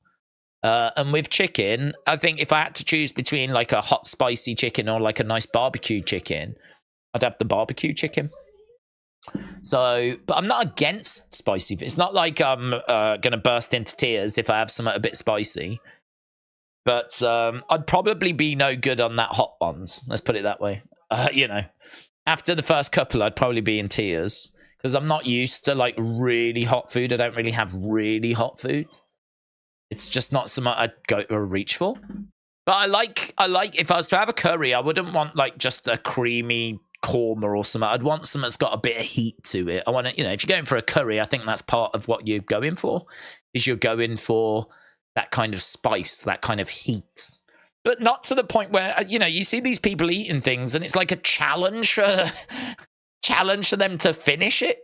And with chicken, I think if I had to choose between like a hot spicy chicken or like a nice barbecue chicken, I'd have the barbecue chicken. So, but I'm not against spicy. It's not like I'm going to burst into tears if I have something a bit spicy. But I'd probably be no good on that hot ones. Let's put it that way. You know, after the first couple, I'd probably be in tears because I'm not used to like really hot food. I don't really have really hot food. It's just not something I'd go or reach for. But I like if I was to have a curry, I wouldn't want like just a creamy korma or something. I'd want something that's got a bit of heat to it. I want to, you know, if you're going for a curry, I think that's part of what you're going for. Is you're going for that kind of spice, that kind of heat. But not to the point where, you know, you see these people eating things and it's like a challenge for them to finish it.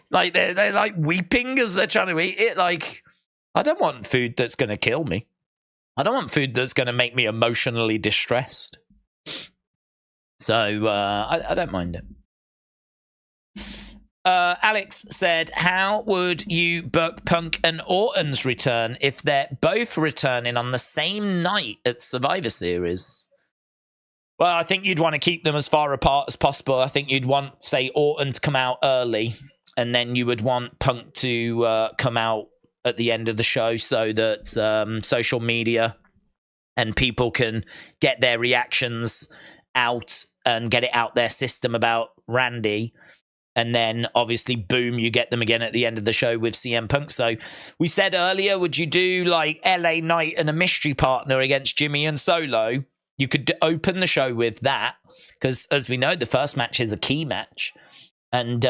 It's like they're like weeping as they're trying to eat it. Like, I don't want food that's going to kill me. I don't want food that's going to make me emotionally distressed. So I don't mind it. Alex said, how would you book Punk and Orton's return if they're both returning on the same night at Survivor Series? Well, I think you'd want to keep them as far apart as possible. I think you'd want, say, Orton to come out early, and then you would want Punk to come out at the end of the show so that social media and people can get their reactions out and get it out their system about Randy. And then, obviously, boom, you get them again at the end of the show with CM Punk. So we said earlier, would you do like LA Knight and a mystery partner against Jimmy and Solo? You could open the show with that because, as we know, the first match is a key match. And,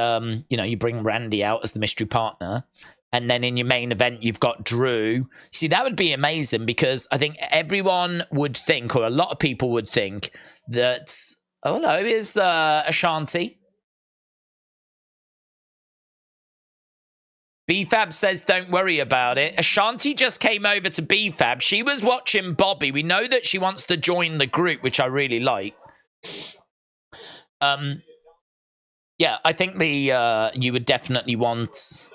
you know, you bring Randy out as the mystery partner. And then in your main event, you've got Drew. See, that would be amazing because I think everyone would think, or a lot of people would think, that, oh, hello, is Ashanti. BFAB says, don't worry about it. Ashanti just came over to BFAB. She was watching Bobby. We know that she wants to join the group, which I really like. Yeah, I think you would definitely want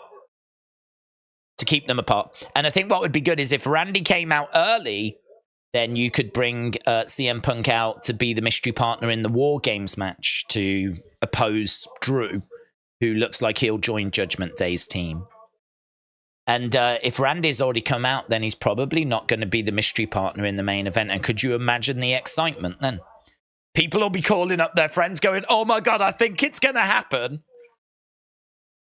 to keep them apart. And I think what would be good is if Randy came out early, then you could bring CM Punk out to be the mystery partner in the War Games match to oppose Drew, who looks like he'll join Judgment Day's team. And if Randy's already come out, then he's probably not going to be the mystery partner in the main event. And could you imagine the excitement then? People will be calling up their friends going, oh my God, I think it's going to happen.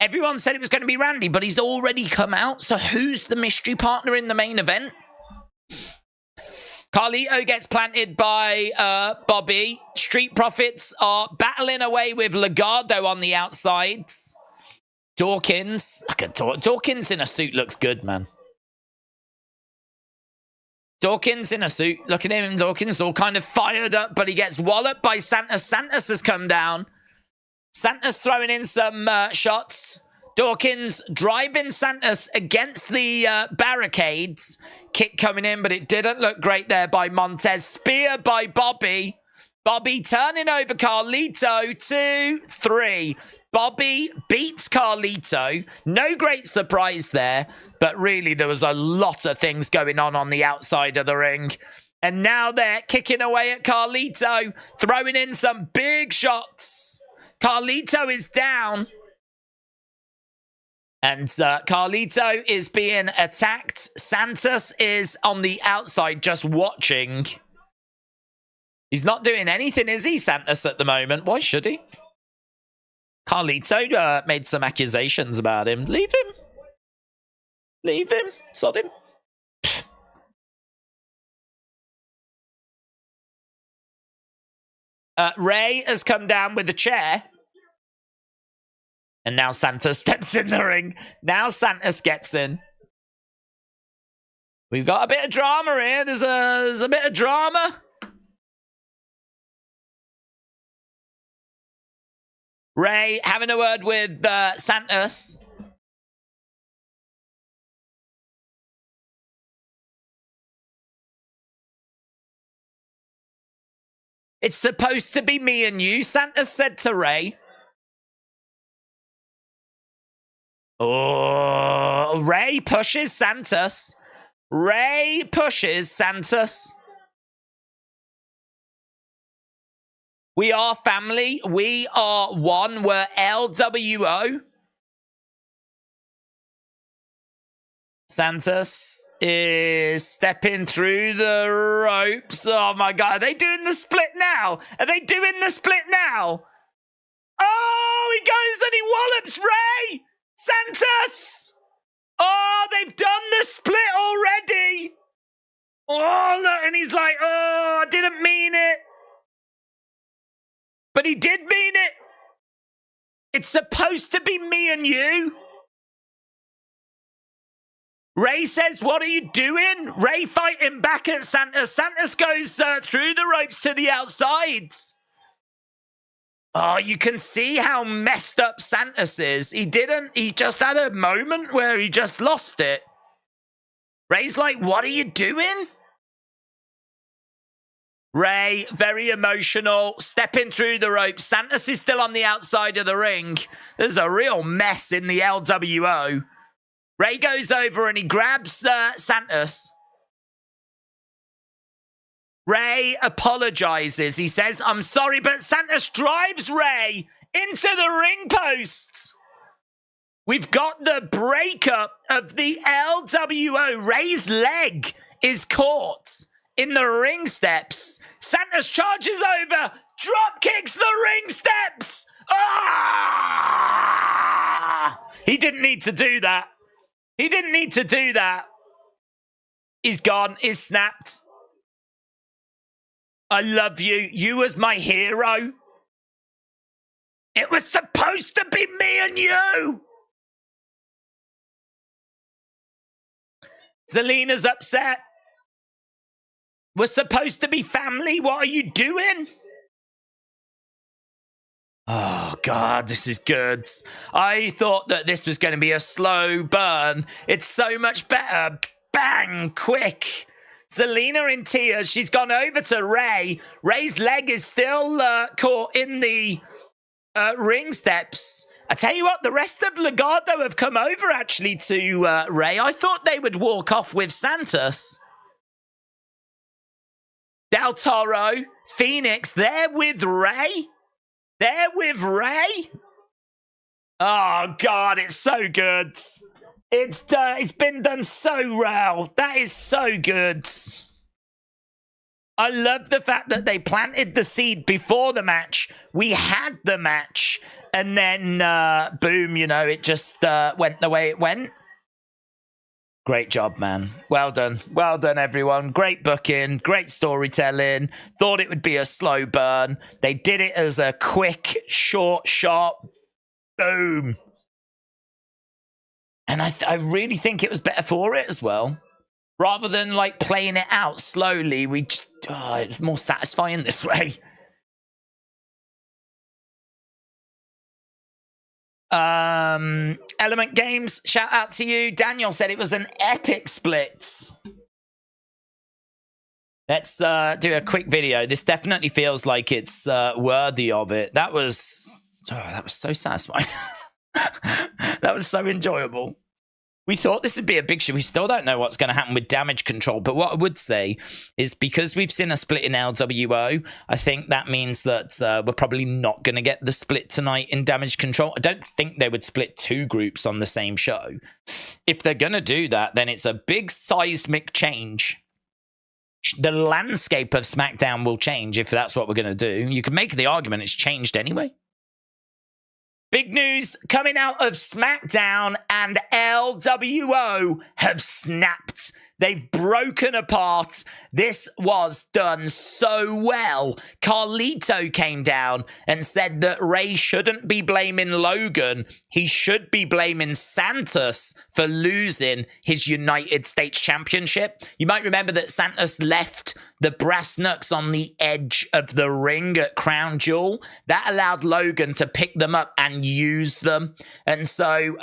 Everyone said it was going to be Randy, but he's already come out. So who's the mystery partner in the main event? Carlito gets planted by Bobby. Street Profits are battling away with Legado on the outsides. Dawkins. Look at Dawkins in a suit looks good, man. Dawkins in a suit. Look at him. Dawkins all kind of fired up, but he gets walloped by Santos. Santos has come down. Santos throwing in some shots. Dawkins driving Santos against the barricades. Kick coming in, but it didn't look great there by Montez. Spear by Bobby. Bobby turning over Carlito. 2, 3. Bobby beats Carlito. No great surprise there, but really there was a lot of things going on the outside of the ring. And now they're kicking away at Carlito, throwing in some big shots. Carlito is down. And Carlito is being attacked. Santos is on the outside just watching. He's not doing anything, is he, Santos, at the moment? Why should he? Carlito made some accusations about him. Leave him. Leave him. Sod him. Ray has come down with the chair. And now Santos steps in the ring. Now Santos gets in. We've got a bit of drama here. There's a bit of drama. Ray having a word with Santos. It's supposed to be me and you, Santos said to Ray. Oh, Ray pushes Santos. Ray pushes Santos. We are family. We are one. We're LWO. Santos is stepping through the ropes. Oh my God. Are they doing the split now? Are they doing the split now? Oh, he goes and he wallops Ray. Santos. Oh, they've done the split already. Oh, look. And he's like, oh, I didn't mean it. But he did mean it. It's supposed to be me and you. Ray says, what are you doing? Ray fighting back at Santos. Santos goes through the ropes to the outsides. Oh, you can see how messed up Santos is. He just had a moment where he just lost it. Ray's like, what are you doing? Ray, very emotional, stepping through the ropes. Santos is still on the outside of the ring. There's a real mess in the LWO. Ray goes over and he grabs Santos. Ray apologizes. He says, I'm sorry, but Santos drives Ray into the ring posts. We've got the breakup of the LWO. Ray's leg is caught in the ring steps. Santos charges over, drop kicks the ring steps. Ah! He didn't need to do that. He didn't need to do that. He's gone. He's snapped. I love you. You was my hero. It was supposed to be me and you. Zelina's upset. We're supposed to be family. What are you doing? Oh, God, this is good. I thought that this was going to be a slow burn. It's so much better. Bang, quick. Zelina in tears. She's gone over to Ray. Ray's leg is still caught in the ring steps. I tell you what, the rest of Legado have come over, actually, to Ray. I thought they would walk off with Santos. Del Toro, Phoenix, they're with Ray. They're with Ray. Oh, God, it's so good. It's been done so well. That is so good. I love the fact that they planted the seed before the match. We had the match. And then, boom, you know, it just went the way it went. Great job, man. Well done. Well done, everyone. Great booking. Great storytelling. Thought it would be a slow burn. They did it as a quick, short shot. Boom. And I really think it was better for it as well. Rather than, like, playing it out slowly, we just... Oh, it was more satisfying this way. Element Games, shout out to you. Daniel said it was an epic split. Let's do a quick video. This definitely feels like it's worthy of it. That was that was so satisfying. That was so enjoyable. We thought this would be a big show. We still don't know what's going to happen with Damage Control. But what I would say is because we've seen a split in LWO, I think that means that we're probably not going to get the split tonight in Damage Control. I don't think they would split two groups on the same show. If they're going to do that, then it's a big seismic change. The landscape of SmackDown will change if that's what we're going to do. You can make the argument it's changed anyway. Big news coming out of SmackDown, and LWO have snapped. They've broken apart. This was done so well. Carlito came down and said that Ray shouldn't be blaming Logan. He should be blaming Santos for losing his United States Championship. You might remember that Santos left the brass knucks on the edge of the ring at Crown Jewel. That allowed Logan to pick them up and use them. And so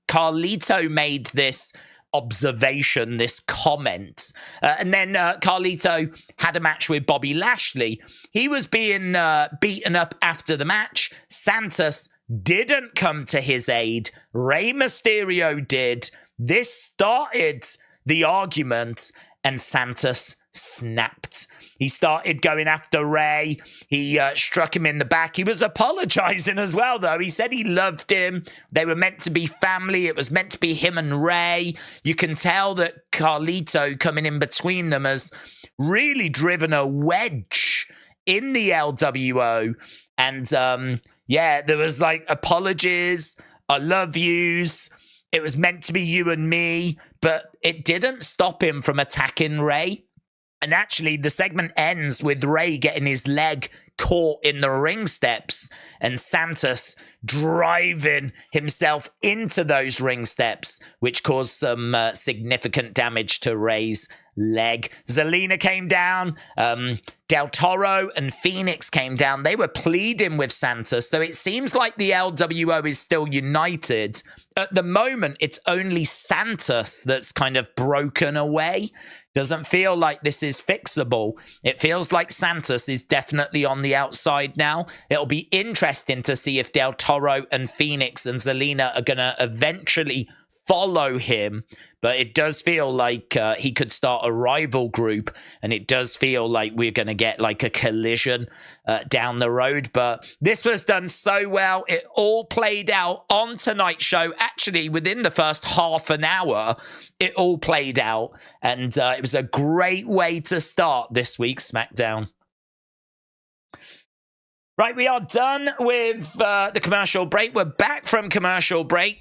Carlito made this observation, this comment. And then Carlito had a match with Bobby Lashley. He was being beaten up after the match. Santos didn't come to his aid. Rey Mysterio did. This started the argument, and Santos snapped. He started going after Ray. He struck him in the back. He was apologizing as well, though. He said he loved him. They were meant to be family. It was meant to be him and Ray. You can tell that Carlito coming in between them has really driven a wedge in the LWO. And yeah, there was like apologies, I love yous. It was meant to be you and me, but it didn't stop him from attacking Ray. And actually, the segment ends with Ray getting his leg caught in the ring steps and Santos driving himself into those ring steps, which caused some significant damage to Ray's leg. Zelina came down. Del Toro and Phoenix came down. They were pleading with Santos. So it seems like the LWO is still united. At the moment, it's only Santos that's kind of broken away. Doesn't feel like this is fixable. It feels like Santos is definitely on the outside now. It'll be interesting to see if Del Toro and Phoenix and Zelina are going to eventually follow him, but it does feel like he could start a rival group, and it does feel like we're going to get like a collision down the road. But this was done so well. It all played out on tonight's show. Actually, within the first half an hour, it all played out, and it was a great way to start this week's SmackDown. Right, we are done with the commercial break. We're back from commercial break.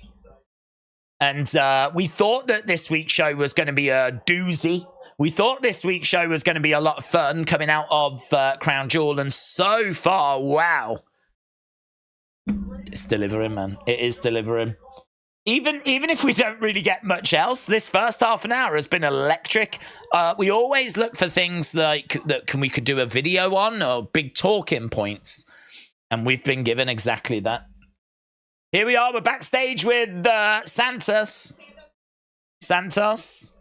And we thought that this week's show was going to be a doozy. We thought this week's show was going to be a lot of fun coming out of Crown Jewel. And so far, wow. It's delivering, man. It is delivering. Even if we don't really get much else, this first half an hour has been electric. We always look for things like that we could do a video on or big talking points. And we've been given exactly that. Here we are, we're backstage with Santos. Santos.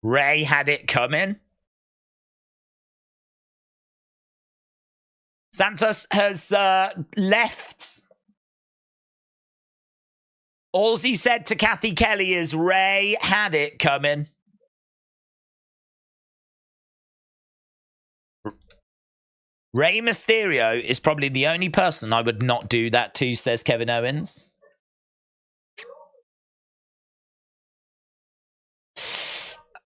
Ray had it coming. Santos has left. All he said to Kathy Kelly is Ray had it coming. Rey Mysterio is probably the only person I would not do that to, says Kevin Owens.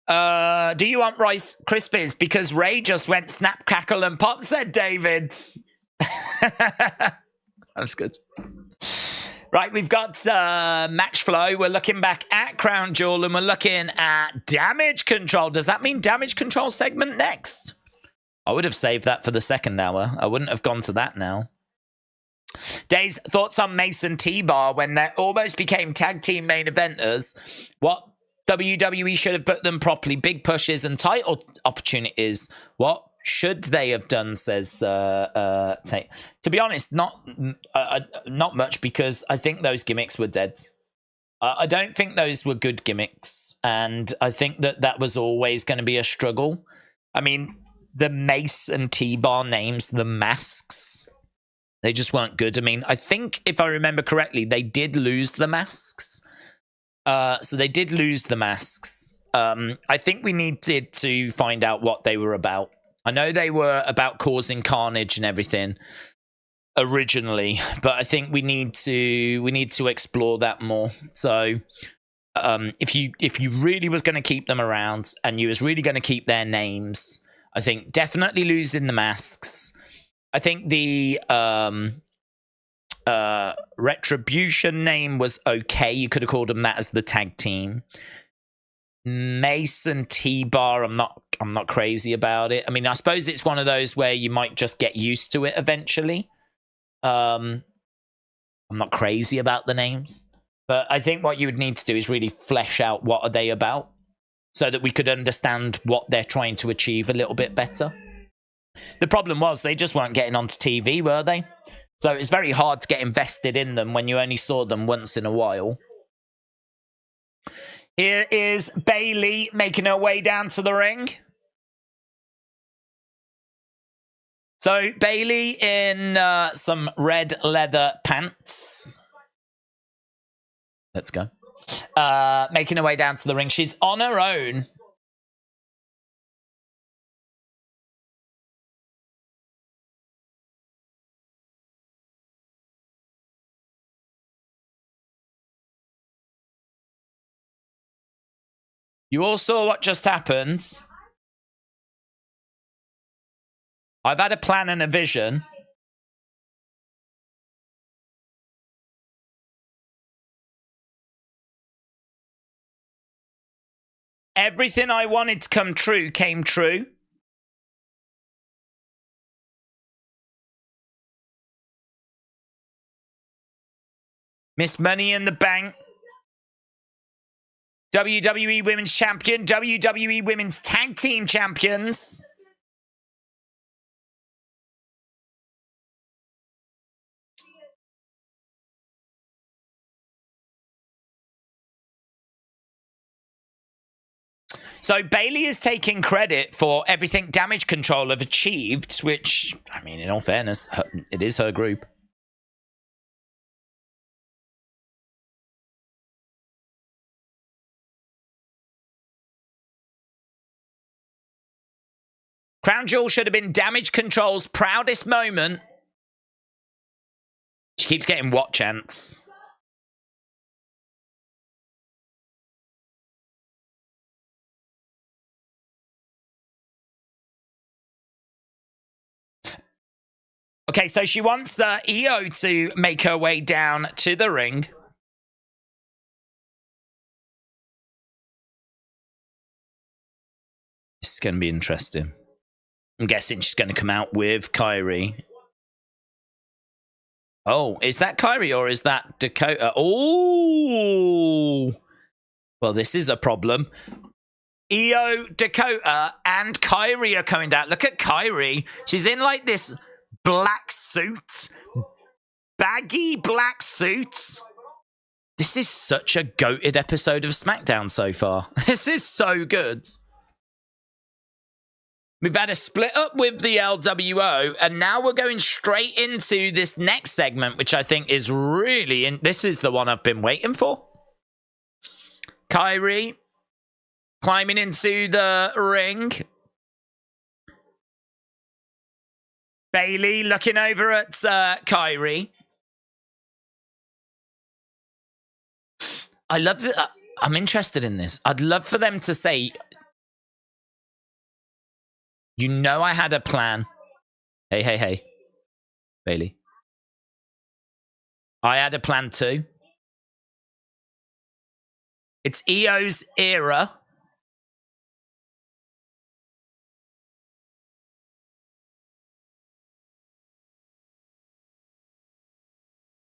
Do you want Rice Krispies? Because Ray just went snap, crackle, and pop, said David. That's good. Right, we've got match flow. We're looking back at Crown Jewel, and we're looking at Damage Control. Does that mean Damage Control segment next? I would have saved that for the second hour. I wouldn't have gone to that now. Days, thoughts on Mason T-Bar when they almost became tag team main eventers? What WWE should have put them properly? Big pushes and title opportunities. What should they have done, says Tate. To be honest, not much, because I think those gimmicks were dead. I don't think those were good gimmicks, and I think that was always going to be a struggle. I mean, the Mace and T-Bar names, the masks, they just weren't good. I mean, I think if I remember correctly, they did lose the masks. So they did lose the masks. I think we needed to find out what they were about. I know they were about causing carnage and everything originally, but I think we need to explore that more. So if you really was going to keep them around and you was really going to keep their names, I think definitely losing the masks. I think the Retribution name was okay. You could have called them that as the tag team. Mace and T-Bar, I'm not crazy about it. I mean, I suppose it's one of those where you might just get used to it eventually. I'm not crazy about the names, but I think what you would need to do is really flesh out what are they about so that we could understand what they're trying to achieve a little bit better. The problem was they just weren't getting onto TV, were they? So it's very hard to get invested in them when you only saw them once in a while. Here is Bayley making her way down to the ring. So Bayley in some red leather pants. Let's go. Making her way down to the ring. She's on her own. You all saw what just happened. I've had a plan and a vision. Everything I wanted to come true came true. Miss Money in the Bank. WWE Women's Champion. WWE Women's Tag Team Champions. So Bayley is taking credit for everything Damage Control have achieved, which, I mean, in all fairness, it is her group. Crown Jewel should have been Damage Control's proudest moment. She keeps getting what chance? Okay, so she wants Io to make her way down to the ring. This is going to be interesting. I'm guessing she's going to come out with Kyrie. Oh, is that Kyrie or is that Dakota? Oh! Well, this is a problem. Io, Dakota, and Kyrie are coming down. Look at Kyrie. She's in like this black suit. Baggy black suits. This is such a goated episode of SmackDown so far. This is so good. We've had a split up with the LWO, and now we're going straight into this next segment, which I think is really... This is the one I've been waiting for. Kyrie climbing into the ring. Bayley looking over at Kyrie. I love that. I'm interested in this. I'd love for them to say... You know I had a plan. Hey, hey, hey. Bayley. I had a plan too. It's Io's era.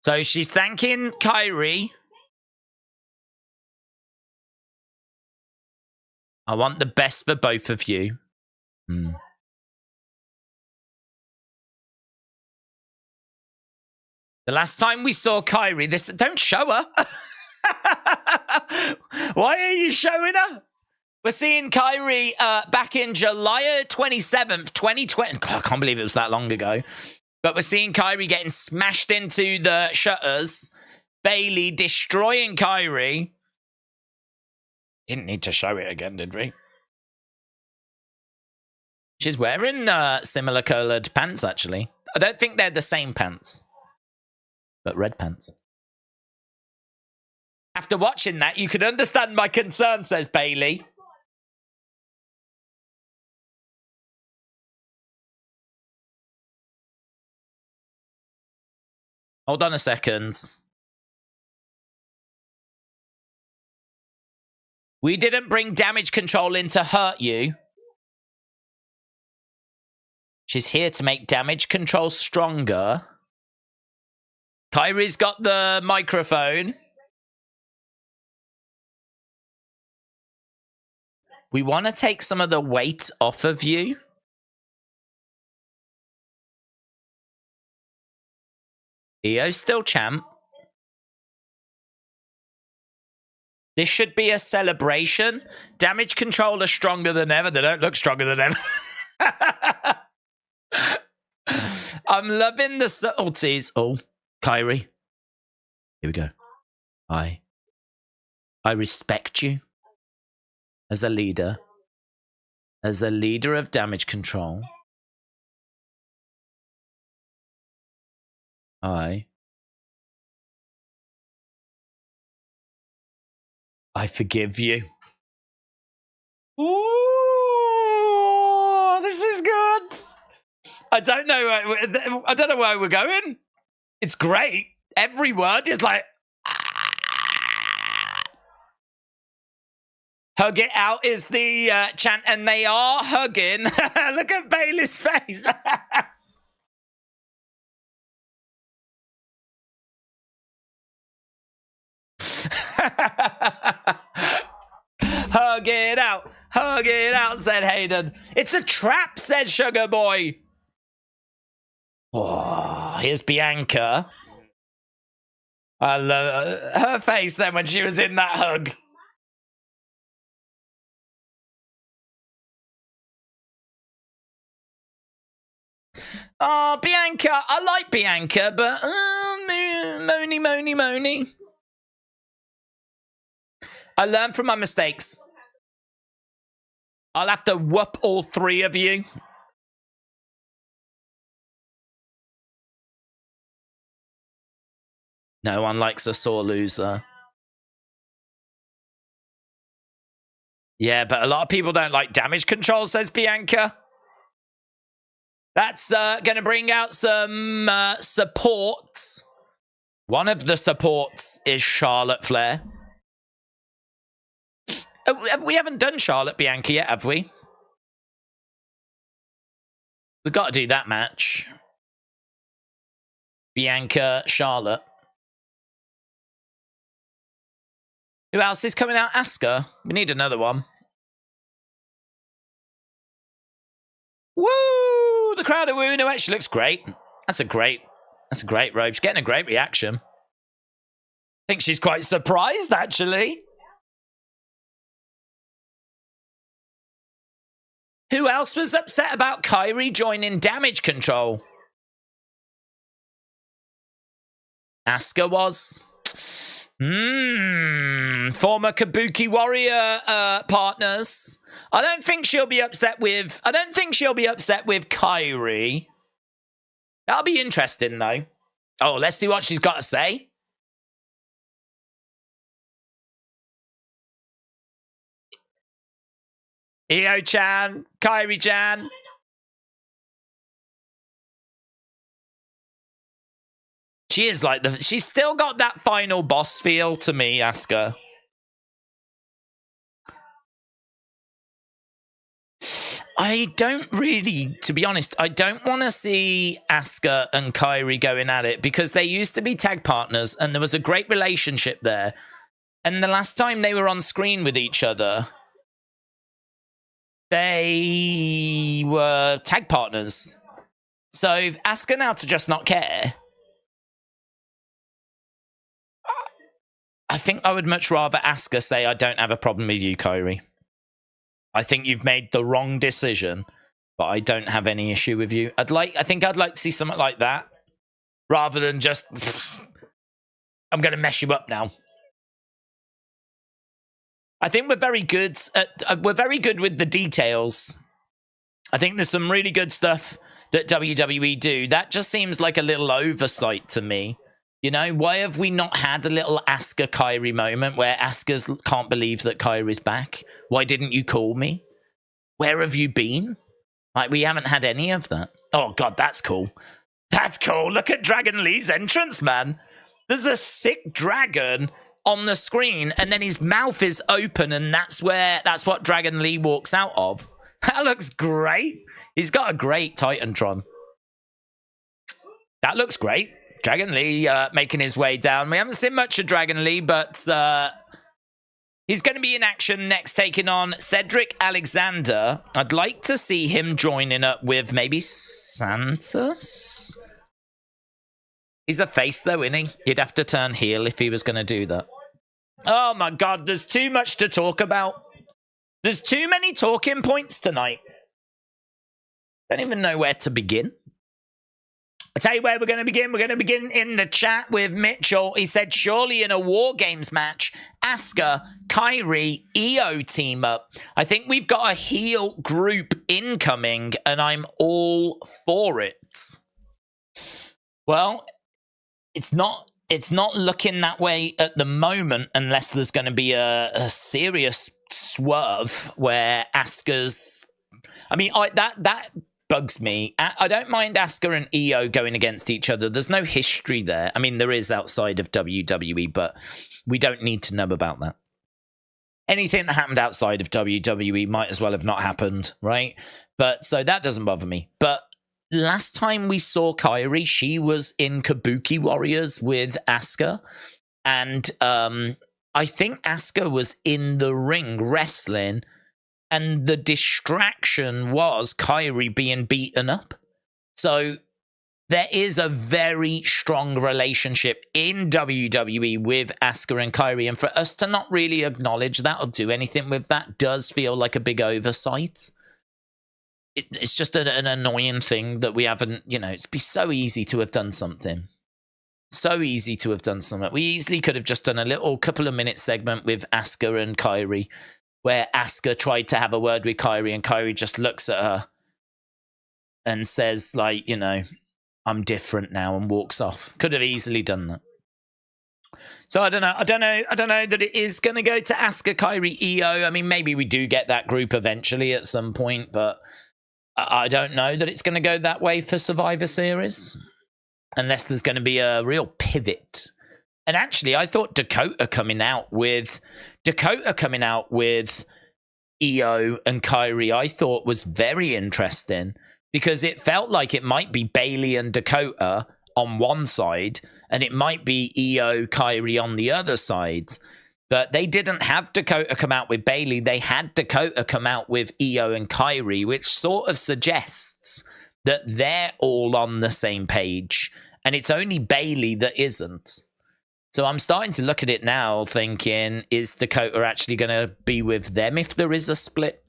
So she's thanking Kyrie. I want the best for both of you. The last time we saw Kyrie, don't show her. Why are you showing her? We're seeing Kyrie back in July 27th, 2020. God, I can't believe it was that long ago. But we're seeing Kyrie getting smashed into the shutters. Bailey destroying Kyrie. Didn't need to show it again, did we? She's wearing similar coloured pants, actually. I don't think they're the same pants, but red pants. After watching that, you can understand my concern, says Bailey. Hold on a second. We didn't bring damage control in to hurt you. She's here to make damage control stronger. Kyrie's got the microphone. We want to take some of the weight off of you. Io's still champ. This should be a celebration. Damage control are stronger than ever. They don't look stronger than ever. I'm loving the subtleties. Oh, Kyrie. Here we go. I respect you as a leader. As a leader of damage control. I forgive you. Ooh, this is good. I don't know where we're going. It's great. Every word is like hug it out is the chant, and they are hugging. Look at Bailey's face. Hug it out, said Hayden. It's a trap, said Sugar Boy. Oh, here's Bianca. I love her face then when she was in that hug. Oh, Bianca. I like Bianca, but Moni. I learned from my mistakes. I'll have to whoop all three of you. No one likes a sore loser. Yeah, but a lot of people don't like damage control, says Bianca. That's going to bring out some supports. One of the supports is Charlotte Flair. We haven't done Charlotte Bianca yet, have we? We've got to do that match. Bianca, Charlotte. Who else is coming out? Asuka. We need another one. Woo! The crowd are wooing her. She looks great. That's a great robe. She's getting a great reaction. I think she's quite surprised, actually. Who else was upset about Kyrie joining damage control? Asuka was. Former Kabuki Warrior partners. I don't think she'll be upset with Kyrie. That'll be interesting though. Oh, let's see what she's got to say. Io-chan, Kyrie-chan. She is like she's still got that final boss feel to me, Asuka. I don't really, to be honest, I don't want to see Asuka and Kyrie going at it because they used to be tag partners and there was a great relationship there. And the last time they were on screen with each other, they were tag partners. So Asuka now to just not care. I think I would much rather Asuka say, I don't have a problem with you, Kairi. I think you've made the wrong decision, but I don't have any issue with you. I think I'd like to see something like that, rather than just, I'm going to mess you up now. I think we're very good with the details. I think there's some really good stuff that WWE do. That just seems like a little oversight to me. You know, why have we not had a little Asuka Kairi moment where Asuka's can't believe that Kairi's back? Why didn't you call me? Where have you been? Like, we haven't had any of that. Oh, God, that's cool. That's cool. Look at Dragon Lee's entrance, man. There's a sick dragon on the screen, and then his mouth is open, and that's what Dragon Lee walks out of. That looks great. He's got a great Titantron. That looks great. Dragon Lee making his way down. We haven't seen much of Dragon Lee, but he's going to be in action next, taking on Cedric Alexander. I'd like to see him joining up with maybe Santos. He's a face, though, isn't he? He'd have to turn heel if he was going to do that. Oh, my God. There's too much to talk about. There's too many talking points tonight. Don't even know where to begin. I'll tell you where we're going to begin. We're going to begin in the chat with Mitchell. He said, surely in a War Games match, Asuka, Kairi, Io team up. I think we've got a heel group incoming, and I'm all for it. Well, it's not looking that way at the moment, unless there's going to be a serious swerve where Asuka's... I mean, that bugs me. I don't mind Asuka and Io going against each other. There's no history there. I mean, there is outside of WWE, but we don't need to know about that. Anything that happened outside of WWE might as well have not happened, right? But so that doesn't bother me. But last time we saw Kairi, she was in Kabuki Warriors with Asuka, and I think Asuka was in the ring wrestling, and the distraction was Kairi being beaten up. So there is a very strong relationship in WWE with Asuka and Kairi, and for us to not really acknowledge that or do anything with that does feel like a big oversight. It's just an annoying thing that we haven't, you know, it'd be so easy to have done something. So easy to have done something. We easily could have just done a little couple of minute segment with Asuka and Kairi, where Asuka tried to have a word with Kairi, and Kairi just looks at her and says, like, you know, I'm different now, and walks off. Could have easily done that. So I don't know that it is going to go to Asuka, Kairi, Io. I mean, maybe we do get that group eventually at some point, but I don't know that it's going to go that way for Survivor Series, unless there's going to be a real pivot. And actually, I thought Dakota coming out with Io and Kairi, I thought was very interesting, because it felt like it might be Bayley and Dakota on one side, and it might be Io, Kairi on the other side. But they didn't have Dakota come out with Bayley. They had Dakota come out with Io and Kairi, which sort of suggests that they're all on the same page, and it's only Bayley that isn't. So I'm starting to look at it now thinking, is Dakota actually going to be with them if there is a split?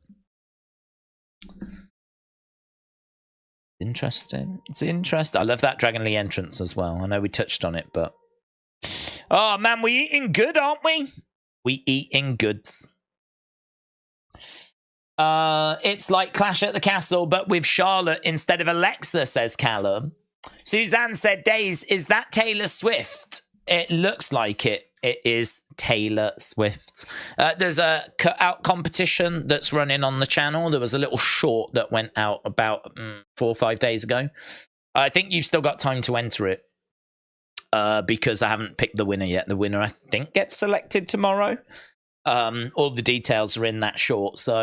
Interesting. It's interesting. I love that Dragon Lee entrance as well. I know we touched on it, but... Oh, man, we eating good, aren't we? We eating goods. It's like Clash at the Castle, but with Charlotte instead of Alexa, says Callum. Suzanne said, Days, is that Taylor Swift? It looks like it. It is Taylor Swift. There's a cutout competition that's running on the channel. There was a little short that went out about 4 or 5 days ago. I think you've still got time to enter it, because I haven't picked the winner yet. The winner, I think, gets selected tomorrow. All the details are in that short. So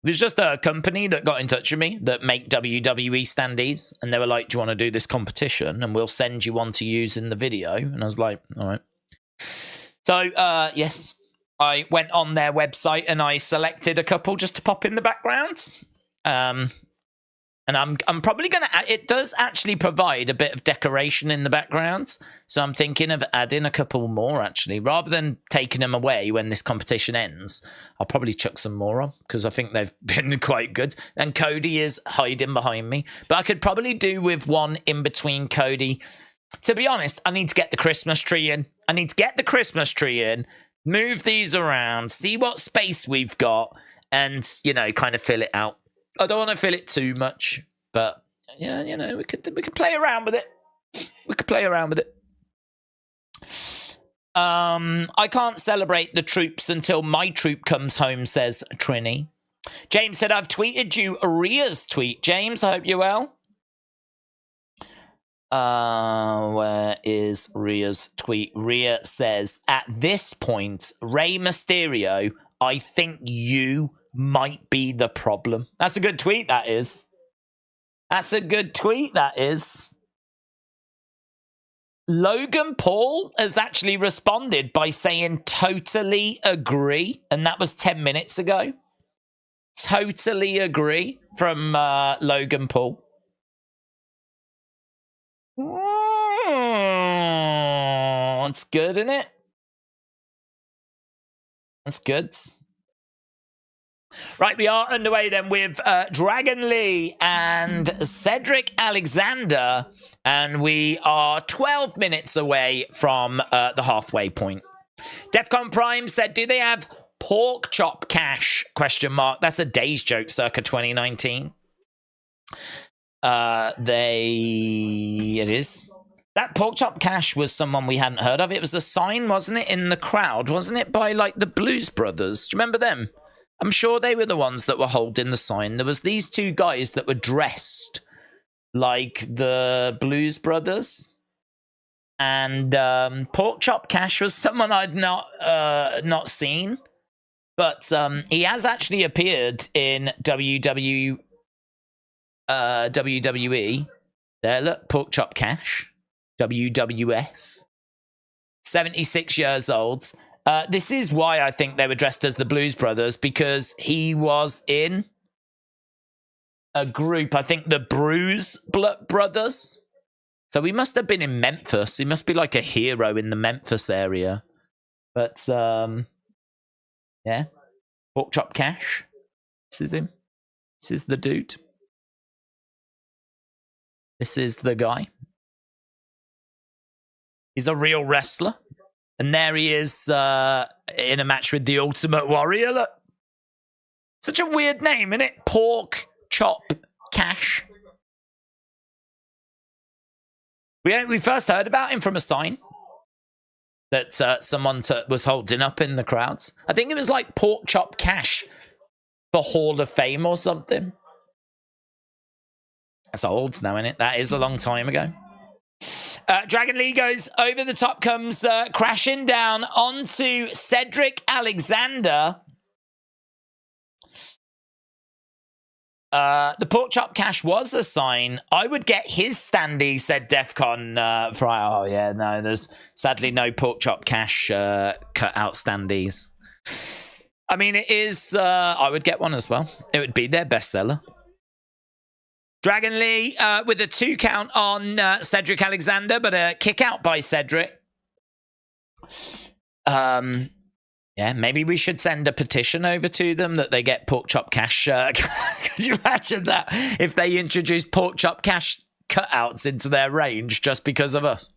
it was just a company that got in touch with me that make WWE standees, and they were like, do you want to do this competition, and we'll send you one to use in the video? And I was like, all right. So yes, I went on their website and I selected a couple just to pop in the background, and And I'm probably going to... It does actually provide a bit of decoration in the background. So I'm thinking of adding a couple more, actually. Rather than taking them away when this competition ends, I'll probably chuck some more on, because I think they've been quite good. And Cody is hiding behind me. But I could probably do with one in between Cody. To be honest, I need to get the Christmas tree in. Move these around. See what space we've got. And, you know, kind of fill it out. I don't want to fill it too much, but yeah, you know, we could play around with it. I can't celebrate the troops until my troop comes home, says Trini. James said, I've tweeted you Rhea's tweet. James, I hope you're well. Where is Rhea's tweet? Rhea says, at this point, Rey Mysterio, I think you might be the problem. That's a good tweet, that is. Logan Paul has actually responded by saying totally agree, and that was 10 minutes ago. Totally agree from Logan Paul. It's good, isn't it? That's good. Right, we are underway then with Dragon Lee and Cedric Alexander, and we are 12 minutes away from the halfway point. Defcon Prime said, do they have pork chop cash? ? That's a day's joke circa 2019. It is. That pork chop cash was someone we hadn't heard of. It was a sign, wasn't it, in the crowd? Wasn't it by, like, the Blues Brothers? Do you remember them? I'm sure they were the ones that were holding the sign. There was these two guys that were dressed like the Blues Brothers. And Pork Chop Cash was someone I'd not seen. But he has actually appeared in WWE. There, look, Pork Chop Cash. WWF. 76 years old. This is why I think they were dressed as the Blues Brothers, because he was in a group, I think the Bruise Brothers. So he must have been in Memphis. He must be like a hero in the Memphis area. But, yeah. Pork Chop Cash. This is him. This is the dude. This is the guy. He's a real wrestler. And there he is in a match with the Ultimate Warrior. Look. Such a weird name, isn't it? Pork Chop Cash. We first heard about him from a sign that someone was holding up in the crowds. I think it was like Pork Chop Cash for Hall of Fame or something. That's old now, isn't it? That is a long time ago. Dragon Lee goes over the top, comes crashing down onto Cedric Alexander. The Pork Chop Cash was a sign. I would get his standee, said Defcon Friday. Oh, yeah, no, there's sadly no Pork Chop Cash cut out standees. I mean, it is, I would get one as well. It would be their bestseller. Dragon Lee with a 2 count on Cedric Alexander, but a kick out by Cedric. Yeah, maybe we should send a petition over to them that they get Pork Chop Cash. Could you imagine that? If they introduce Pork Chop Cash cutouts into their range just because of us.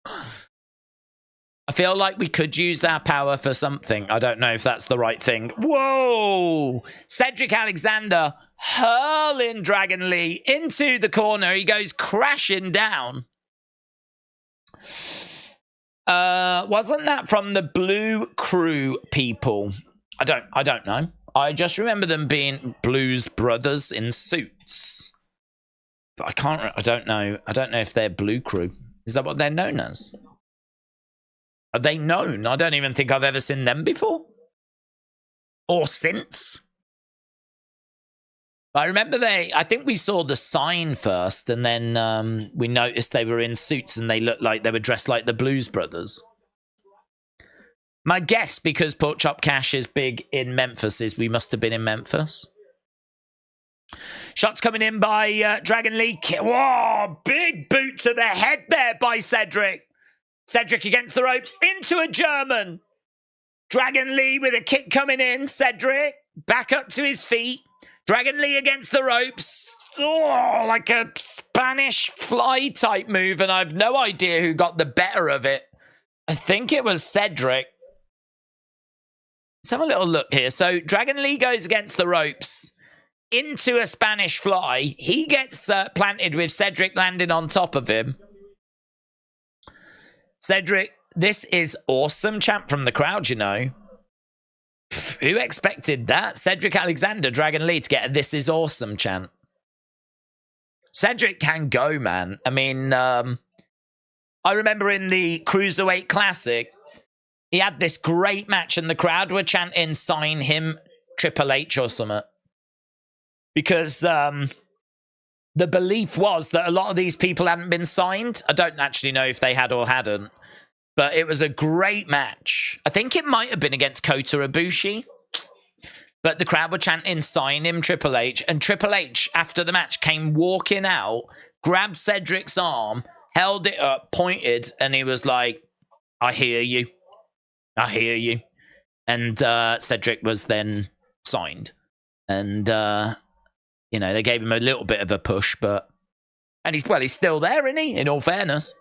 I feel like we could use our power for something. I don't know if that's the right thing. Whoa! Cedric Alexander hurling Dragon Lee into the corner. He goes crashing down. Wasn't that from the Blue Crew people? I don't know. I just remember them being Blues Brothers in suits. But I don't know. I don't know if they're Blue Crew. Is that what they're known as? Are they known? I don't even think I've ever seen them before. Or since. I remember I think we saw the sign first, and then we noticed they were in suits and they looked like they were dressed like the Blues Brothers. My guess, because Pork Chop Cash is big in Memphis, is we must have been in Memphis. Shots coming in by Dragon Lee. Whoa, big boot to the head there by Cedric. Cedric against the ropes, into a German. Dragon Lee with a kick coming in. Cedric back up to his feet. Dragon Lee against the ropes. Oh, like a Spanish fly type move, and I've no idea who got the better of it. I think it was Cedric. Let's have a little look here. So Dragon Lee goes against the ropes into a Spanish fly. He gets planted with Cedric landing on top of him. Cedric, this is awesome chant from the crowd, you know. Who expected that? Cedric Alexander, Dragon Lee to get a "This is awesome" chant. Cedric can go, man. I mean, I remember in the Cruiserweight Classic, he had this great match and the crowd were chanting "Sign him, Triple H" or something. Because the belief was that a lot of these people hadn't been signed. I don't actually know if they had or hadn't. But it was a great match. I think it might have been against Kota Ibushi. But the crowd were chanting "Sign him, Triple H." And Triple H, after the match, came walking out, grabbed Cedric's arm, held it up, pointed, and he was like, "I hear you. I hear you." And Cedric was then signed. And, you know, they gave him a little bit of a push, but... And he's still there, isn't he? In all fairness.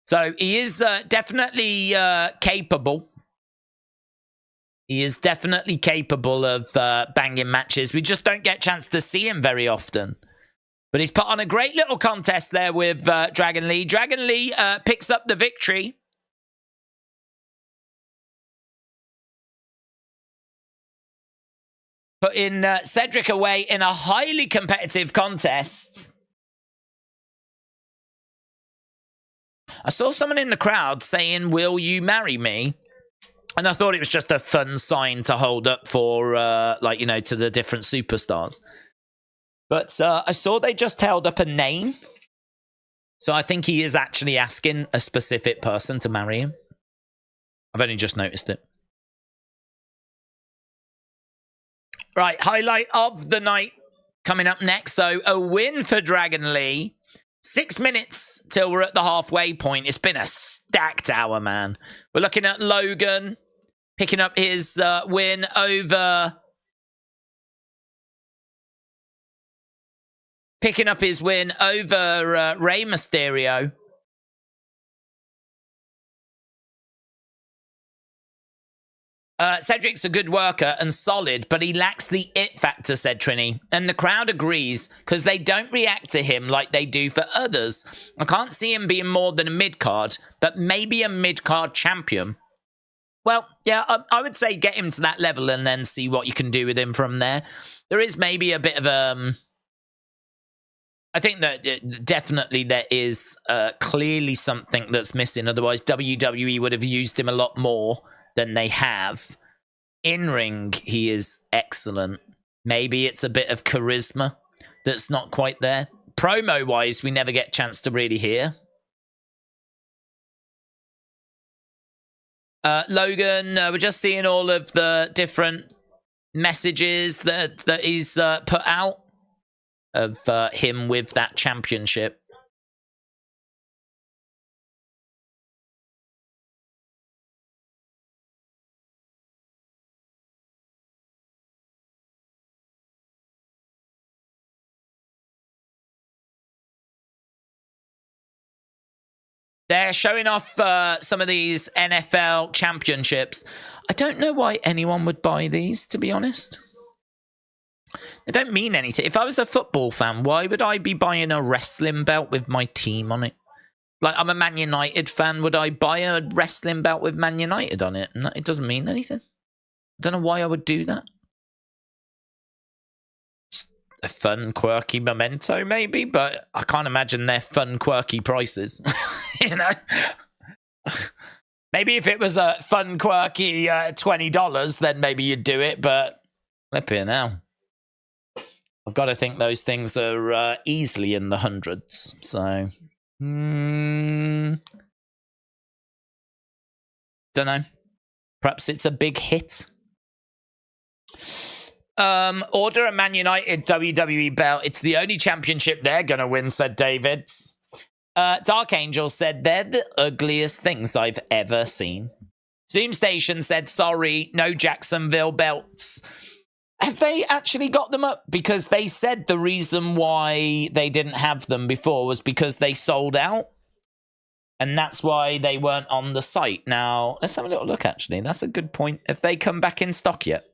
So he is definitely capable. He is definitely capable of banging matches. We just don't get a chance to see him very often. But he's put on a great little contest there with Dragon Lee. Dragon Lee picks up the victory. Putting Cedric away in a highly competitive contest. I saw someone in the crowd saying, "Will you marry me?" And I thought it was just a fun sign to hold up for, like, you know, to the different superstars. But I saw they just held up a name. So I think he is actually asking a specific person to marry him. I've only just noticed it. Right, highlight of the night coming up next. So a win for Dragon Lee. 6 minutes till we're at the halfway point. It's been a stacked hour, man. We're looking at Logan picking up his win over... Picking up his win over Rey Mysterio. Cedric's a good worker and solid, but he lacks the it factor, said Trini. And the crowd agrees, because they don't react to him like they do for others. I can't see him being more than a mid-card, but maybe a mid-card champion. Well, yeah, I would say get him to that level and then see what you can do with him from there. There is maybe a bit of I think that definitely there is clearly something that's missing. Otherwise, WWE would have used him a lot more than they have. In-ring, he is excellent. Maybe it's a bit of charisma that's not quite there. Promo-wise, we never get a chance to really hear. Logan, we're just seeing all of the different messages that he's put out of him with that championship. They're showing off some of these NFL championships. I don't know why anyone would buy these, to be honest. They don't mean anything. If I was a football fan, why would I be buying a wrestling belt with my team on it? Like, I'm a Man United fan. Would I buy a wrestling belt with Man United on it? No, it doesn't mean anything. I don't know why I would do that. Just a fun, quirky memento, maybe, but I can't imagine they're fun, quirky prices. You know? Maybe if it was a fun, quirky $20, then maybe you'd do it, but flip it now. I've got to think those things are easily in the hundreds, so... don't know. Perhaps it's a big hit. Order a Man United WWE belt. It's the only championship they're going to win, said Davids. Dark Angel said, they're the ugliest things I've ever seen. Zoom Station said, sorry, no Jacksonville belts. Have they actually got them up? Because they said the reason why they didn't have them before was because they sold out. And that's why they weren't on the site. Now, let's have a little look, actually. That's a good point. Have they come back in stock yet?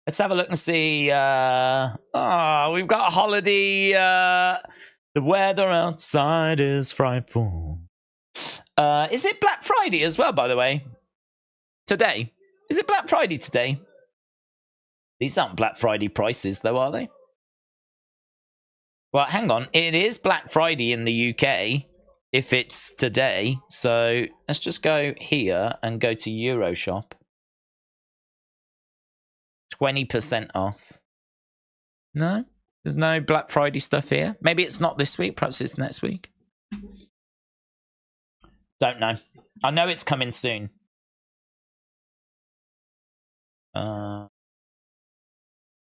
Let's have a look and see. We've got a holiday. The weather outside is frightful. Is it Black Friday as well, by the way? Today? Is it Black Friday today? These aren't Black Friday prices, though, are they? Well, hang on. It is Black Friday in the UK, if it's today. So let's just go here and go to Euroshop. 20% off. No? There's no Black Friday stuff here. Maybe it's not this week. Perhaps it's next week. Don't know. I know it's coming soon.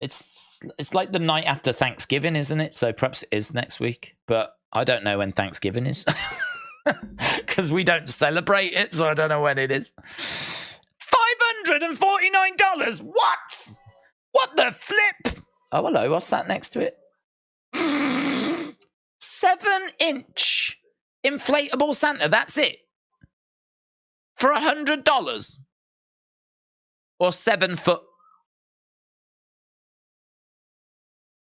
It's like the night after Thanksgiving, isn't it? So perhaps it is next week. But I don't know when Thanksgiving is. Because we don't celebrate it, so I don't know when it is. $549? What? What the flip? Oh, hello. What's that next to it? 7-inch inflatable Santa. That's it. For $100. Or 7 foot.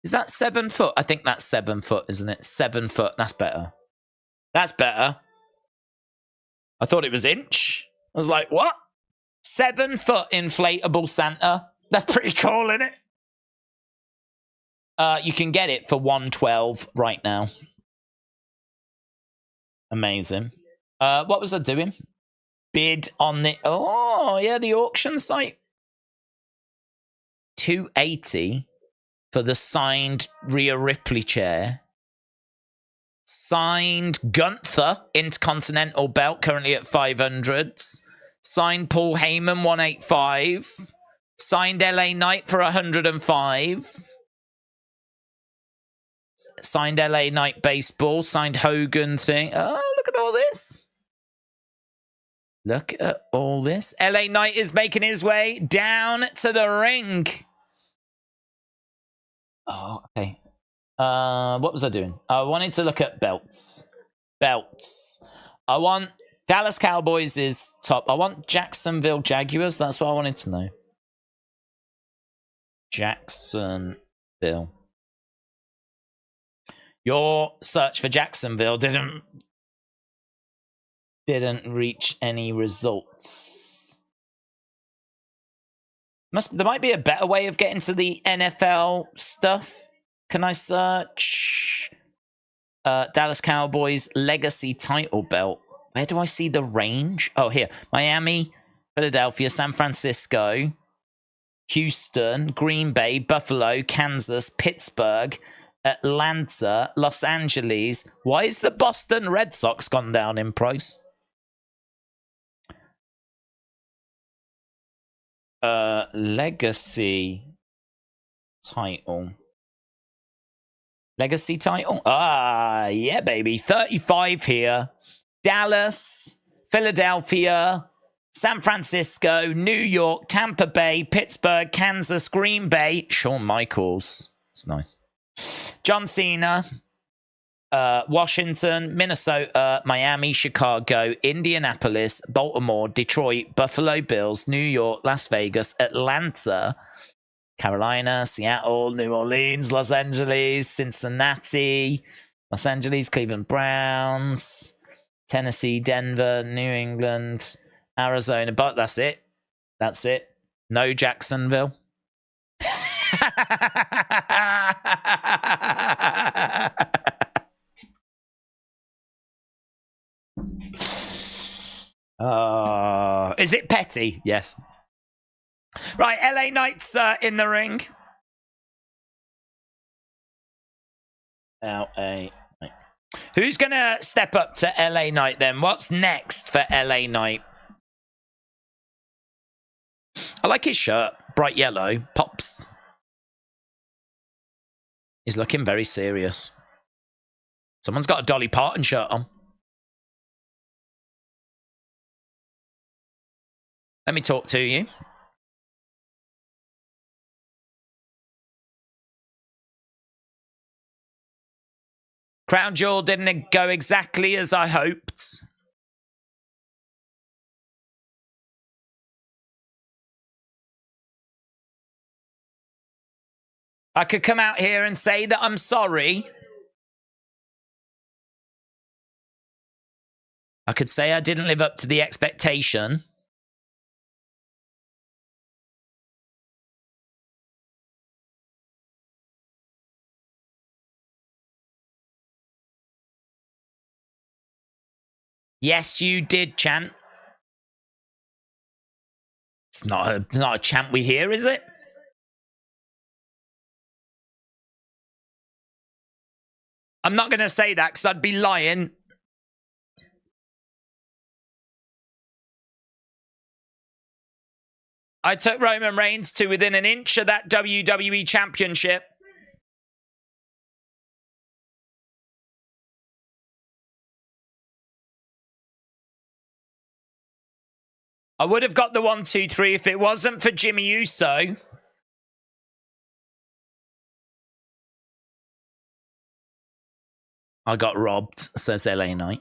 Is that 7 foot? I think that's 7 foot, isn't it? 7 foot. That's better. That's better. I thought it was inch. I was like, what? 7 foot inflatable Santa. That's pretty cool, isn't it? You can get it for $112 right now. Amazing. What was I doing? Bid on the... Oh, yeah, the auction site. $280 for the signed Rhea Ripley chair. Signed Gunther Intercontinental belt, currently at 500s. Signed Paul Heyman, 185. Signed LA Knight for 105. Signed LA Knight baseball. Signed Hogan thing. Oh, look at all this. Look at all this. LA Knight is making his way down to the ring. Oh, okay. What was I doing? I wanted to look at belts. Belts. I want Dallas Cowboys is top. I want Jacksonville Jaguars. That's what I wanted to know. Jacksonville. Your search for Jacksonville didn't reach any results. There might be a better way of getting to the NFL stuff. Can I search Dallas Cowboys legacy title belt? Where do I see the range? Oh, here. Miami, Philadelphia, San Francisco, Houston, Green Bay, Buffalo, Kansas, Pittsburgh, Atlanta, Los Angeles. Why is the Boston Red Sox gone down in price? Legacy title. Legacy title? Ah, yeah, baby. 35 here. Dallas, Philadelphia, San Francisco, New York, Tampa Bay, Pittsburgh, Kansas, Green Bay, Shawn Michaels. It's nice. John Cena, Washington, Minnesota, Miami, Chicago, Indianapolis, Baltimore, Detroit, Buffalo Bills, New York, Las Vegas, Atlanta, Carolina, Seattle, New Orleans, Los Angeles, Cincinnati, Los Angeles, Cleveland Browns, Tennessee, Denver, New England, Arizona. But that's it. That's it. No Jacksonville. Is it petty? Yes. Right, LA Knight's in the ring. LA Knight. Who's going to step up to LA Knight then? What's next for LA Knight? I like his shirt. Bright yellow. Pops. He's looking very serious. Someone's got a Dolly Parton shirt on. Let me talk to you. Crown Jewel didn't go exactly as I hoped. I could come out here and say that I'm sorry. I could say I didn't live up to the expectation. Yes, you did, chant. It's not a chant we hear, is it? I'm not going to say that because I'd be lying. I took Roman Reigns to within an inch of that WWE Championship. I would have got the 1, 2, 3 if it wasn't for Jimmy Uso. I got robbed, says LA Knight.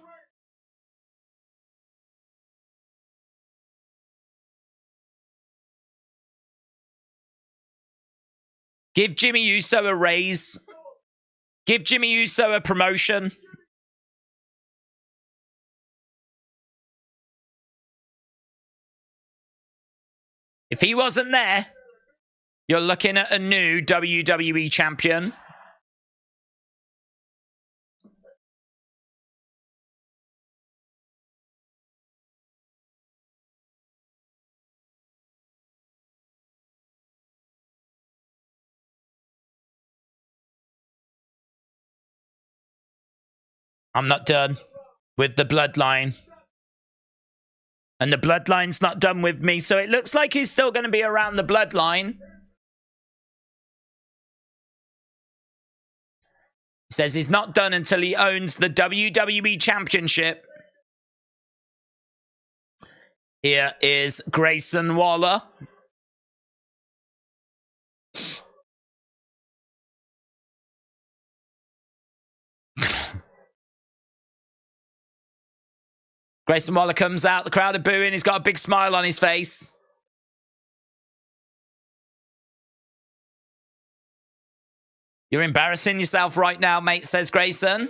Give Jimmy Uso a raise. Give Jimmy Uso a promotion. If he wasn't there, you're looking at a new WWE champion. I'm not done with the bloodline. And the bloodline's not done with me, so it looks like he's still going to be around the bloodline. He says he's not done until he owns the WWE Championship. Here is Grayson Waller. Grayson Waller comes out, the crowd are booing, he's got a big smile on his face. You're embarrassing yourself right now, mate, says Grayson.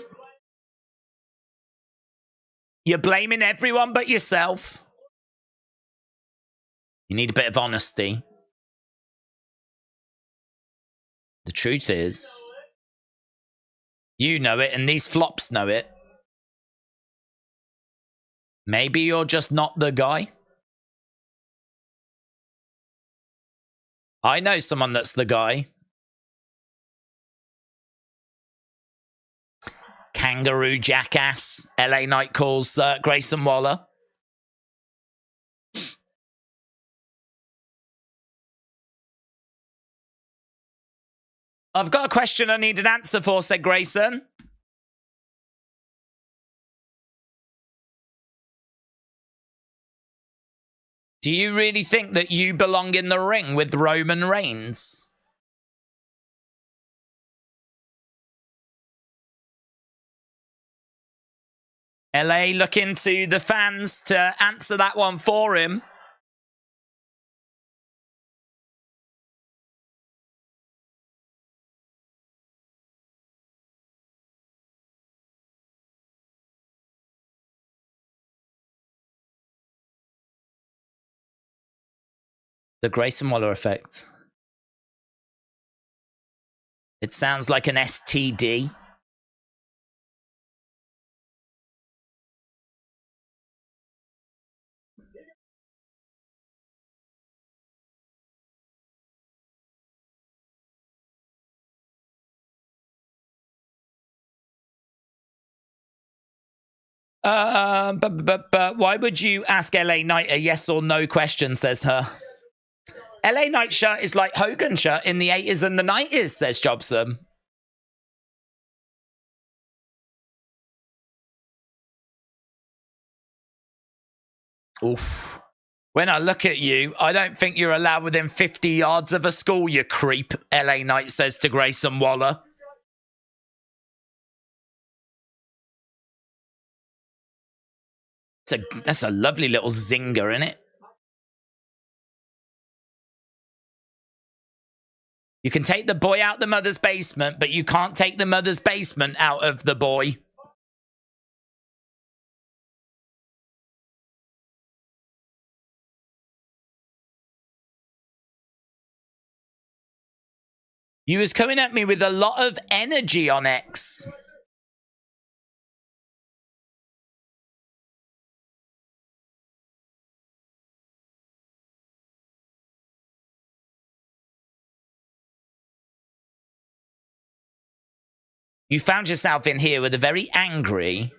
You're blaming everyone but yourself. You need a bit of honesty. The truth is, you know it and these flops know it. Maybe you're just not the guy. I know someone that's the guy. Kangaroo jackass. LA Knight calls Grayson Waller. I've got a question I need an answer for, said Grayson. Do you really think that you belong in the ring with Roman Reigns? LA looking to the fans to answer that one for him. The Grayson Waller effect. It sounds like an STD. But why would you ask LA Knight a yes or no question, says her. LA Knight shirt is like Hogan shirt in the 80s and the 90s, says Jobson. Oof. When I look at you, I don't think you're allowed within 50 yards of a school, you creep, LA Knight says to Grayson Waller. That's a lovely little zinger, isn't it? You can take the boy out the mother's basement, but you can't take the mother's basement out of the boy. You was coming at me with a lot of energy on X. You found yourself in here with a very angry...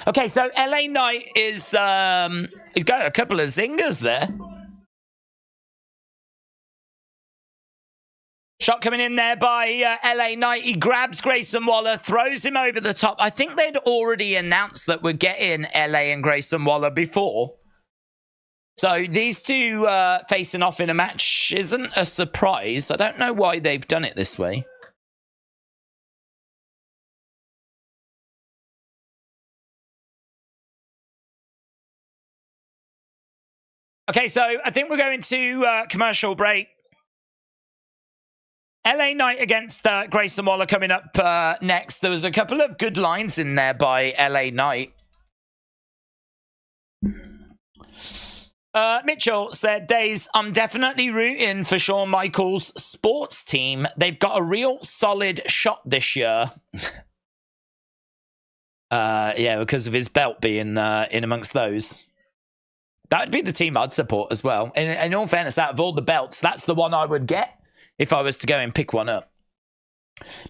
Okay, so LA Knight is he's got a couple of zingers there. Shot coming in there by LA Knight. He grabs Grayson Waller, throws him over the top. I think they'd already announced that we're getting LA and Grayson Waller before. So these two facing off in a match isn't a surprise. I don't know why they've done it this way. Okay, so I think we're going to commercial break. LA Knight against Grayson Waller coming up next. There was a couple of good lines in there by LA Knight. Mitchell said, Days, I'm definitely rooting for Shawn Michaels' sports team. They've got a real solid shot this year. Yeah, because of his belt being in amongst those. That would be the team I'd support as well. In all fairness, out of all the belts, that's the one I would get if I was to go and pick one up.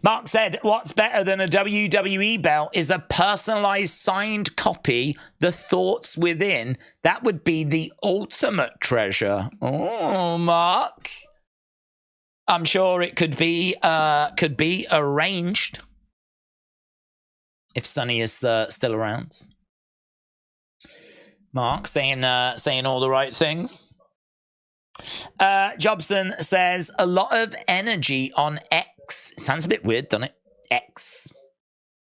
Mark said, what's better than a WWE belt is a personalized signed copy, the thoughts within. That would be the ultimate treasure. Oh, Mark. I'm sure it could be arranged if Sonny is still around. Mark saying all the right things. Jobson says, a lot of energy on X. It sounds a bit weird, doesn't it? X.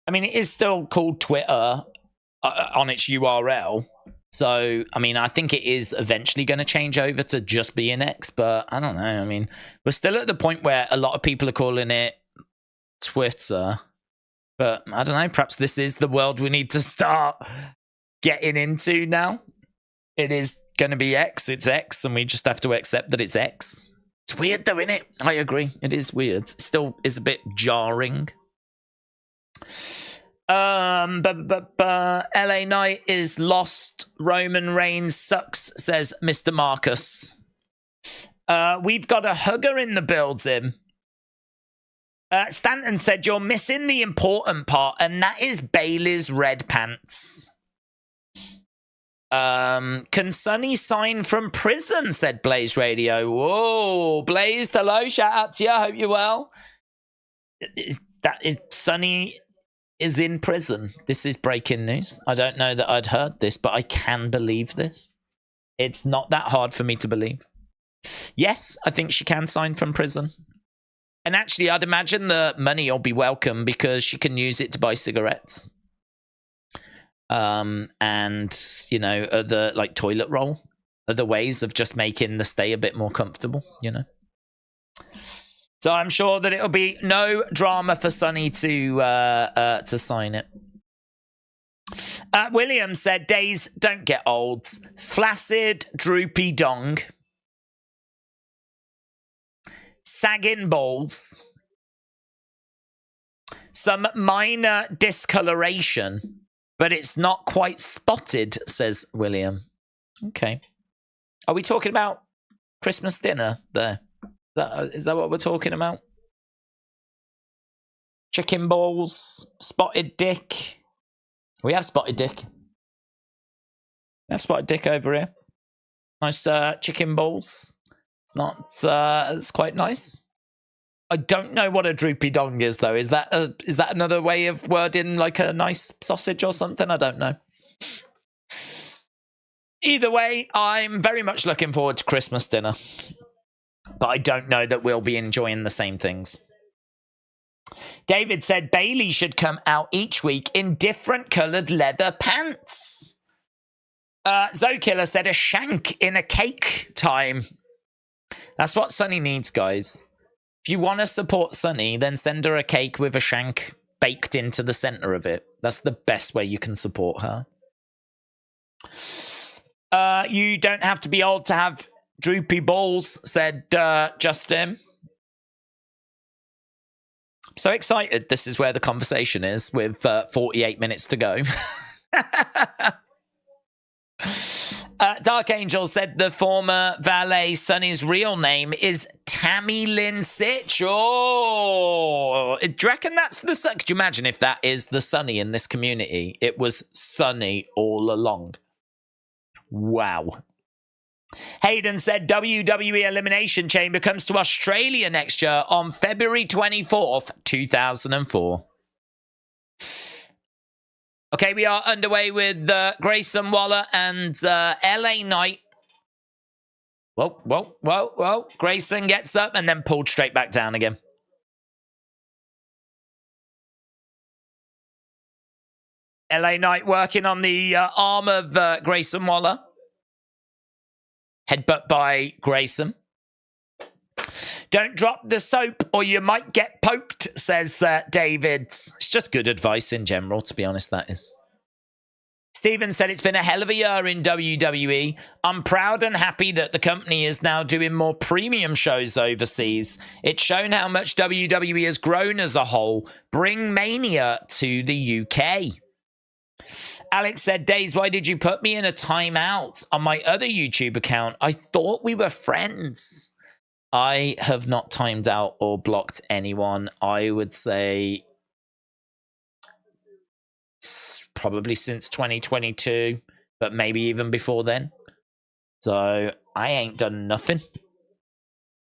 I mean, it is still called Twitter on its URL. So, I mean, I think it is eventually going to change over to just being X, but I don't know. I mean, we're still at the point where a lot of people are calling it Twitter. But I don't know, perhaps this is the world we need to start getting into now. It is going to be X, it's X, and we just have to accept that it's X. It's weird though, isn't it? I agree, it is weird. It still is a bit jarring. LA Knight is lost. Roman Reigns sucks, says Mr. Marcus. We've got a hugger in the building. Stanton said, you're missing the important part, and that is Bayley's red pants. Can Sonny sign from prison, said Blaze Radio. Whoa, Blaze, hello, shout out to you, I hope you're well. Sonny is in prison. This is breaking news. I don't know that I'd heard this, but I can believe this. It's not that hard for me to believe. Yes, I think she can sign from prison. And actually, I'd imagine the money will be welcome because she can use it to buy cigarettes. And, you know, other, like, toilet roll. Other ways of just making the stay a bit more comfortable, you know. So I'm sure that it'll be no drama for Sonny to sign it. William said, days don't get old. Flaccid, droopy dong. Sagging balls. Some minor discoloration, but it's not quite spotted, says William. Okay. Are we talking about Christmas dinner there? Is that what we're talking about? Chicken balls, spotted dick. We have spotted dick. I've spotted dick over here. Nice chicken balls. It's not. It's quite nice. I don't know what a droopy dong is, though. Is that another way of wording like a nice sausage or something? I don't know. Either way, I'm very much looking forward to Christmas dinner. But I don't know that we'll be enjoying the same things. David said Bailey should come out each week in different coloured leather pants. Zokiller said a shank in a cake time. That's what Sunny needs, guys. If you want to support Sunny, then send her a cake with a shank baked into the centre of it. That's the best way you can support her. You don't have to be old to have droopy balls, said Justin. I'm so excited this is where the conversation is with 48 minutes to go. Dark Angel said the former valet Sunny's real name is Tammy Lynn Sitch. Oh, do you reckon that's the Sunny? Could you imagine if that is the Sunny in this community? It was Sunny all along. Wow. Hayden said WWE Elimination Chamber comes to Australia next year on February 24th, 2004. Okay, we are underway with Grayson Waller and LA Knight. Whoa. Grayson gets up and then pulled straight back down again. LA Knight working on the arm of Grayson Waller. Headbutt by Grayson. Don't drop the soap or you might get poked, says David. It's just good advice in general, to be honest, that is. Steven said it's been a hell of a year in WWE. I'm proud and happy that the company is now doing more premium shows overseas. It's shown how much WWE has grown as a whole. Bring Mania to the UK. Alex said, Days, why did you put me in a timeout on my other YouTube account? I thought we were friends. I have not timed out or blocked anyone. I would say probably since 2022, but maybe even before then. So I ain't done nothing.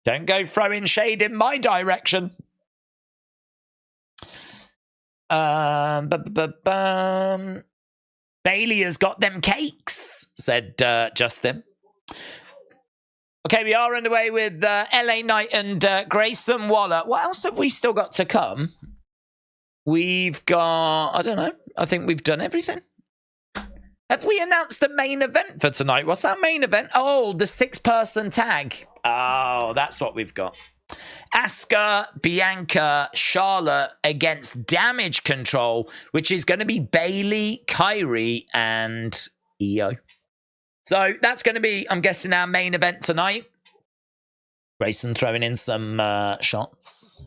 Don't go throwing shade in my direction. Bailey has got them cakes, said Justin. Okay, we are underway with LA Knight and Grayson Waller. What else have we still got to come? We've got, I don't know. I think we've done everything. Have we announced the main event for tonight? What's our main event? Oh, the 6-person tag. Oh, that's what we've got. Asuka, Bianca, Charlotte against Damage Control, which is going to be Bailey, Kyrie, and Io. So that's going to be, I'm guessing, our main event tonight. Grayson throwing in some shots.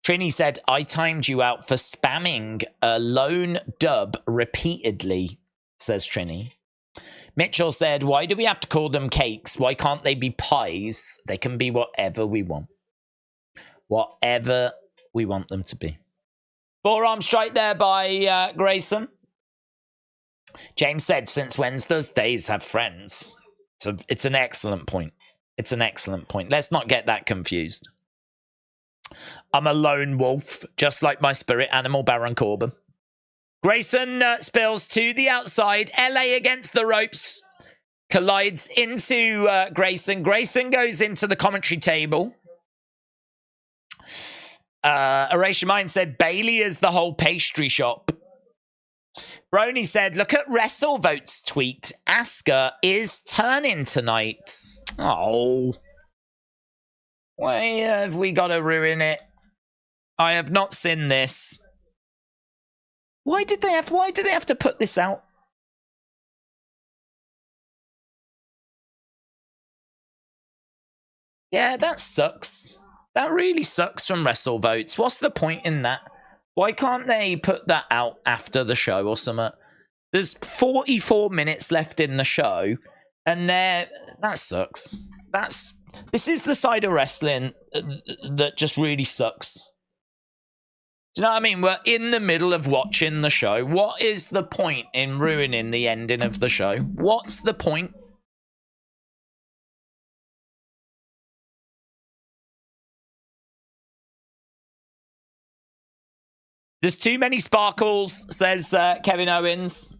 Trini said, I timed you out for spamming a lone dub repeatedly, says Trini. Mitchell said, why do we have to call them cakes? Why can't they be pies? They can be whatever we want. Whatever we want them to be. Forearm strike there by Grayson. James said, since Wednesdays days have friends. So it's an excellent point. It's an excellent point. Let's not get that confused. I'm a lone wolf, just like my spirit animal, Baron Corbin. Grayson spills to the outside. LA against the ropes. Collides into Grayson. Grayson goes into the commentary table. Erase Your Mind said, Bailey is the whole pastry shop. Brony said, look at WrestleVote's tweet. Asuka is turning tonight. Oh. Why have we got to ruin it? I have not seen this. Why do they have to put this out? Yeah, that sucks. That really sucks from WrestleVotes. What's the point in that? Why can't they put that out after the show or something? There's 44 minutes left in the show, and that sucks. This is the side of wrestling that just really sucks. Do you know what I mean? We're in the middle of watching the show. What is the point in ruining the ending of the show? What's the point? There's too many sparkles, says Kevin Owens.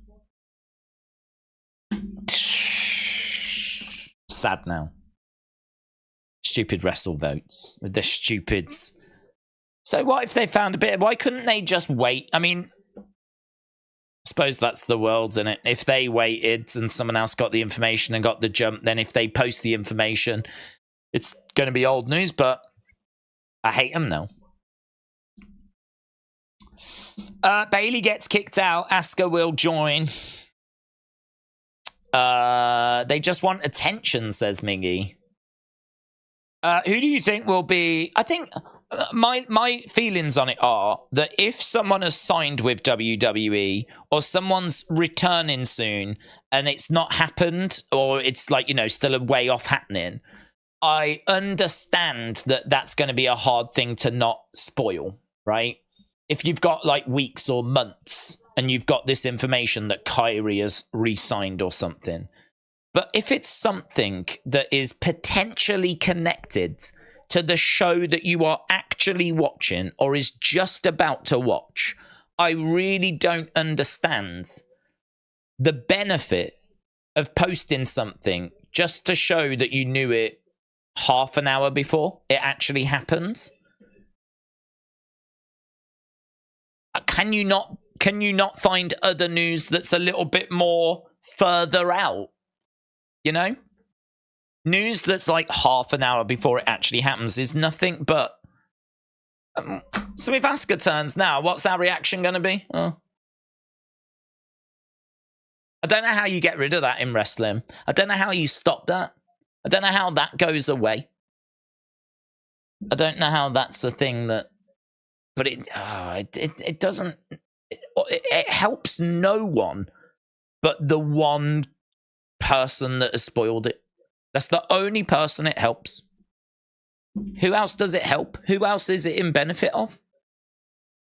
Sad now. Stupid wrestle votes with the stupids. So what if they found a bit? Why couldn't they just wait? I mean, I suppose that's the world, isn't it? If they waited and someone else got the information and got the jump, then if they post the information, it's going to be old news, but I hate them now. Bailey gets kicked out. Asuka will join. They just want attention, says Miggy. Who do you think will be... I think my feelings on it are that if someone has signed with WWE or someone's returning soon and it's not happened or it's like, you know, still a way off happening, I understand that that's going to be a hard thing to not spoil, right? If you've got like weeks or months and you've got this information that Kyrie has re-signed or something. But if it's something that is potentially connected to the show that you are actually watching or is just about to watch, I really don't understand the benefit of posting something just to show that you knew it half an hour before it actually happens. Can you not find other news that's a little bit more further out? You know? News that's like half an hour before it actually happens is nothing but... so if Asuka turns now, what's our reaction going to be? Oh. I don't know how you get rid of that in wrestling. I don't know how you stop that. I don't know how that goes away. I don't know how that's a thing that... But it doesn't... It helps no one but the one person that has spoiled it. That's the only person it helps. Who else does it help? Who else is it in benefit of?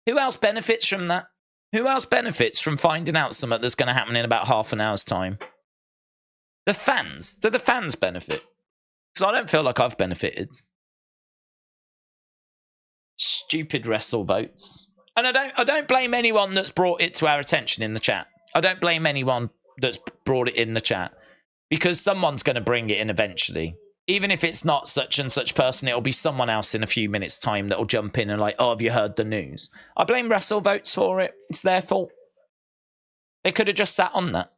Who else benefits from that? Who else benefits from finding out something that's going to happen in about half an hour's time? The fans. Do the fans benefit? Because I don't feel like I've benefited. Stupid wrestle votes. And I don't blame anyone that's brought it to our attention in the chat. I don't blame anyone that's brought it in the chat. Because someone's going to bring it in eventually. Even if it's not such and such person, it'll be someone else in a few minutes' time that'll jump in and like, oh, have you heard the news? I blame wrestle votes for it. It's their fault. They could have just sat on that.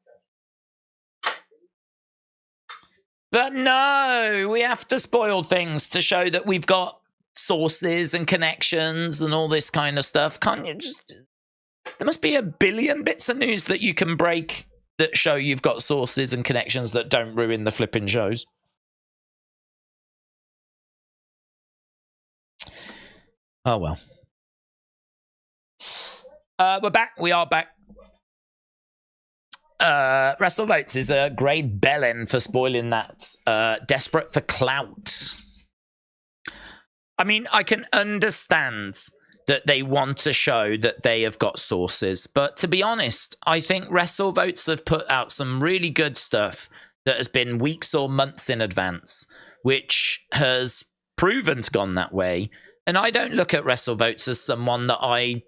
But no, we have to spoil things to show that we've got sources and connections and all this kind of stuff. Can't you just... There must be a billion bits of news that you can break that show you've got sources and connections that don't ruin the flipping shows. Oh, well. We're back. We are back. WrestleVotes is a grade bellend for spoiling that. Desperate for clout. I mean, I can understand that they want to show that they have got sources. But to be honest, I think WrestleVotes have put out some really good stuff that has been weeks or months in advance, which has proven to gone that way. And I don't look at WrestleVotes as someone that I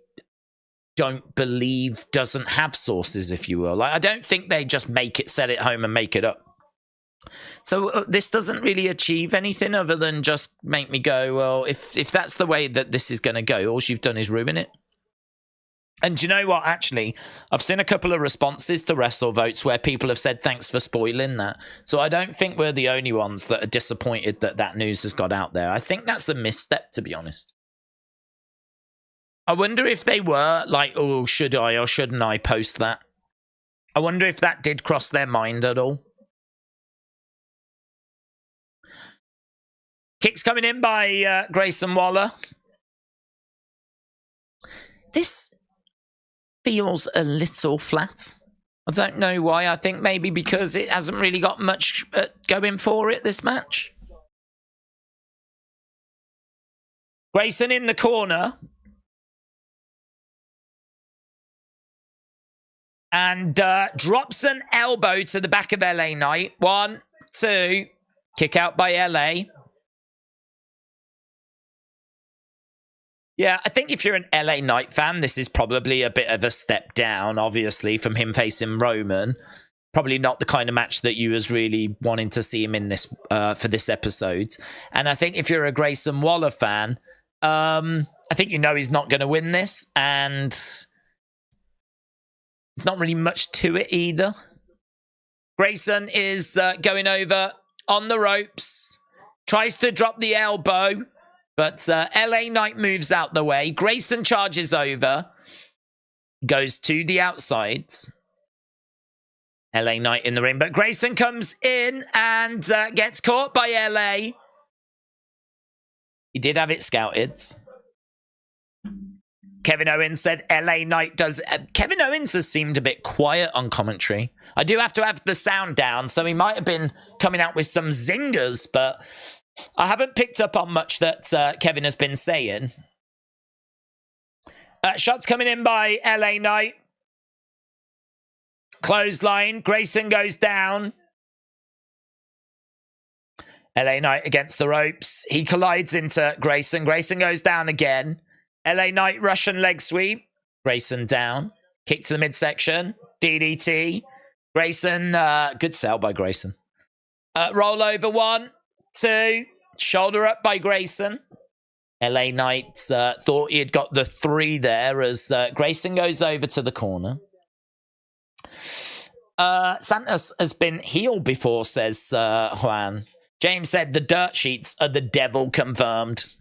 don't believe doesn't have sources, if you will. Like, I don't think they just make it, set it home and make it up. So this doesn't really achieve anything other than just make me go, well, if that's the way that this is going to go, all you've done is ruin it. And do you know what, actually? I've seen a couple of responses to WrestleVotes where people have said, thanks for spoiling that. So I don't think we're the only ones that are disappointed that that news has got out there. I think that's a misstep, to be honest. I wonder if they were like, oh, should I or shouldn't I post that? I wonder if that did cross their mind at all. Kicks coming in by Grayson Waller. This feels a little flat. I don't know why. I think maybe because it hasn't really got much going for it, this match. Grayson in the corner. And drops an elbow to the back of LA Knight. 1, 2. Kick out by LA. Yeah, I think if you're an LA Knight fan, this is probably a bit of a step down, obviously, from him facing Roman. Probably not the kind of match that you was really wanting to see him in this for this episode. And I think if you're a Grayson Waller fan, I think you know he's not going to win this. And there's not really much to it either. Grayson is going over on the ropes. Tries to drop the elbow. But LA Knight moves out the way. Grayson charges over. Goes to the outside. LA Knight in the ring. But Grayson comes in and gets caught by LA. He did have it scouted. Kevin Owens said LA Knight does... Kevin Owens has seemed a bit quiet on commentary. I do have to have the sound down, so he might have been coming out with some zingers, but I haven't picked up on much that Kevin has been saying. Shots coming in by LA Knight. Clothesline. Grayson goes down. LA Knight against the ropes. He collides into Grayson. Grayson goes down again. LA Knight Russian leg sweep. Grayson down. Kick to the midsection. DDT. Grayson. Good sell by Grayson. Roll over 1, 2. Shoulder up by Grayson. LA Knight thought he had got the 3 there as Grayson goes over to the corner. Santos has been healed before, says Juan. James said the dirt sheets are the devil confirmed.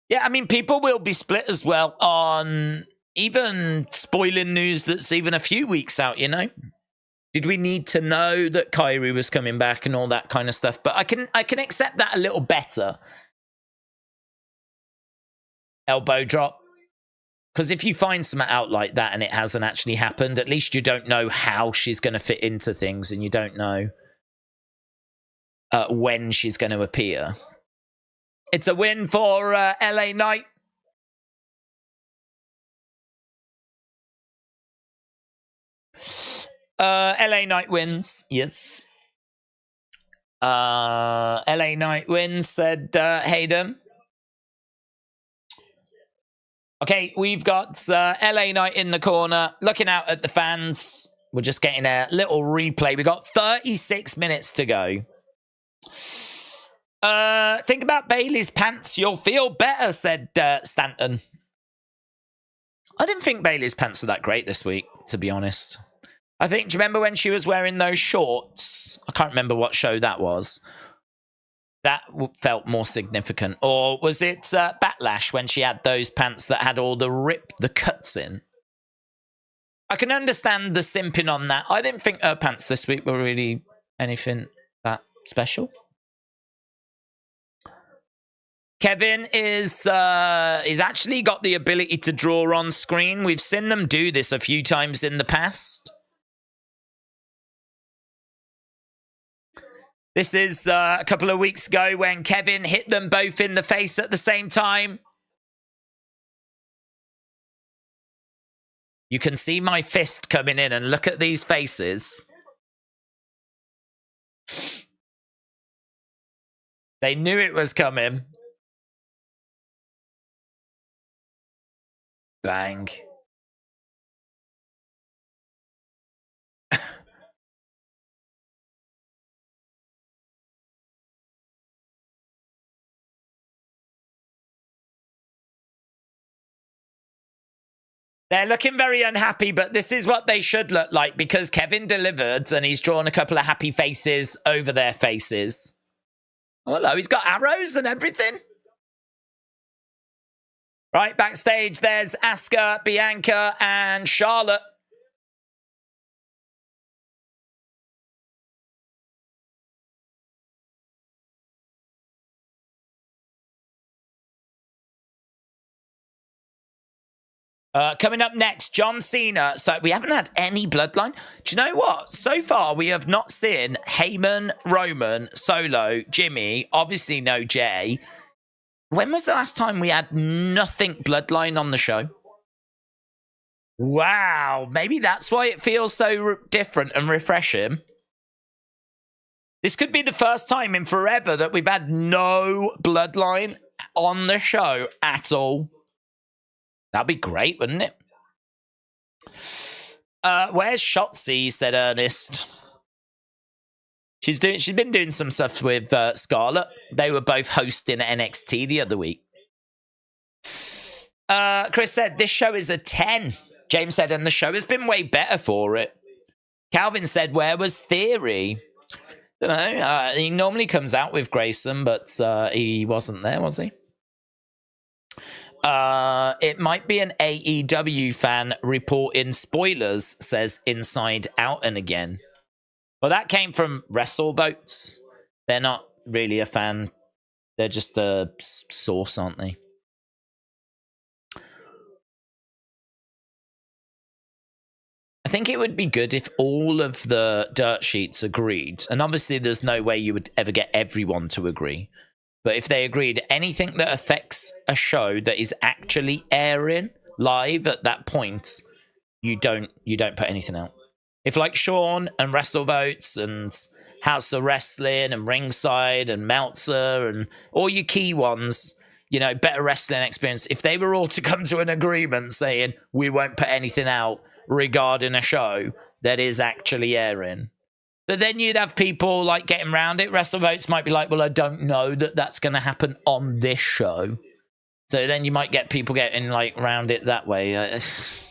Yeah, I mean, people will be split as well on even spoiling news that's even a few weeks out, you know? Did we need to know that Kyrie was coming back and all that kind of stuff? But I can accept that a little better. Elbow drop. Because if you find something out like that and it hasn't actually happened, at least you don't know how she's going to fit into things and you don't know when she's going to appear. It's a win for LA Knight. LA Knight wins. Yes. LA Knight wins, said Hayden. Okay, we've got LA Knight in the corner, looking out at the fans. We're just getting a little replay. We've got 36 minutes to go. Think about Bayley's pants. You'll feel better, said Stanton. I didn't think Bayley's pants were that great this week, to be honest. I think, do you remember when she was wearing those shorts? I can't remember what show that was. That felt more significant. Or was it Backlash when she had those pants that had all the cuts in? I can understand the simping on that. I didn't think her pants this week were really anything that special. Kevin is he's actually got the ability to draw on screen. We've seen them do this a few times in the past. This is a couple of weeks ago when Kevin hit them both in the face at the same time. You can see my fist coming in and look at these faces. They knew it was coming. Bang. They're looking very unhappy, but this is what they should look like because Kevin delivered and he's drawn a couple of happy faces over their faces. Oh, hello, he's got arrows and everything. Right, backstage, there's Asuka, Bianca, and Charlotte. Coming up next, John Cena. So we haven't had any bloodline. Do you know what? So far, we have not seen Heyman, Roman, Solo, Jimmy, obviously no Jay. When was the last time we had nothing bloodline on the show? Wow, maybe that's why it feels so different and refreshing. This could be the first time in forever that we've had no bloodline on the show at all. That'd be great, wouldn't it? Where's Shotzi? Said Ernest. She's been doing some stuff with Scarlett. They were both hosting NXT the other week. Chris said this show is a 10. James said, and the show has been way better for it. Calvin said, where was Theory? Don't know. He normally comes out with Grayson, but he wasn't there, was he? It might be an AEW fan reporting spoilers, says Inside Out and Again. Well, that came from WrestleVotes. They're not really a fan. They're just a source, aren't they? I think it would be good if all of the dirt sheets agreed. And obviously, there's no way you would ever get everyone to agree. But if they agreed, anything that affects a show that is actually airing live at that point, you don't put anything out. If like Sean and WrestleVotes and House of Wrestling and Ringside and Meltzer and all your key ones, you know, Better Wrestling Experience, if they were all to come to an agreement saying we won't put anything out regarding a show that is actually airing, but then you'd have people like getting around it. WrestleVotes might be like, well, I don't know that that's going to happen on this show. So then you might get people getting like around it that way. It's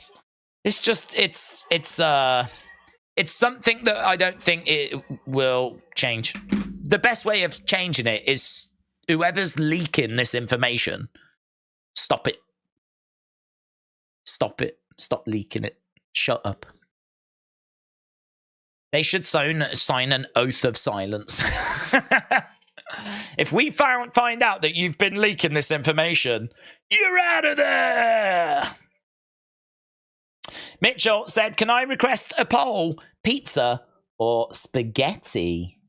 something that I don't think it will change. The best way of changing it is whoever's leaking this information, stop it. Stop it. Stop leaking it. Shut up. They should sign an oath of silence. If we find out that you've been leaking this information, you're out of there. Mitchell said, can I request a poll? Pizza or spaghetti?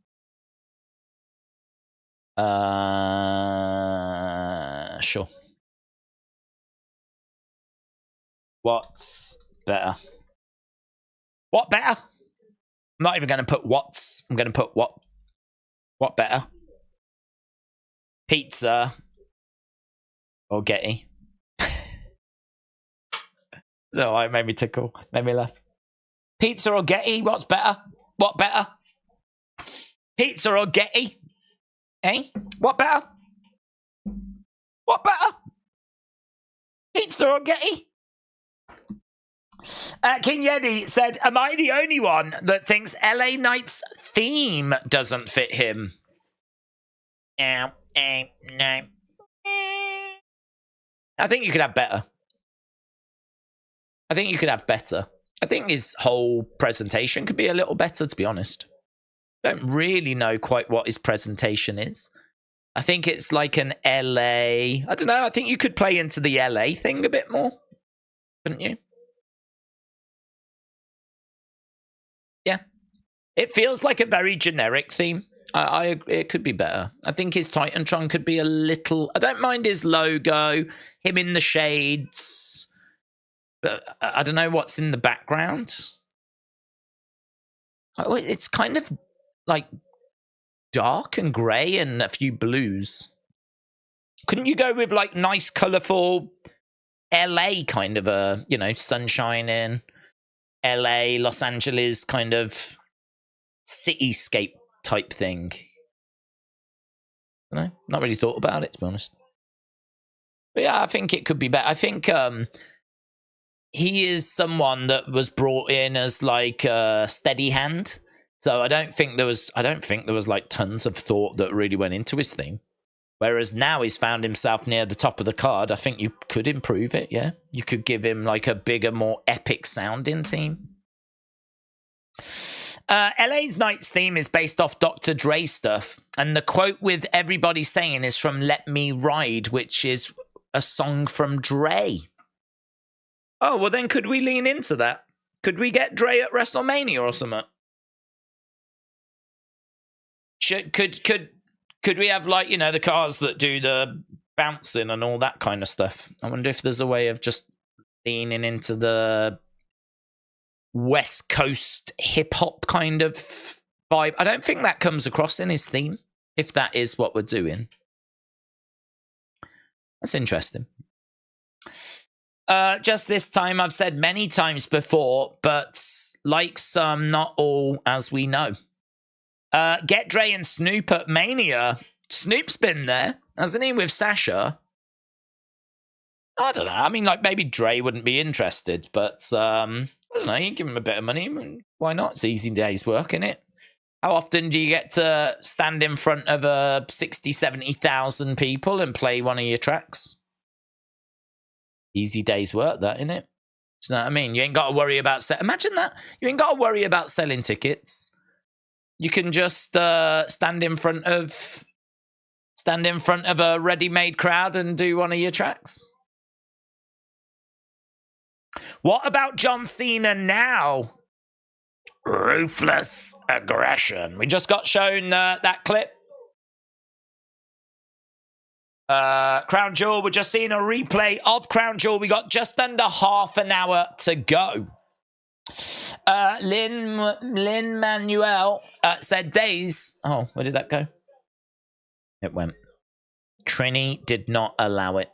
Sure. What's better? What better? I'm not even going to put what's. I'm going to put what. What better? Pizza or Getty? So it made me tickle. Made me laugh. Pizza or Getty? What's better? What better? Pizza or Getty? Eh? What better? What better? Pizza or Getty? King Yeti said, am I the only one that thinks LA Knight's theme doesn't fit him? No. I think you could have better. I think his whole presentation could be a little better, to be honest. Don't really know quite what his presentation is. I think it's like an LA... I don't know, I think you could play into the LA thing a bit more. Couldn't you? Yeah. It feels like a very generic theme. It could be better. I think his Titantron could be a little... I don't mind his logo, him in the shades. But I don't know what's in the background. It's kind of like dark and grey and a few blues. Couldn't you go with like nice, colourful LA kind of a, you know, sunshine in LA, Los Angeles kind of cityscape type thing? I don't know. Not really thought about it, to be honest. But yeah, I think it could be better. I think he is someone that was brought in as like a steady hand. So I don't think there was like tons of thought that really went into his theme. Whereas now he's found himself near the top of the card. I think you could improve it, yeah. You could give him like a bigger, more epic sounding theme. LA's Knight's theme is based off Dr. Dre stuff. And the quote with everybody saying is from Let Me Ride, which is a song from Dre. Oh, well then could we lean into that? Could we get Dre at WrestleMania or something? Could we have, like, you know, the cars that do the bouncing and all that kind of stuff? I wonder if there's a way of just leaning into the West Coast hip hop kind of vibe. I don't think that comes across in his theme, if that is what we're doing. That's interesting. Just this time, I've said many times before, but like some, not all, as we know. Get Dre and Snoop at Mania. Snoop's been there, hasn't he, with Sasha? I don't know. I mean, like, maybe Dre wouldn't be interested, but I don't know. You give him a bit of money. Why not? It's easy day's work, isn't it? How often do you get to stand in front of 60, 70,000 people and play one of your tracks? Easy day's work, that, innit? You know what I mean? You ain't got to worry about... Imagine that. You ain't got to worry about selling tickets. You can just stand in front of a ready-made crowd and do one of your tracks. What about John Cena now? Ruthless aggression. We just got shown that clip. Crown Jewel. We're just seeing a replay of Crown Jewel. We got just under half an hour to go. Lynn Manuel said days. Oh, where did that go? It went. Trini did not allow it.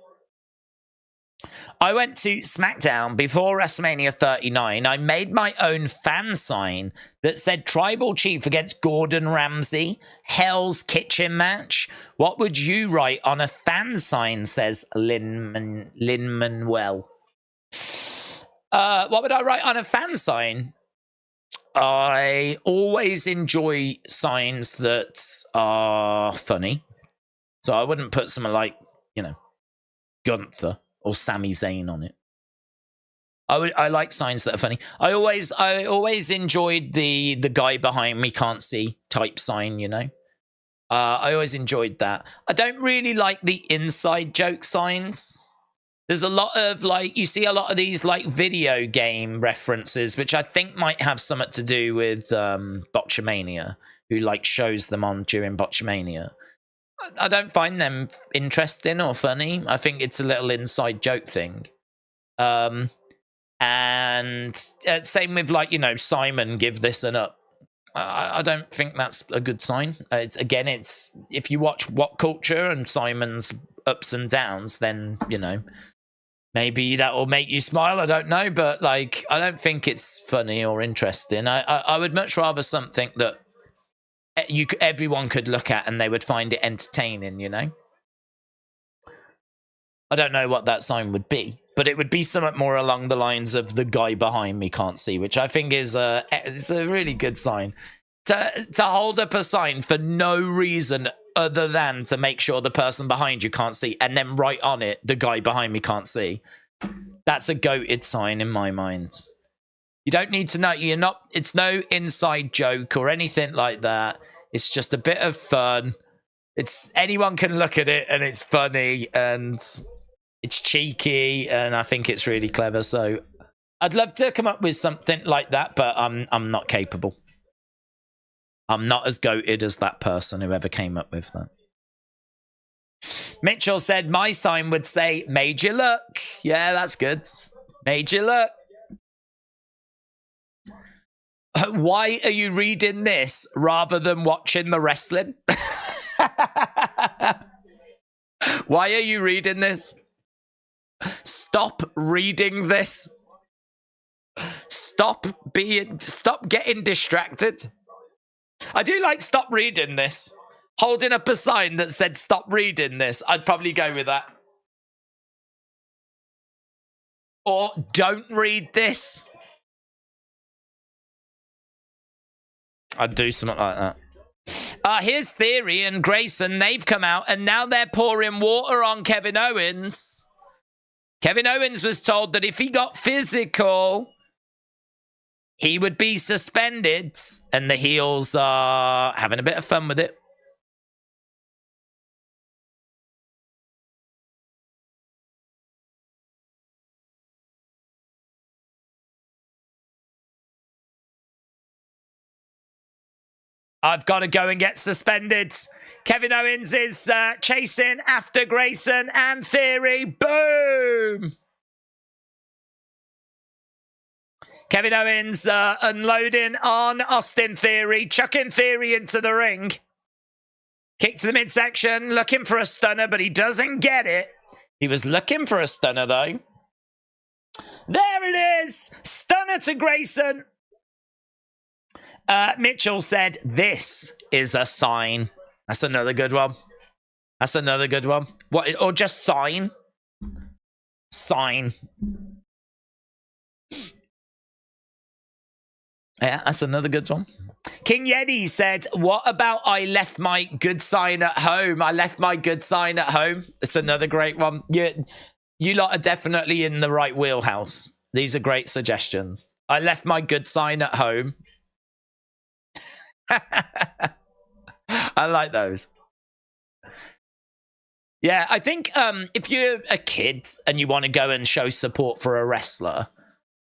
I went to Smackdown before WrestleMania 39. I made my own fan sign that said Tribal Chief against Gordon Ramsay, Hell's Kitchen match. What would you write on a fan sign, says Lynn Manuel. What would I write on a fan sign? I always enjoy signs that are funny. So I wouldn't put something like, Gunther or Sami Zayn on it. I like signs that are funny. I always enjoyed the guy behind me can't see type sign, I always enjoyed that. I don't really like the inside joke signs. There's a lot of you see a lot of these video game references, which I think might have something to do with Botchamania, who shows them on during Botchamania. I don't find them interesting or funny. I think it's a little inside joke thing. And same with Simon give this an up. I don't think that's a good sign. It's if you watch What Culture and Simon's ups and downs, then maybe that will make you smile. I don't know, but I don't think it's funny or interesting. I would much rather something that everyone could look at and they would find it entertaining. I don't know what that sign would be, but it would be somewhat more along the lines of the guy behind me can't see, which I think is it's a really good sign. To hold up a sign for no reason other than to make sure the person behind you can't see, and then write on it, the guy behind me can't see. That's a goated sign in my mind. You don't need to know. It's no inside joke or anything like that. It's just a bit of fun. Anyone can look at it and it's funny and it's cheeky and I think it's really clever. So I'd love to come up with something like that, but I'm not capable. I'm not as goated as that person who ever came up with that. Mitchell said my sign would say Major Look. Yeah, that's good. Major Look. Why are you reading this rather than watching the wrestling? Why are you reading this? Stop reading this. Stop getting distracted. I do like stop reading this. Holding up a sign that said stop reading this. I'd probably go with that. Or don't read this. I'd do something like that. Here's Theory and Grayson. They've come out and now they're pouring water on Kevin Owens. Kevin Owens was told that if he got physical, he would be suspended. And the heels are having a bit of fun with it. I've got to go and get suspended. Kevin Owens is chasing after Grayson and Theory. Boom! Kevin Owens unloading on Austin Theory, chucking Theory into the ring. Kick to the midsection, looking for a stunner, but he doesn't get it. He was looking for a stunner, though. There it is! Stunner to Grayson. Mitchell said, this is a sign. That's another good one. That's another good one. What? Or just sign? Sign. Yeah, that's another good one. King Yeti said, what about I left my good sign at home? I left my good sign at home. It's another great one. You lot are definitely in the right wheelhouse. These are great suggestions. I left my good sign at home. I like those. Yeah, I think if you're a kid and you want to go and show support for a wrestler,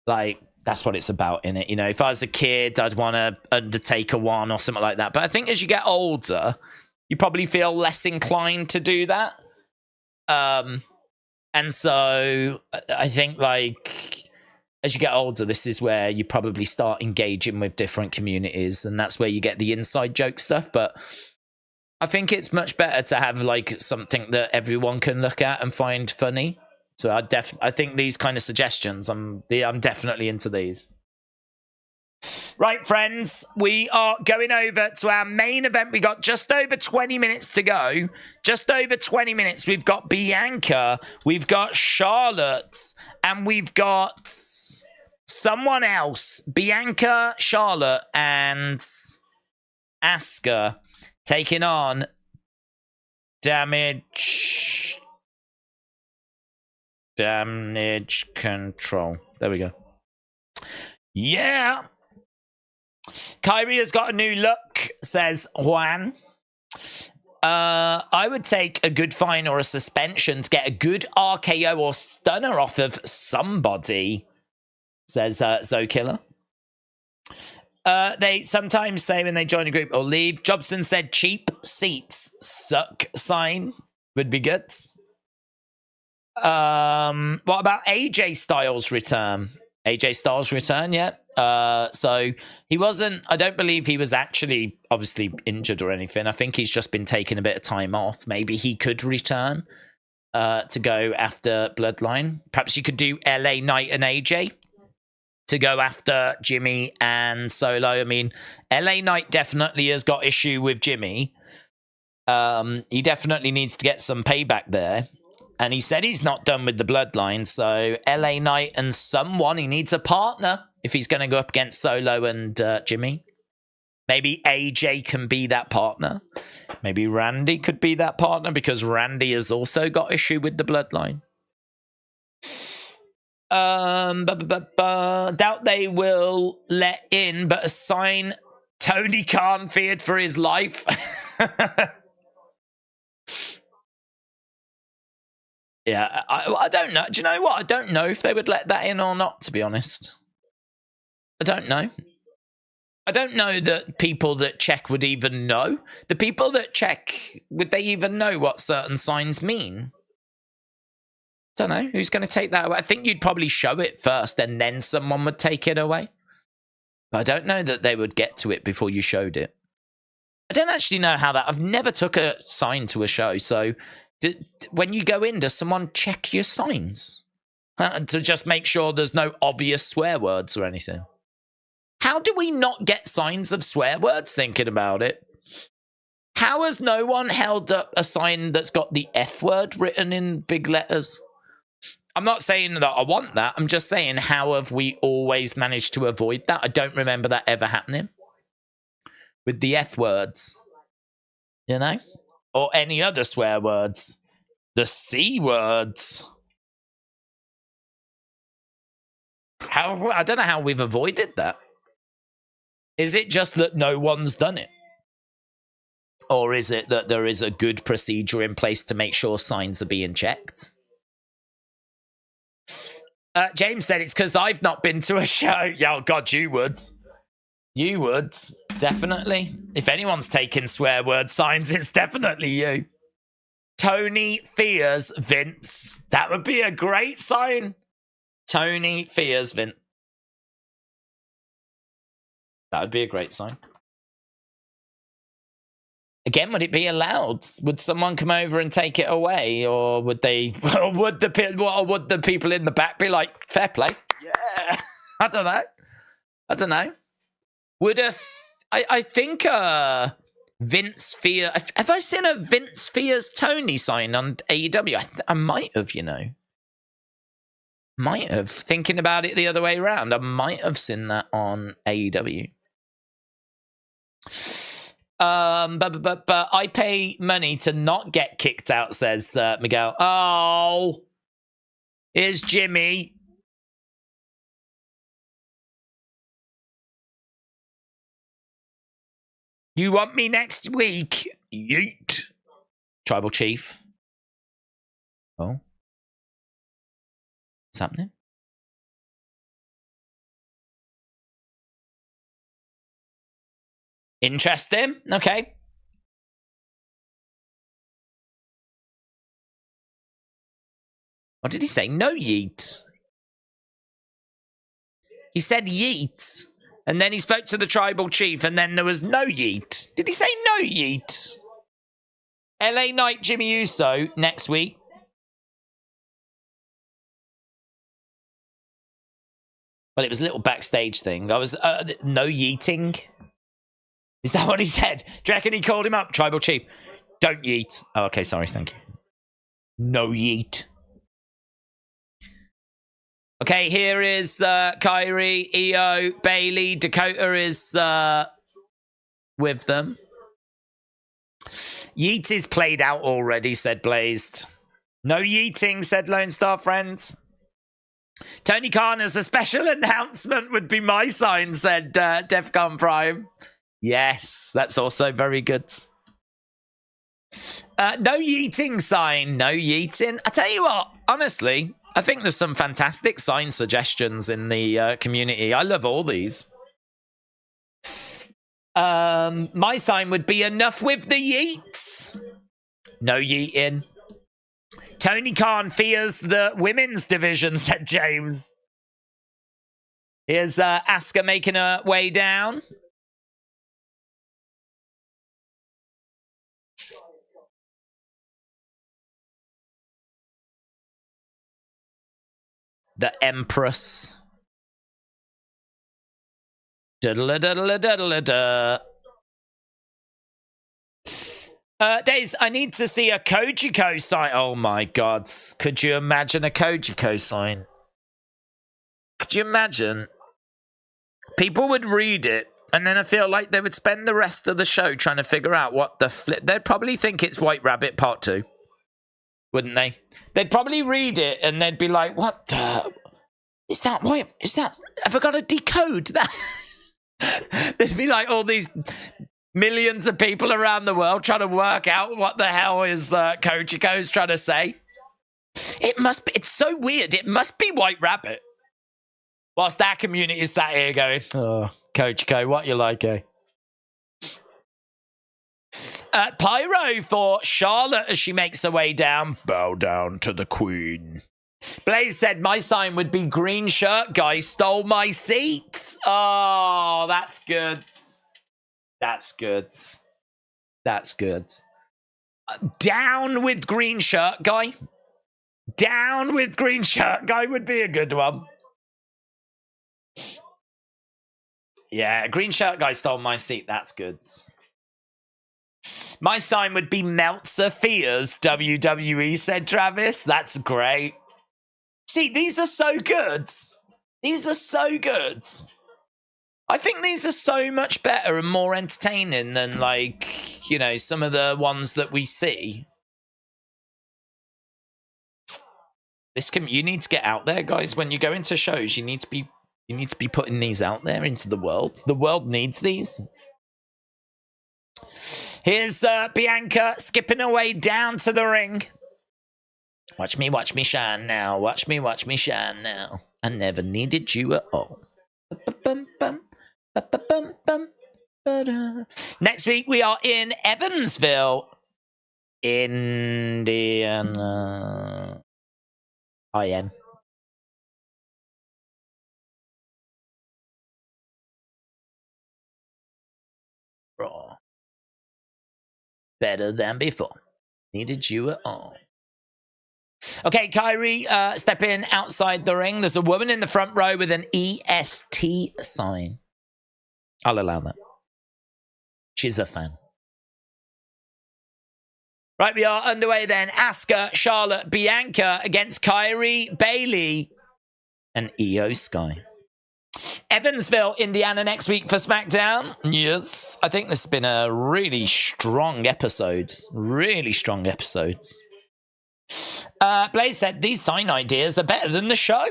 like, that's what it's about, innit? You know, if I was a kid, I'd want to Undertaker one or something like that. But I think as you get older, you probably feel less inclined to do that. And so I think, like, as you get older, this is where you probably start engaging with different communities, and that's where you get the inside joke stuff. But I think it's much better to have, like, something that everyone can look at and find funny. So I think these kind of suggestions, I'm definitely into these. Right, friends, we are going over to our main event. We got just over 20 minutes to go. Just over 20 minutes. We've got Bianca, we've got Charlotte, and we've got someone else. Bianca, Charlotte, and Asuka taking on Damage Control. There we go. Yeah. Kyrie has got a new look, says Juan. I would take a good fine or a suspension to get a good RKO or stunner off of somebody, says Zokiller. They sometimes say when they join a group or leave. Jobson said cheap seats suck sign would be good. What about AJ Styles' return? AJ Styles' return, yeah. So he wasn't, I don't believe he was actually obviously injured or anything. I think he's just been taking a bit of time off. Maybe he could return to go after Bloodline. Perhaps you could do LA Knight and AJ to go after Jimmy and Solo. I mean, LA Knight definitely has got issue with Jimmy. He definitely needs to get some payback there. And he said he's not done with the Bloodline. So LA Knight and someone, he needs a partner if he's going to go up against Solo and Jimmy. Maybe AJ can be that partner. Maybe Randy could be that partner because Randy has also got issue with the Bloodline. Doubt they will let in, but assign Tony Khan feared for his life. Yeah, I don't know. Do you know what? I don't know if they would let that in or not, to be honest. I don't know. I don't know that people that check would even know. The people that check, would they even know what certain signs mean? I don't know. Who's going to take that away? I think you'd probably show it first and then someone would take it away. But I don't know that they would get to it before you showed it. I don't actually know how that... I've never took a sign to a show, so... when you go in, does someone check your signs? To just make sure there's no obvious swear words or anything? How do we not get signs of swear words thinking about it? How has no one held up a sign that's got the F word written in big letters? I'm not saying that I want that. I'm just saying, how have we always managed to avoid that? I don't remember that ever happening. With the F words. You know? Or any other swear words. The C words. I don't know how we've avoided that. Is it just that no one's done it? Or is it that there is a good procedure in place to make sure signs are being checked? James said it's because I've not been to a show. Yeah, oh God, you would. You would, definitely. If anyone's taking swear word signs, it's definitely you. Tony fears Vince. That would be a great sign. Tony fears Vince. That would be a great sign. Again, would it be allowed? Would someone come over and take it away, or would they? Or would the people in the back be like, "Fair play"? Yeah, I don't know. Would I think Vince Fear? Have I seen a Vince Fear's Tony sign on AEW? I might have, Might have. Thinking about it the other way around, I might have seen that on AEW. But I pay money to not get kicked out, says Miguel. Oh, here's Jimmy. You want me next week? Yeet. Tribal Chief. Oh. What's happening? Interesting. Okay. What did he say? No yeet. He said yeet. And then he spoke to the tribal chief, and then there was no yeet. Did he say no yeet? LA Knight Jimmy Uso next week. Well, it was a little backstage thing. I was, no yeeting. Is that what he said? Do you reckon he called him up, tribal chief? Don't yeet. Oh, okay, sorry, thank you. No yeet. Okay, here is Kyrie, Io, Bailey. Dakota is with them. Yeet is played out already, said Blazed. No yeeting, said Lone Star Friends. Tony Khan as a special announcement would be my sign, said Defcon Prime. Yes, that's also very good. No yeeting sign. No yeeting. I tell you what, honestly, I think there's some fantastic sign suggestions in the community. I love all these. My sign would be enough with the yeets. No yeeting. Tony Khan fears the women's division, said James. Here's Asuka making her way down. The Empress. Days, I need to see a Kojiko sign. Oh my god. Could you imagine a Kojiko sign? Could you imagine? People would read it, and then I feel like they would spend the rest of the show trying to figure out what the flip. They'd probably think it's White Rabbit Part 2. Wouldn't they? They'd probably read it, and they'd be like, what the... Is that white? Is that... Have I got to decode that? There'd be like all these millions of people around the world trying to work out what the hell is Kojiko's trying to say. It must be... It's so weird. It must be White Rabbit. Whilst our community is sat here going, oh, Kojiko, what you like, eh? Pyro for Charlotte as she makes her way down. Bow down to the queen. Blaze said, my sign would be green shirt guy stole my seat. Oh, that's good. That's good. That's good. Down with green shirt guy. Down with green shirt guy would be a good one. Yeah, green shirt guy stole my seat. That's good. My sign would be Meltzer Fears WWE, said Travis. That's great. See, these are so good. These are so good. I think these are so much better and more entertaining than, like, you know, some of the ones that we see. You need to get out there, guys. When you go into shows, you need to be putting these out there into the world. The world needs these. Here's Bianca skipping her way down to the ring. Watch me shine now. Watch me shine now. I never needed you at all. Next week we are in Evansville, Indiana. IN. Raw. Better than before. Needed you at all. Okay, Kyrie, step in outside the ring. There's a woman in the front row with an EST sign. I'll allow that. She's a fan. Right, we are underway then. Asuka, Charlotte, Bianca against Kyrie, Bayley, and Io Sky. Evansville, Indiana next week for SmackDown. Yes. I think this has been a really strong episode. Really strong episodes. Blaze said, these sign ideas are better than the show.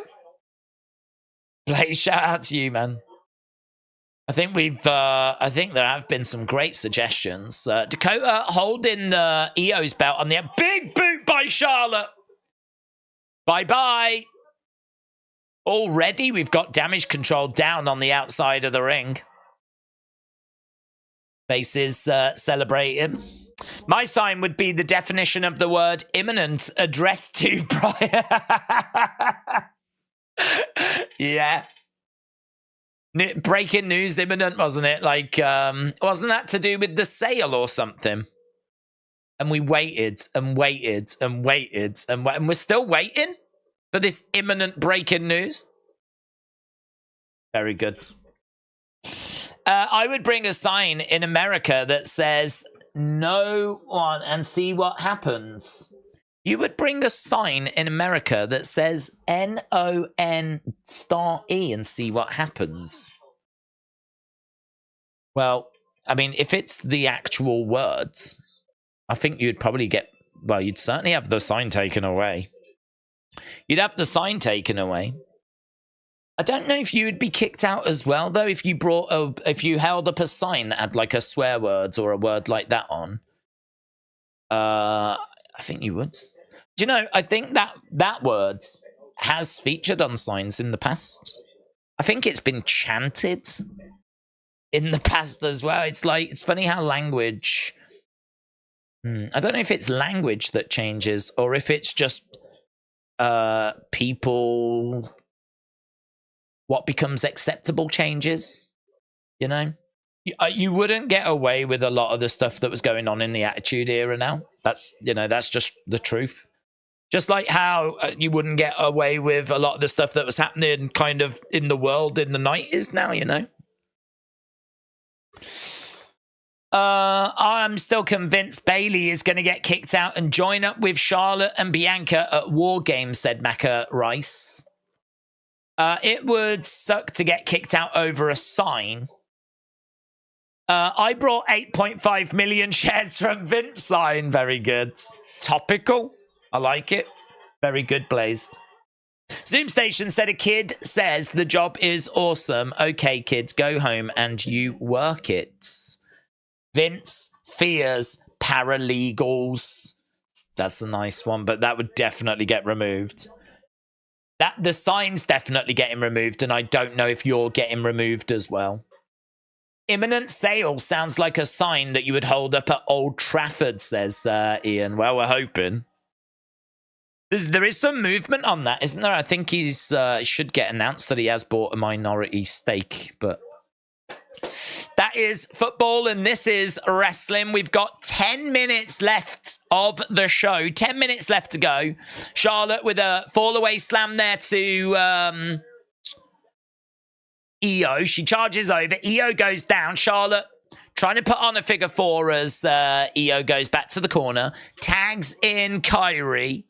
Blaze, shout out to you, man. I think I think there have been some great suggestions. Dakota holding the Io's belt on the big boot by Charlotte. Bye-bye. Already we've got damage control down on the outside of the ring. Faces celebrating. My sign would be the definition of the word imminent addressed to Brian. Yeah. Breaking news imminent, wasn't it? Like, wasn't that to do with the sale or something? And we waited and waited and waited and we're still waiting for this imminent breaking news. Very good. I would bring a sign in America that says, no one, and see what happens. You would bring a sign in America that says NON*E and see what happens. Well, I mean, if it's the actual words, I think you'd probably get, well, you'd certainly have the sign taken away. You'd have the sign taken away. I don't know if you would be kicked out as well, though, if you held up a sign that had like a swear word or a word like that on. I think you would. Do you know, I think that words has featured on signs in the past. I think it's been chanted in the past as well. It's like, it's funny how language... I don't know if it's language that changes or if it's just people... What becomes acceptable changes, you know? You wouldn't get away with a lot of the stuff that was going on in the Attitude Era now. That's just the truth. Just like how you wouldn't get away with a lot of the stuff that was happening kind of in the world in the 90s now, you know? I'm still convinced Bayley is going to get kicked out and join up with Charlotte and Bianca at War Games, said Macca Rice. It would suck to get kicked out over a sign. I brought 8.5 million shares from Vince sign. Very good. Topical. I like it. Very good, Blazed. Zoom Station said a kid says the job is awesome. Okay, kids, go home and you work it. Vince fears paralegals. That's a nice one, but that would definitely get removed. The sign's definitely getting removed, and I don't know if you're getting removed as well. Imminent sale sounds like a sign that you would hold up at Old Trafford, says Ian. Well, we're hoping. There is some movement on that, isn't there? I think he should get announced that he has bought a minority stake, but... That is football, and this is wrestling. We've got 10 minutes left of the show. 10 minutes left to go. Charlotte with a fall-away slam there to Io. She charges over. Io goes down. Charlotte trying to put on a figure four as Io goes back to the corner. Tags in Kyrie.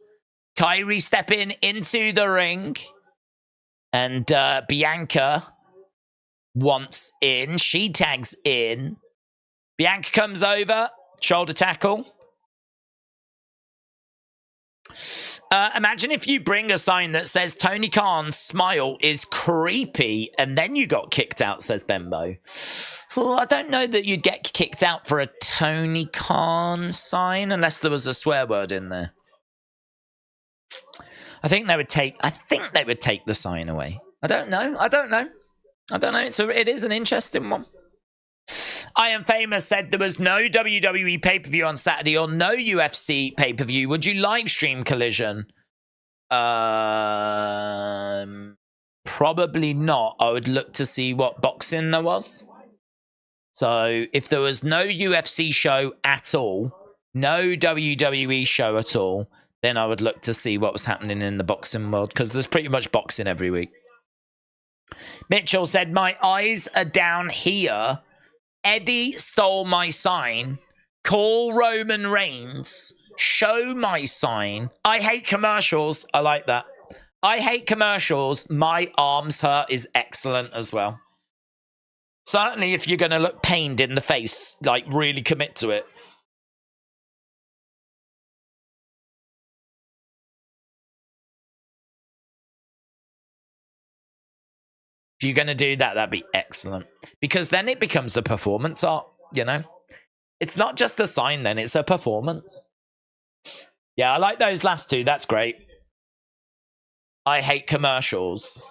Kyrie stepping into the ring. And Bianca... wants in. She tags in. Bianca comes over. Shoulder tackle. Imagine if you bring a sign that says Tony Khan's smile is creepy and then you got kicked out, says Bembo. Well, I don't know that you'd get kicked out for a Tony Khan sign unless there was a swear word in there. I think they would take the sign away. I don't know. It is an interesting one. I Am Famous said there was no WWE pay-per-view on Saturday or no UFC pay-per-view. Would you live stream Collision? Probably not. I would look to see what boxing there was. So if there was no UFC show at all, no WWE show at all, then I would look to see what was happening in the boxing world, because there's pretty much boxing every week. Mitchell said, my eyes are down here. Eddie stole my sign. Call Roman Reigns. Show my sign. I hate commercials. I like that. I hate commercials. My arms hurt is excellent as well. Certainly if you're going to look pained in the face, like really commit to it. If you're going to do that, that'd be excellent. Because then it becomes a performance art, you know? It's not just a sign then, it's a performance. Yeah, I like those last two. That's great. I hate commercials.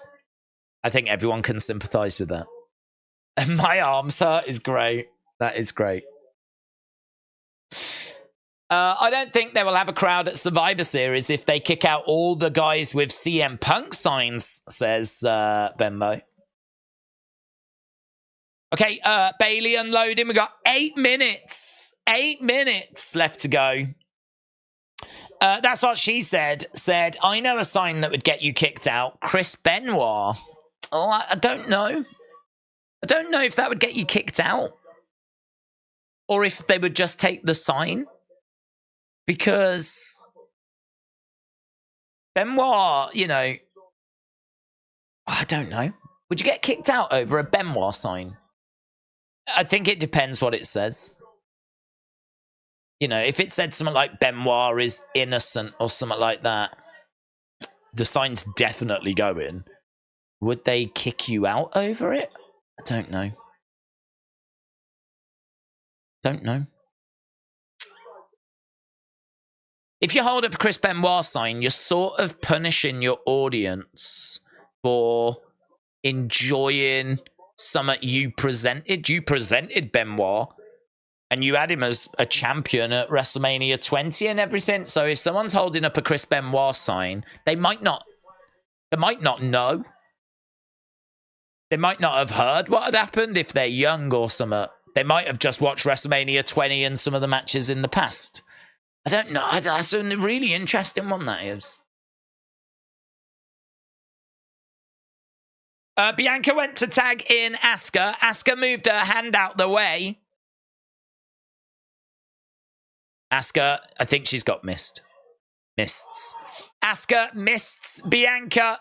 I think everyone can sympathize with that. And my arms hurt is great. That is great. I don't think they will have a crowd at Survivor Series if they kick out all the guys with CM Punk signs, says Benmo. Okay, Bailey unloading. We got 8 minutes. 8 minutes left to go. That's what she said. Said, I know a sign that would get you kicked out. Chris Benoit. Oh, I don't know. I don't know if that would get you kicked out. Or if they would just take the sign. Because Benoit, you know, I don't know. Would you get kicked out over a Benoit sign? I think it depends what it says. You know, if it said something like Benoit is innocent or something like that, the sign's definitely going. Would they kick you out over it? I don't know. Don't know. If you hold up a Chris Benoit sign, you're sort of punishing your audience for enjoying something you presented. You presented Benoit, and you had him as a champion at WrestleMania 20 and everything. So if someone's holding up a Chris Benoit sign, they might not know. They might not have heard what had happened if they're young or something. They might have just watched WrestleMania 20 and some of the matches in the past. I don't know. That's a really interesting one, that is. Bianca went to tag in Asuka. Asuka moved her hand out the way. Asuka, I think she's got missed. Mists. Asuka mists Bianca.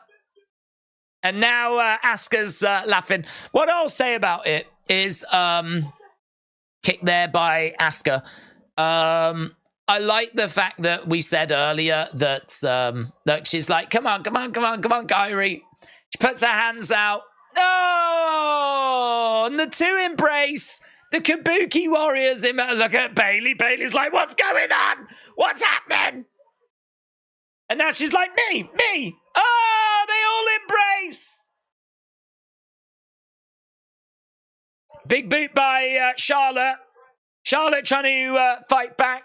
And now Asuka's laughing. What I'll say about it is kick there by Asuka. I like the fact that we said earlier that look, she's like, come on, Kyrie. She puts her hands out. Oh, and the two embrace. The Kabuki Warriors. Look at Bailey. Bailey's like, what's going on? What's happening? And now she's like, me. Oh, they all embrace. Big boot by Charlotte. Charlotte trying to fight back.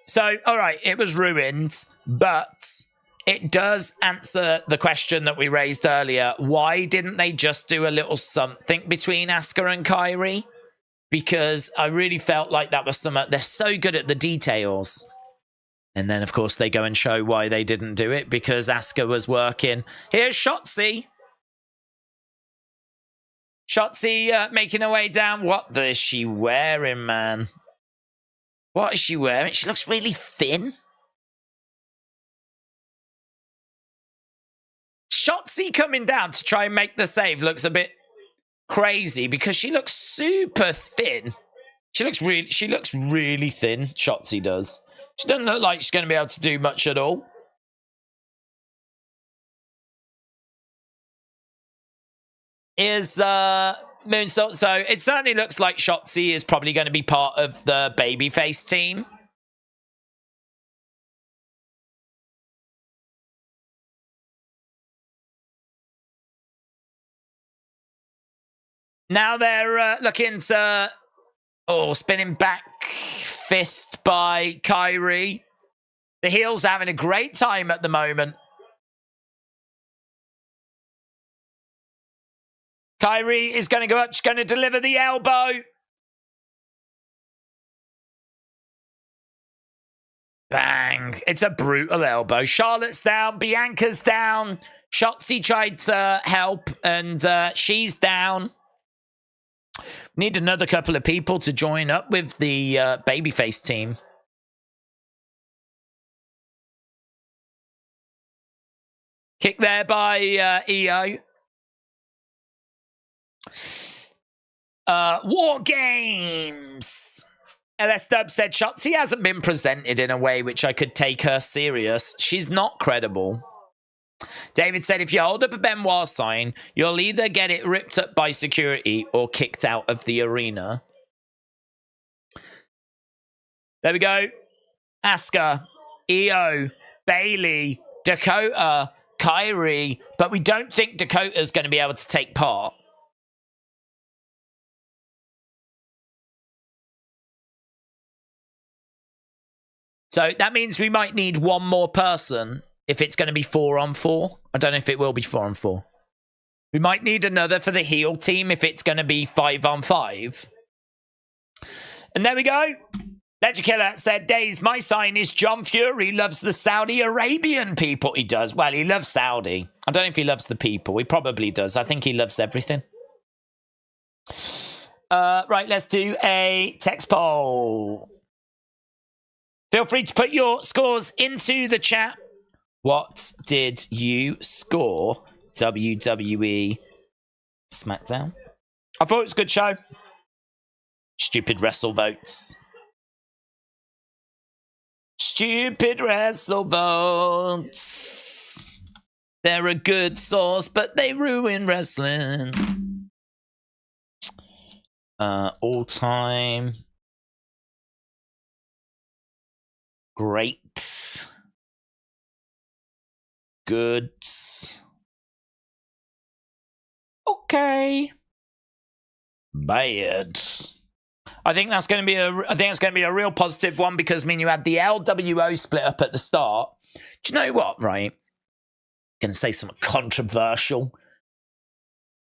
So, all right, it was ruined, but it does answer the question that we raised earlier. Why didn't they just do a little something between Asuka and Kyrie? Because I really felt like that was something. They're so good at the details. And then, of course, they go and show why they didn't do it, because Asuka was working. Here's Shotzi. Shotzi making her way down. What is she wearing, man? What is she wearing? She looks really thin. Shotzi coming down to try and make the save looks a bit crazy because she looks super thin. She looks really thin, Shotzi does. She doesn't look like she's going to be able to do much at all. Is Moonsault. So it certainly looks like Shotzi is probably going to be part of the babyface team. Now they're looking to... Oh, spinning back fist by Kyrie. The heels are having a great time at the moment. Kyrie is going to go up. She's going to deliver the elbow. Bang. It's a brutal elbow. Charlotte's down. Bianca's down. Shotzi tried to help, and she's down. Need another couple of people to join up with the babyface team. Kick there by EO. War Games. LS Dub said Shotzi hasn't been presented in a way which I could take her serious. She's not credible. David said, if you hold up a Benoit sign, you'll either get it ripped up by security or kicked out of the arena. There we go. Asuka, EO, Bailey, Dakota, Kyrie, but we don't think Dakota's going to be able to take part. So that means we might need one more person if it's going to be 4-on-4. I don't know if it will be 4-on-4. We might need another for the heel team if it's going to be 5-on-5. And there we go. Legend Killer said, Days, my sign is John Fury loves the Saudi Arabian people. He does. Well, he loves Saudi. I don't know if he loves the people. He probably does. I think he loves everything. Right, let's do a text poll. Feel free to put your scores into the chat. What did you score WWE Smackdown? I thought it was a good show. Stupid wrestle votes. Stupid wrestle votes. They're a good source, but they ruin wrestling. All time. Great. Good. Okay. Bad. I think that's going to be a real positive one because I mean you had the LWO split up at the start. Do you know what, right? Going to say something controversial.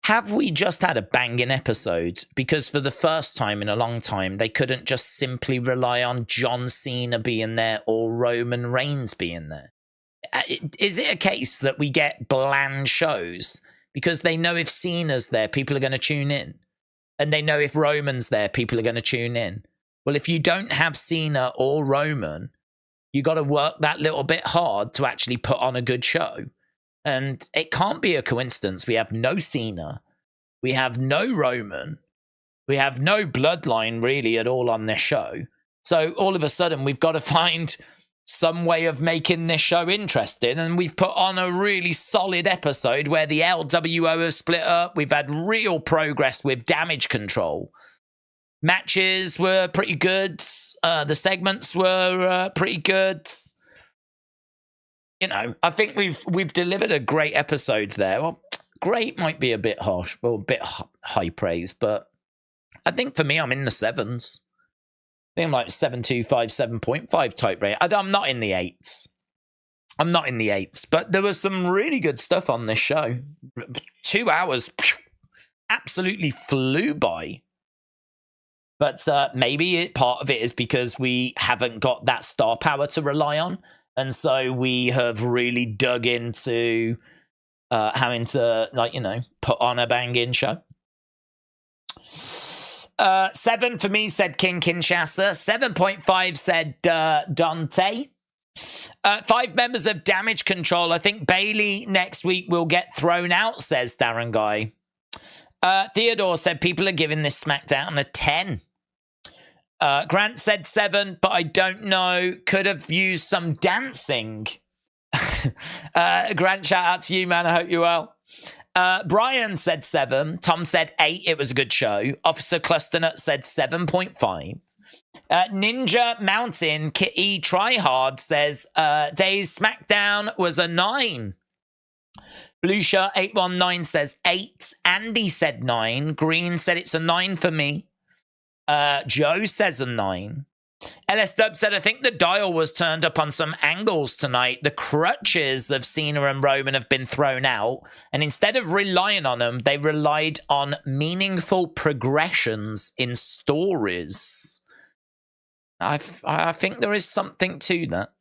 Have we just had a banging episode? Because for the first time in a long time, they couldn't just simply rely on John Cena being there or Roman Reigns being there. Is it a case that we get bland shows because they know if Cena's there, people are going to tune in? And they know if Roman's there, people are going to tune in. Well, if you don't have Cena or Roman, you got to work that little bit hard to actually put on a good show. And it can't be a coincidence. We have no Cena. We have no Roman. We have no bloodline really at all on this show. So all of a sudden, we've got to find some way of making this show interesting. And we've put on a really solid episode where the LWO have split up. We've had real progress with Damage Control. Matches were pretty good. The segments were pretty good. You know, I think we've delivered a great episode there. Well, great might be a bit harsh, well, a bit high praise, but I think for me, I'm in the 7s. I think I'm like 7.25, 7.5 type rate. I'm not in the 8s. I'm not in the 8s, but there was some really good stuff on this show. 2 hours absolutely flew by. But maybe part of it is because we haven't got that star power to rely on. And so we have really dug into having to, like, you know, put on a banging show. 7 for me said King Kinshasa. 7.5 said Dante. 5 members of Damage Control. I think Bailey next week will get thrown out, says Darren Guy. Theodore said people are giving this SmackDown a 10. Grant said 7, but I don't know. Could have used some dancing. Grant, shout out to you, man. I hope you're well. Brian said 7. Tom said 8. It was a good show. Officer Clusternut said 7.5. Ninja Mountain Kitty Tryhard says Days SmackDown was a 9. Blue Shirt 819 says 8. Andy said 9. Green said it's a 9 for me. Joe says a 9. LS Dub said, I think the dial was turned up on some angles tonight. The crutches of Cena and Roman have been thrown out, and instead of relying on them, they relied on meaningful progressions in stories. I think there is something to that.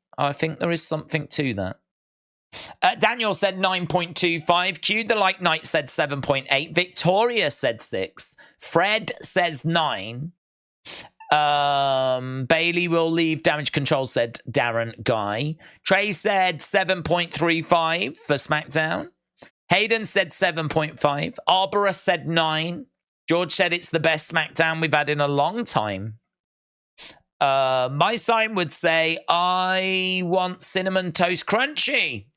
Daniel said 9.25. Q the Like Knight said 7.8. Victoria said 6. Fred says 9. Bailey will leave Damage Control, said Darren Guy. Trey said 7.35 for SmackDown. Hayden said 7.5. Arbora said 9. George said it's the best SmackDown we've had in a long time. My sign would say I want Cinnamon Toast Crunchy.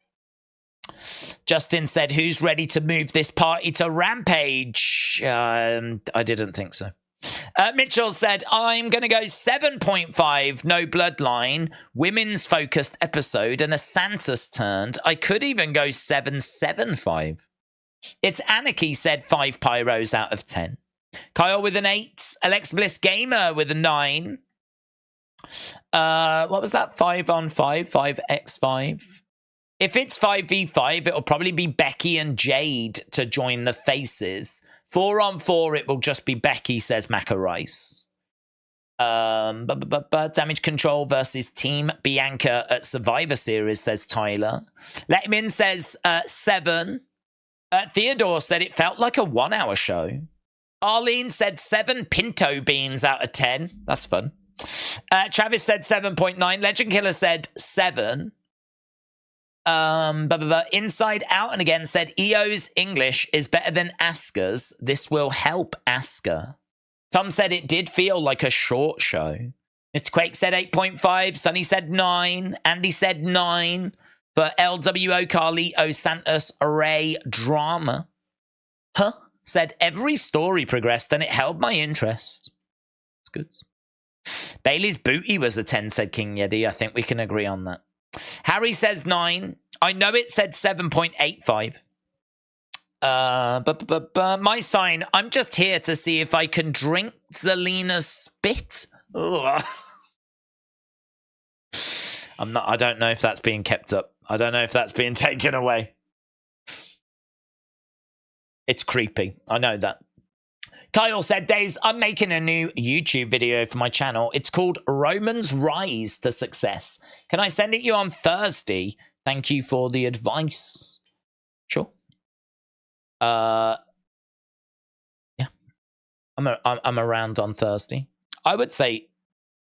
Justin said, who's ready to move this party to Rampage? I didn't think so. Mitchell said, I'm going to go 7.5, no bloodline, women's focused episode, and a Santa's turned. I could even go 7.75. It's Anarchy said 5 pyros out of 10. Kyle with an 8. Alex Bliss Gamer with a 9. What was that? 5 on 5, 5x5. If it's 5v5, it'll probably be Becky and Jade to join the faces. 4 on 4, it will just be Becky, says Maca Rice. Damage Control versus Team Bianca at Survivor Series, says Tyler. Let Him In says 7. Theodore said it felt like a 1-hour show. Arlene said 7 pinto beans out of 10. That's fun. Travis said 7.9. Legend Killer said 7. Inside Out and Again said EO's English is better than Asuka's. This will help Asuka. Tom said it did feel like a short show. Mr. Quake said 8.5. Sonny said 9. Andy said 9. For LWO Carlito Santos Array Drama. Said every story progressed and it held my interest. It's good. Bailey's booty was a 10, said King Yeti. I think we can agree on that. Harry says 9. I know it said 7.85. My sign, I'm just here to see if I can drink Zelina's spit. Ugh. I don't know if that's being kept up. I don't know if that's being taken away. It's creepy. I know that. Kyle said, Days, I'm making a new YouTube video for my channel. It's called Roman's Rise to Success. Can I send it you on Thursday? Thank you for the advice. Sure. Yeah. I'm around on Thursday. I would say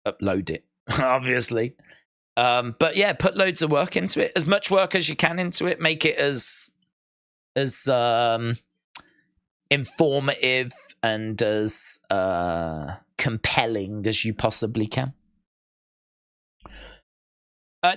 upload it, obviously. But yeah, put loads of work into it. As much work as you can into it. Make it as informative and as compelling as you possibly can.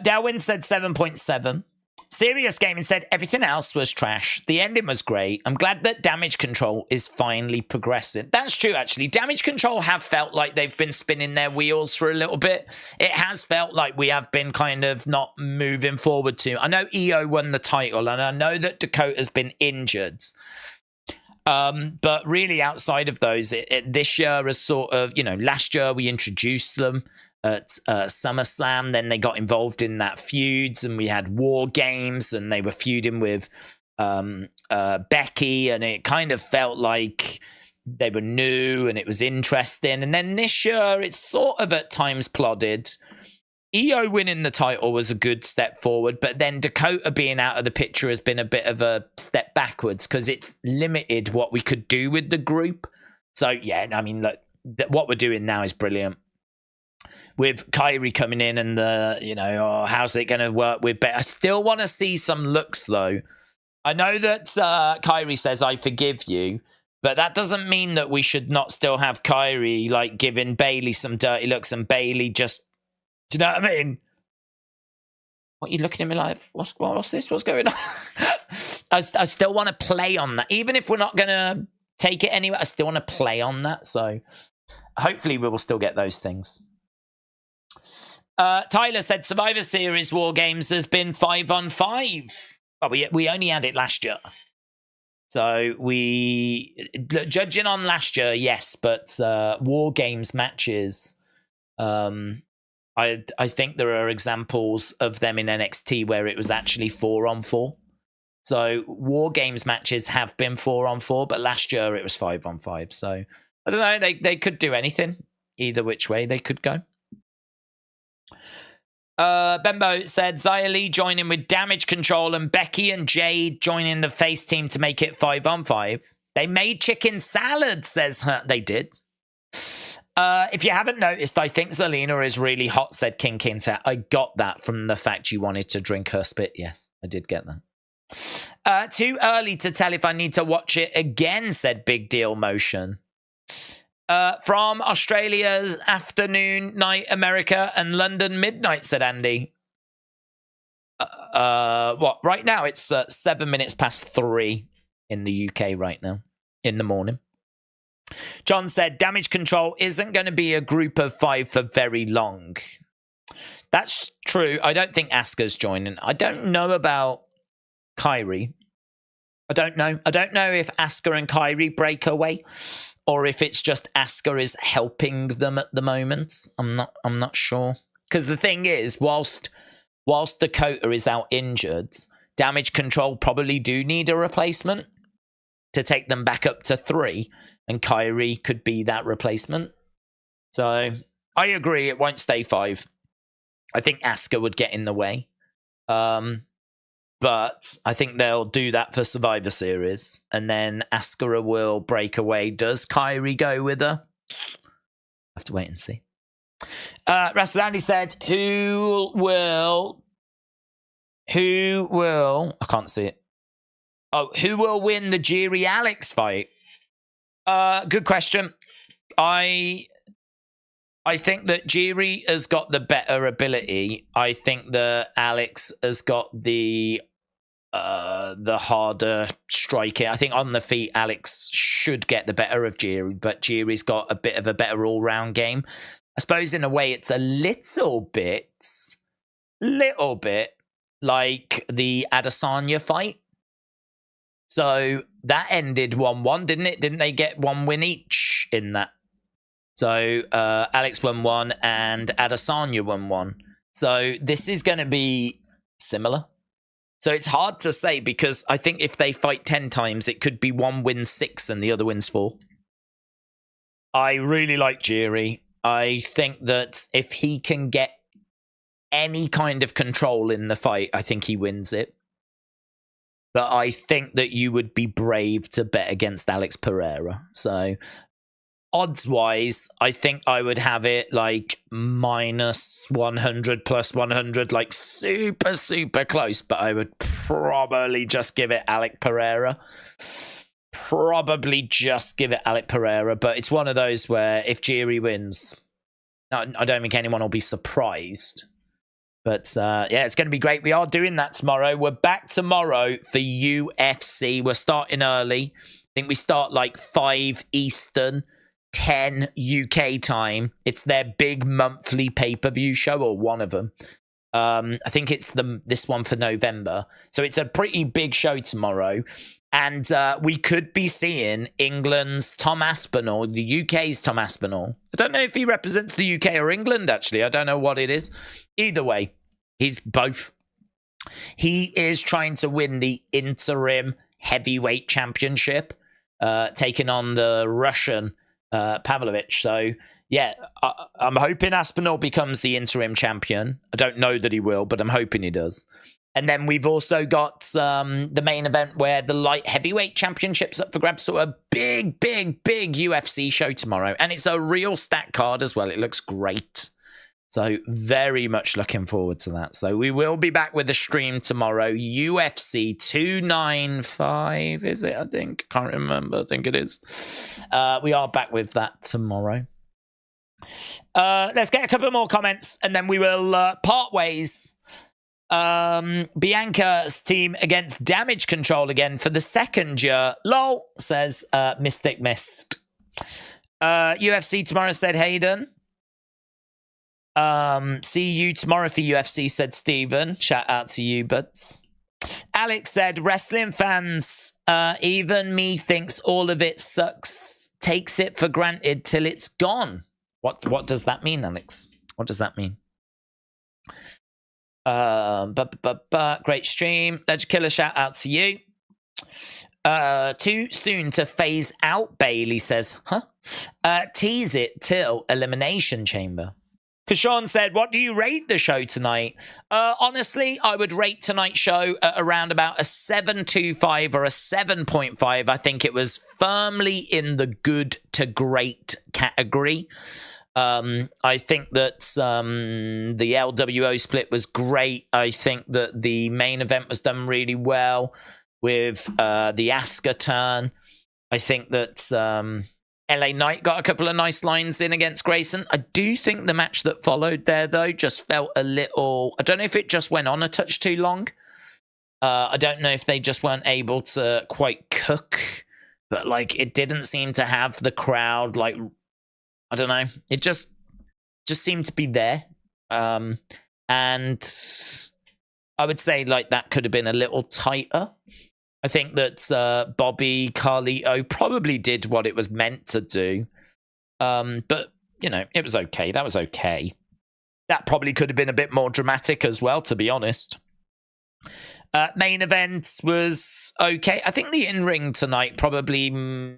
Darwin said 7.7. Serious Gaming said everything else was trash. The ending was great. I'm glad that Damage Control is finally progressing. That's true, actually. Damage Control have felt like they've been spinning their wheels for a little bit. It has felt like we have been kind of not moving forward too. I know EO won the title, and I know that Dakota's been injured. But really outside of those, this year is sort of, last year we introduced them at SummerSlam. Then they got involved in that feuds, and we had War Games, and they were feuding with Becky, and it kind of felt like they were new and it was interesting. And then this year, it's sort of at times plodded. EO winning the title was a good step forward, but then Dakota being out of the picture has been a bit of a step backwards because it's limited what we could do with the group. So, yeah, I mean, look, what we're doing now is brilliant. With Kyrie coming in and how's it going to work with I still want to see some looks, though. I know that Kyrie says, I forgive you, but that doesn't mean that we should not still have Kyrie, giving Bailey some dirty looks and Bailey just... Do you know what I mean? What are you looking at me like? What's this? What's going on? I still want to play on that. Even if we're not going to take it anywhere, I still want to play on that. So hopefully we will still get those things. Tyler said Survivor Series War Games has been 5 on 5. Oh, we only had it last year. So judging on last year, yes, but War Games matches... I think there are examples of them in NXT where it was actually 4-on-4. So War Games matches have been 4-on-4, but last year it was 5-on-5. So I don't know. They could do anything. Either which way they could go. Bembo said Xia Li joining with Damage Control and Becky and Jade joining the face team to make it 5-on-5. They made chicken salad, says her. They did. If you haven't noticed, I think Zelina is really hot, said King Kinta. I got that from the fact you wanted to drink her spit. Yes, I did get that. Too early to tell if I need to watch it again, said Big Deal Motion. From Australia's afternoon, night, America, and London midnight, said Andy. What? Right now, it's 7 minutes past 3 in the UK right now, in the morning. John said, Damage Control isn't going to be a group of 5 for very long. That's true. I don't think Asuka's joining. I don't know about Kairi. I don't know. I don't know if Asuka and Kairi break away or if it's just Asuka is helping them at the moment. I'm not sure. Because the thing is, whilst Dakota is out injured, Damage Control probably do need a replacement to take them back up to 3. And Kairi could be that replacement. So I agree, it won't stay 5. I think Asuka would get in the way. But I think they'll do that for Survivor Series. And then Asuka will break away. Does Kairi go with her? Have to wait and see. Russell Andy said, who will... I can't see it. Oh, who will win the Jiri Alex fight? Good question. I think that Jiri has got the better ability. I think that Alex has got the harder striking. I think on the feet, Alex should get the better of Jiri, but Jiri's got a bit of a better all-round game. I suppose in a way it's a little bit like the Adesanya fight. So that ended 1-1, didn't it? Didn't they get 1 win each in that? So Alex won 1 and Adesanya won 1. So this is going to be similar. So it's hard to say because I think if they fight 10 times, it could be 1 wins 6 and the other wins 4. I really like Jiri. I think that if he can get any kind of control in the fight, I think he wins it. But I think that you would be brave to bet against Alex Pereira. So odds-wise, I think I would have it like minus 100, plus 100, like super, super close. But I would probably just give it Alex Pereira. But it's one of those where if Jiri wins, I don't think anyone will be surprised. But yeah, it's going to be great. We are doing that tomorrow. We're back tomorrow for UFC. We're starting early. I think we start like 5 Eastern, 10 UK time. It's their big monthly pay-per-view show, or one of them. I think it's this one for November. So it's a pretty big show tomorrow. And we could be seeing England's Tom Aspinall, the UK's Tom Aspinall. I don't know if he represents the UK or England, actually. I don't know what it is. Either way, he's both. He is trying to win the interim heavyweight championship, taking on the Russian Pavlovich. So, yeah, I'm hoping Aspinall becomes the interim champion. I don't know that he will, but I'm hoping he does. And then we've also got the main event where the light heavyweight championship's up for grabs. So a big, big, big UFC show tomorrow. And it's a real stacked card as well. It looks great. So very much looking forward to that. So we will be back with a stream tomorrow. UFC 295, is it? I think. Can't remember. I think it is. We are back with that tomorrow. Let's get a couple more comments and then we will part ways. Bianca's team against Damage Control again for the second year. Lol, says Mystic Mist. UFC tomorrow, said Hayden. See you tomorrow for UFC, said Steven. Shout out to you, buds. Alex said, wrestling fans, even me thinks all of it sucks, takes it for granted till it's gone. What does that mean, Alex? What does that mean? Great stream. Legend Killer, shout out to you. Too soon to phase out, Bailey says. Huh? Tease it till Elimination Chamber. Kashawn said, what do you rate the show tonight? Honestly, I would rate tonight's show at around about a 7.25 or a 7.5. I think it was firmly in the good to great category. I think that the LWO split was great. I think that the main event was done really well with the Asuka turn. I think that LA Knight got a couple of nice lines in against Grayson. I do think the match that followed there, though, just felt a little... I don't know if it just went on a touch too long. I don't know if they just weren't able to quite cook. But, like, it didn't seem to have the crowd, like... I don't know. It just seemed to be there. And I would say, like, that could have been a little tighter. I think that Bobby Carlito probably did what it was meant to do. But, you know, it was okay. That was okay. That probably could have been a bit more dramatic as well, to be honest. Main event was okay. I think the in-ring tonight probably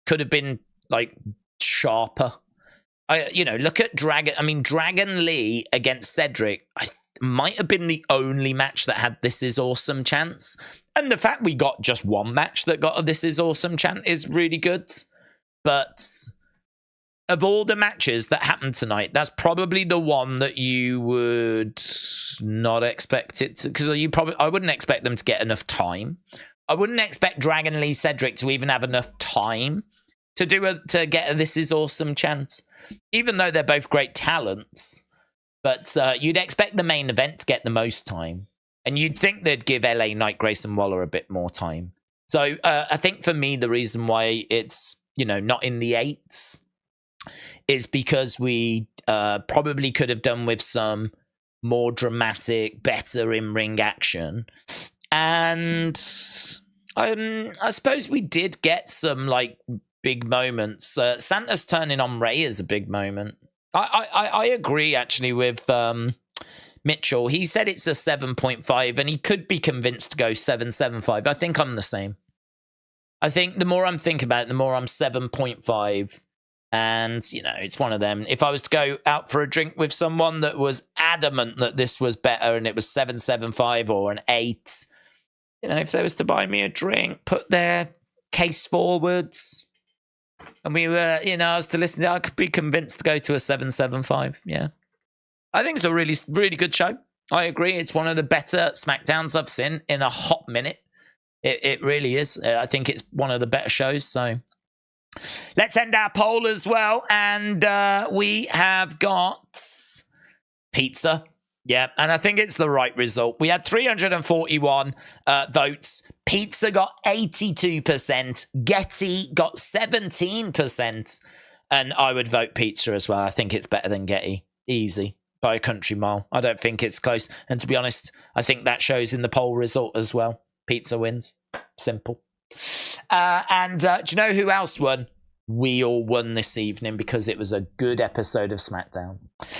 could have been, like, sharper. Look at Dragon. I mean, Dragon Lee against Cedric might have been the only match that had "This Is Awesome" chants. And the fact we got just one match that got a "This Is Awesome" chant is really good. But of all the matches that happened tonight, that's probably the one that you would not expect it to, because I wouldn't expect them to get enough time. I wouldn't expect Dragon Lee Cedric to even have enough time to get a "This Is Awesome" chant, even though they're both great talents. But you'd expect the main event to get the most time, and you'd think they'd give LA Knight, Grayson Waller a bit more time. So I think for me, the reason why it's not in the 8s is because we probably could have done with some more dramatic, better in-ring action, and I suppose we did get some like big moments. Santa's turning on Ray is a big moment. I agree actually with Mitchell. He said it's a 7.5 and he could be convinced to go 7.75. I think I'm the same. I think the more I'm thinking about it, the more I'm 7.5. And, it's one of them. If I was to go out for a drink with someone that was adamant that this was better and it was 7.75 or an 8, if they was to buy me a drink, put their case forwards, and we were, I was to listen to it, I could be convinced to go to a 7.75. Yeah. I think it's a really, really good show. I agree. It's one of the better Smackdowns I've seen in a hot minute. It really is. I think it's one of the better shows. So let's end our poll as well. And we have got pizza. Yeah, and I think it's the right result. We had 341 votes. Pizza got 82%. Getty got 17%. And I would vote pizza as well. I think it's better than Getty. Easy. By a country mile. I don't think it's close. And to be honest, I think that shows in the poll result as well. Pizza wins. Simple. And do you know who else won? We all won this evening because it was a good episode of SmackDown.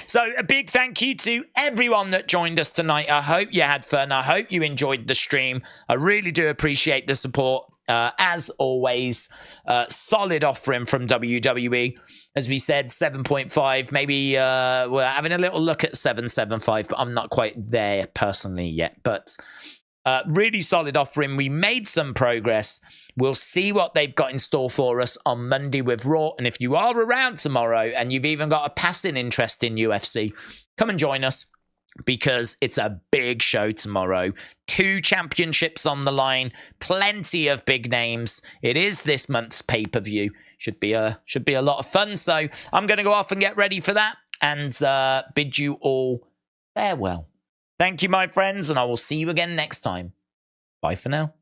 So a big thank you to everyone that joined us tonight. I hope you had fun. I hope you enjoyed the stream. I really do appreciate the support. As always, solid offering from WWE. As we said, 7.5. Maybe we're having a little look at 7.75, but I'm not quite there personally yet. But really solid offering. We made some progress. We'll see what they've got in store for us on Monday with Raw. And if you are around tomorrow and you've even got a passing interest in UFC, come and join us because it's a big show tomorrow. 2 championships on the line, plenty of big names. It is this month's pay-per-view. Should be a lot of fun. So I'm going to go off and get ready for that and bid you all farewell. Thank you, my friends, and I will see you again next time. Bye for now.